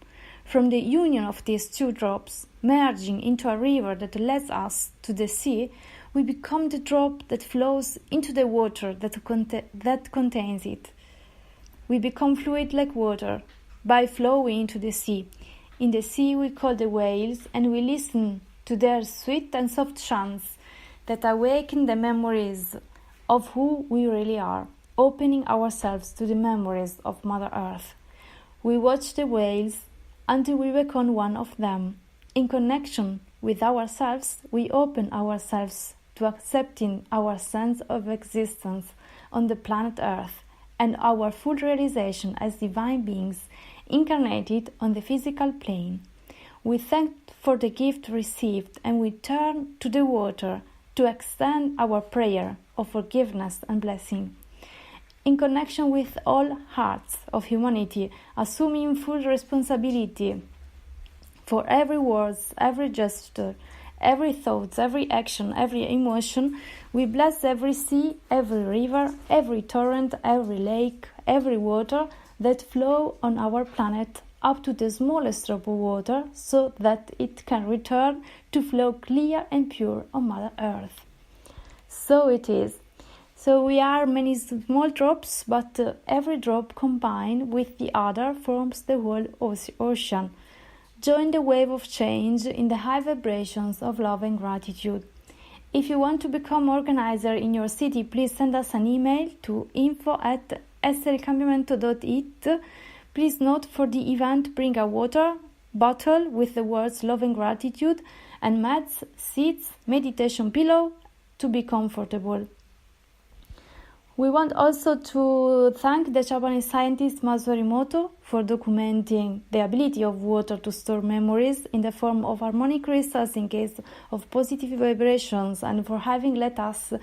From the union of these two drops, merging into a river that leads us to the sea, we become the drop that flows into the water that contains it. We become fluid like water by flowing into the sea. In the sea we call the whales, and we listen to their sweet and soft chants that awaken the memories of who we really are, opening ourselves to the memories of Mother Earth. We watch the whales until we become one of them. In connection with ourselves, we open ourselves to accepting our sense of existence on the planet Earth and our full realization as divine beings incarnated on the physical plane. We thank for the gift received and we turn to the water to extend our prayer of forgiveness and blessing. In connection with all hearts of humanity, assuming full responsibility for every word, every gesture, every thought, every action, every emotion, we bless every sea, every river, every torrent, every lake, every water that flow on our planet up to the smallest drop of water so that it can return to flow clear and pure on Mother Earth. So it is. So we are many small drops, but every drop combined with the other forms the whole ocean. Join the wave of change in the high vibrations of love and gratitude. If you want to become organizer in your city, please send us an email to info@essericambiamento.it. Please note for the event, bring a water bottle with the words love and gratitude and mats, seats, meditation pillow to be comfortable. We want also to thank the Japanese scientist Masaru Emoto for documenting the ability of water to store memories in the form of harmonic crystals in case of positive vibrations and for having let us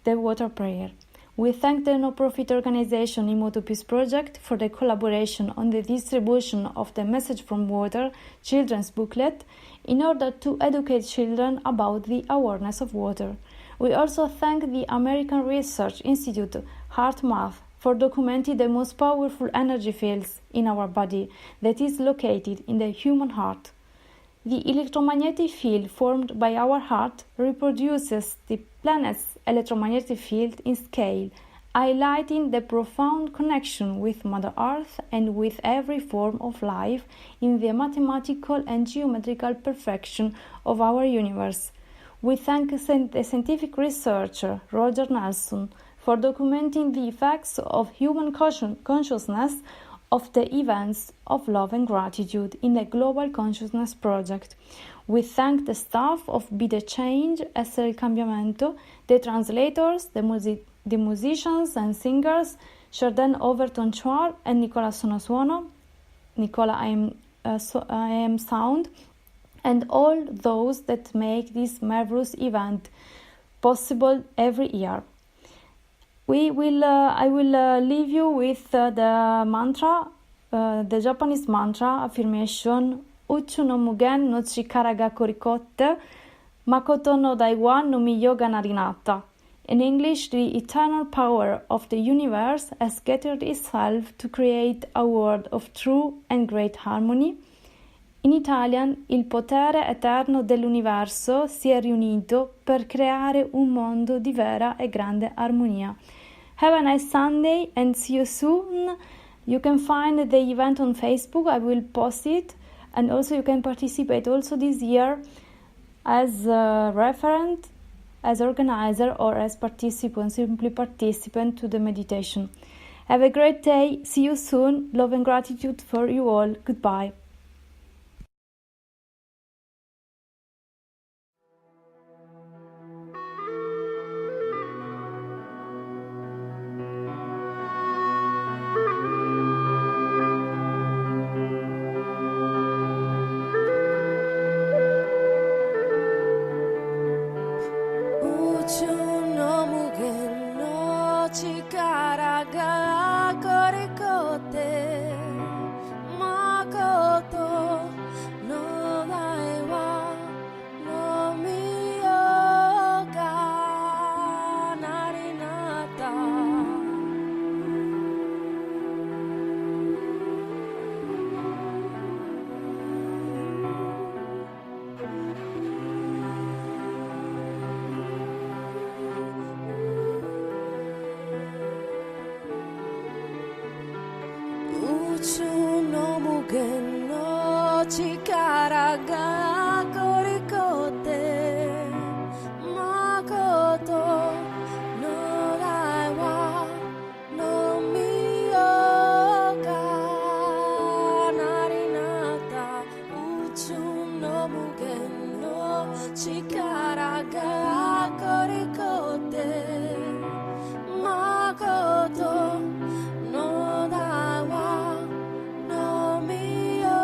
the water prayer. We thank the no-profit organization Emoto Peace Project for the collaboration on the distribution of the Message from Water children's booklet in order to educate children about the awareness of water. We also thank the American Research Institute HeartMath for documenting the most powerful energy fields in our body that is located in the human heart. The electromagnetic field formed by our heart reproduces the planet's electromagnetic field in scale, highlighting the profound connection with Mother Earth and with every form of life in the mathematical and geometrical perfection of our universe. We thank the scientific researcher Roger Nelson for documenting the effects of human consciousness of the events of love and gratitude in the Global Consciousness Project. We thank the staff of Be the Change, Essere il Cambiamento, the translators, the musicians and singers, Jordan Overton Chouar and Nicola Sonosuono, Nicola I am Sound, and all those that make this marvelous event possible every year. I will leave you with the mantra, the Japanese mantra affirmation, Uchu no mugen no chikara ga korikotte, makoto no daiwa no miyo ga narinata. In English, the eternal power of the universe has gathered itself to create a world of true and great harmony. In Italian, il potere eterno dell'universo si è riunito per creare un mondo di vera e grande armonia. Have a nice Sunday and see you soon. You can find the event on Facebook. I will post it. And also you can participate also this year as a referent, as organizer, or as participant, simply participant to the meditation. Have a great day. See you soon. Love and gratitude for you all. Goodbye. Chikara ga korikote, makoto no daiwa no miyo ga narinata. Uchu no mugen no chikara ga korikote, makoto no daiwa no miyo.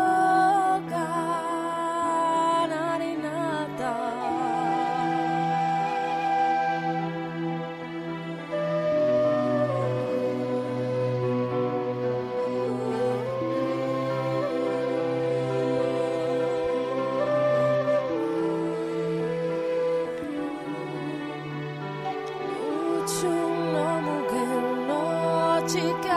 Chica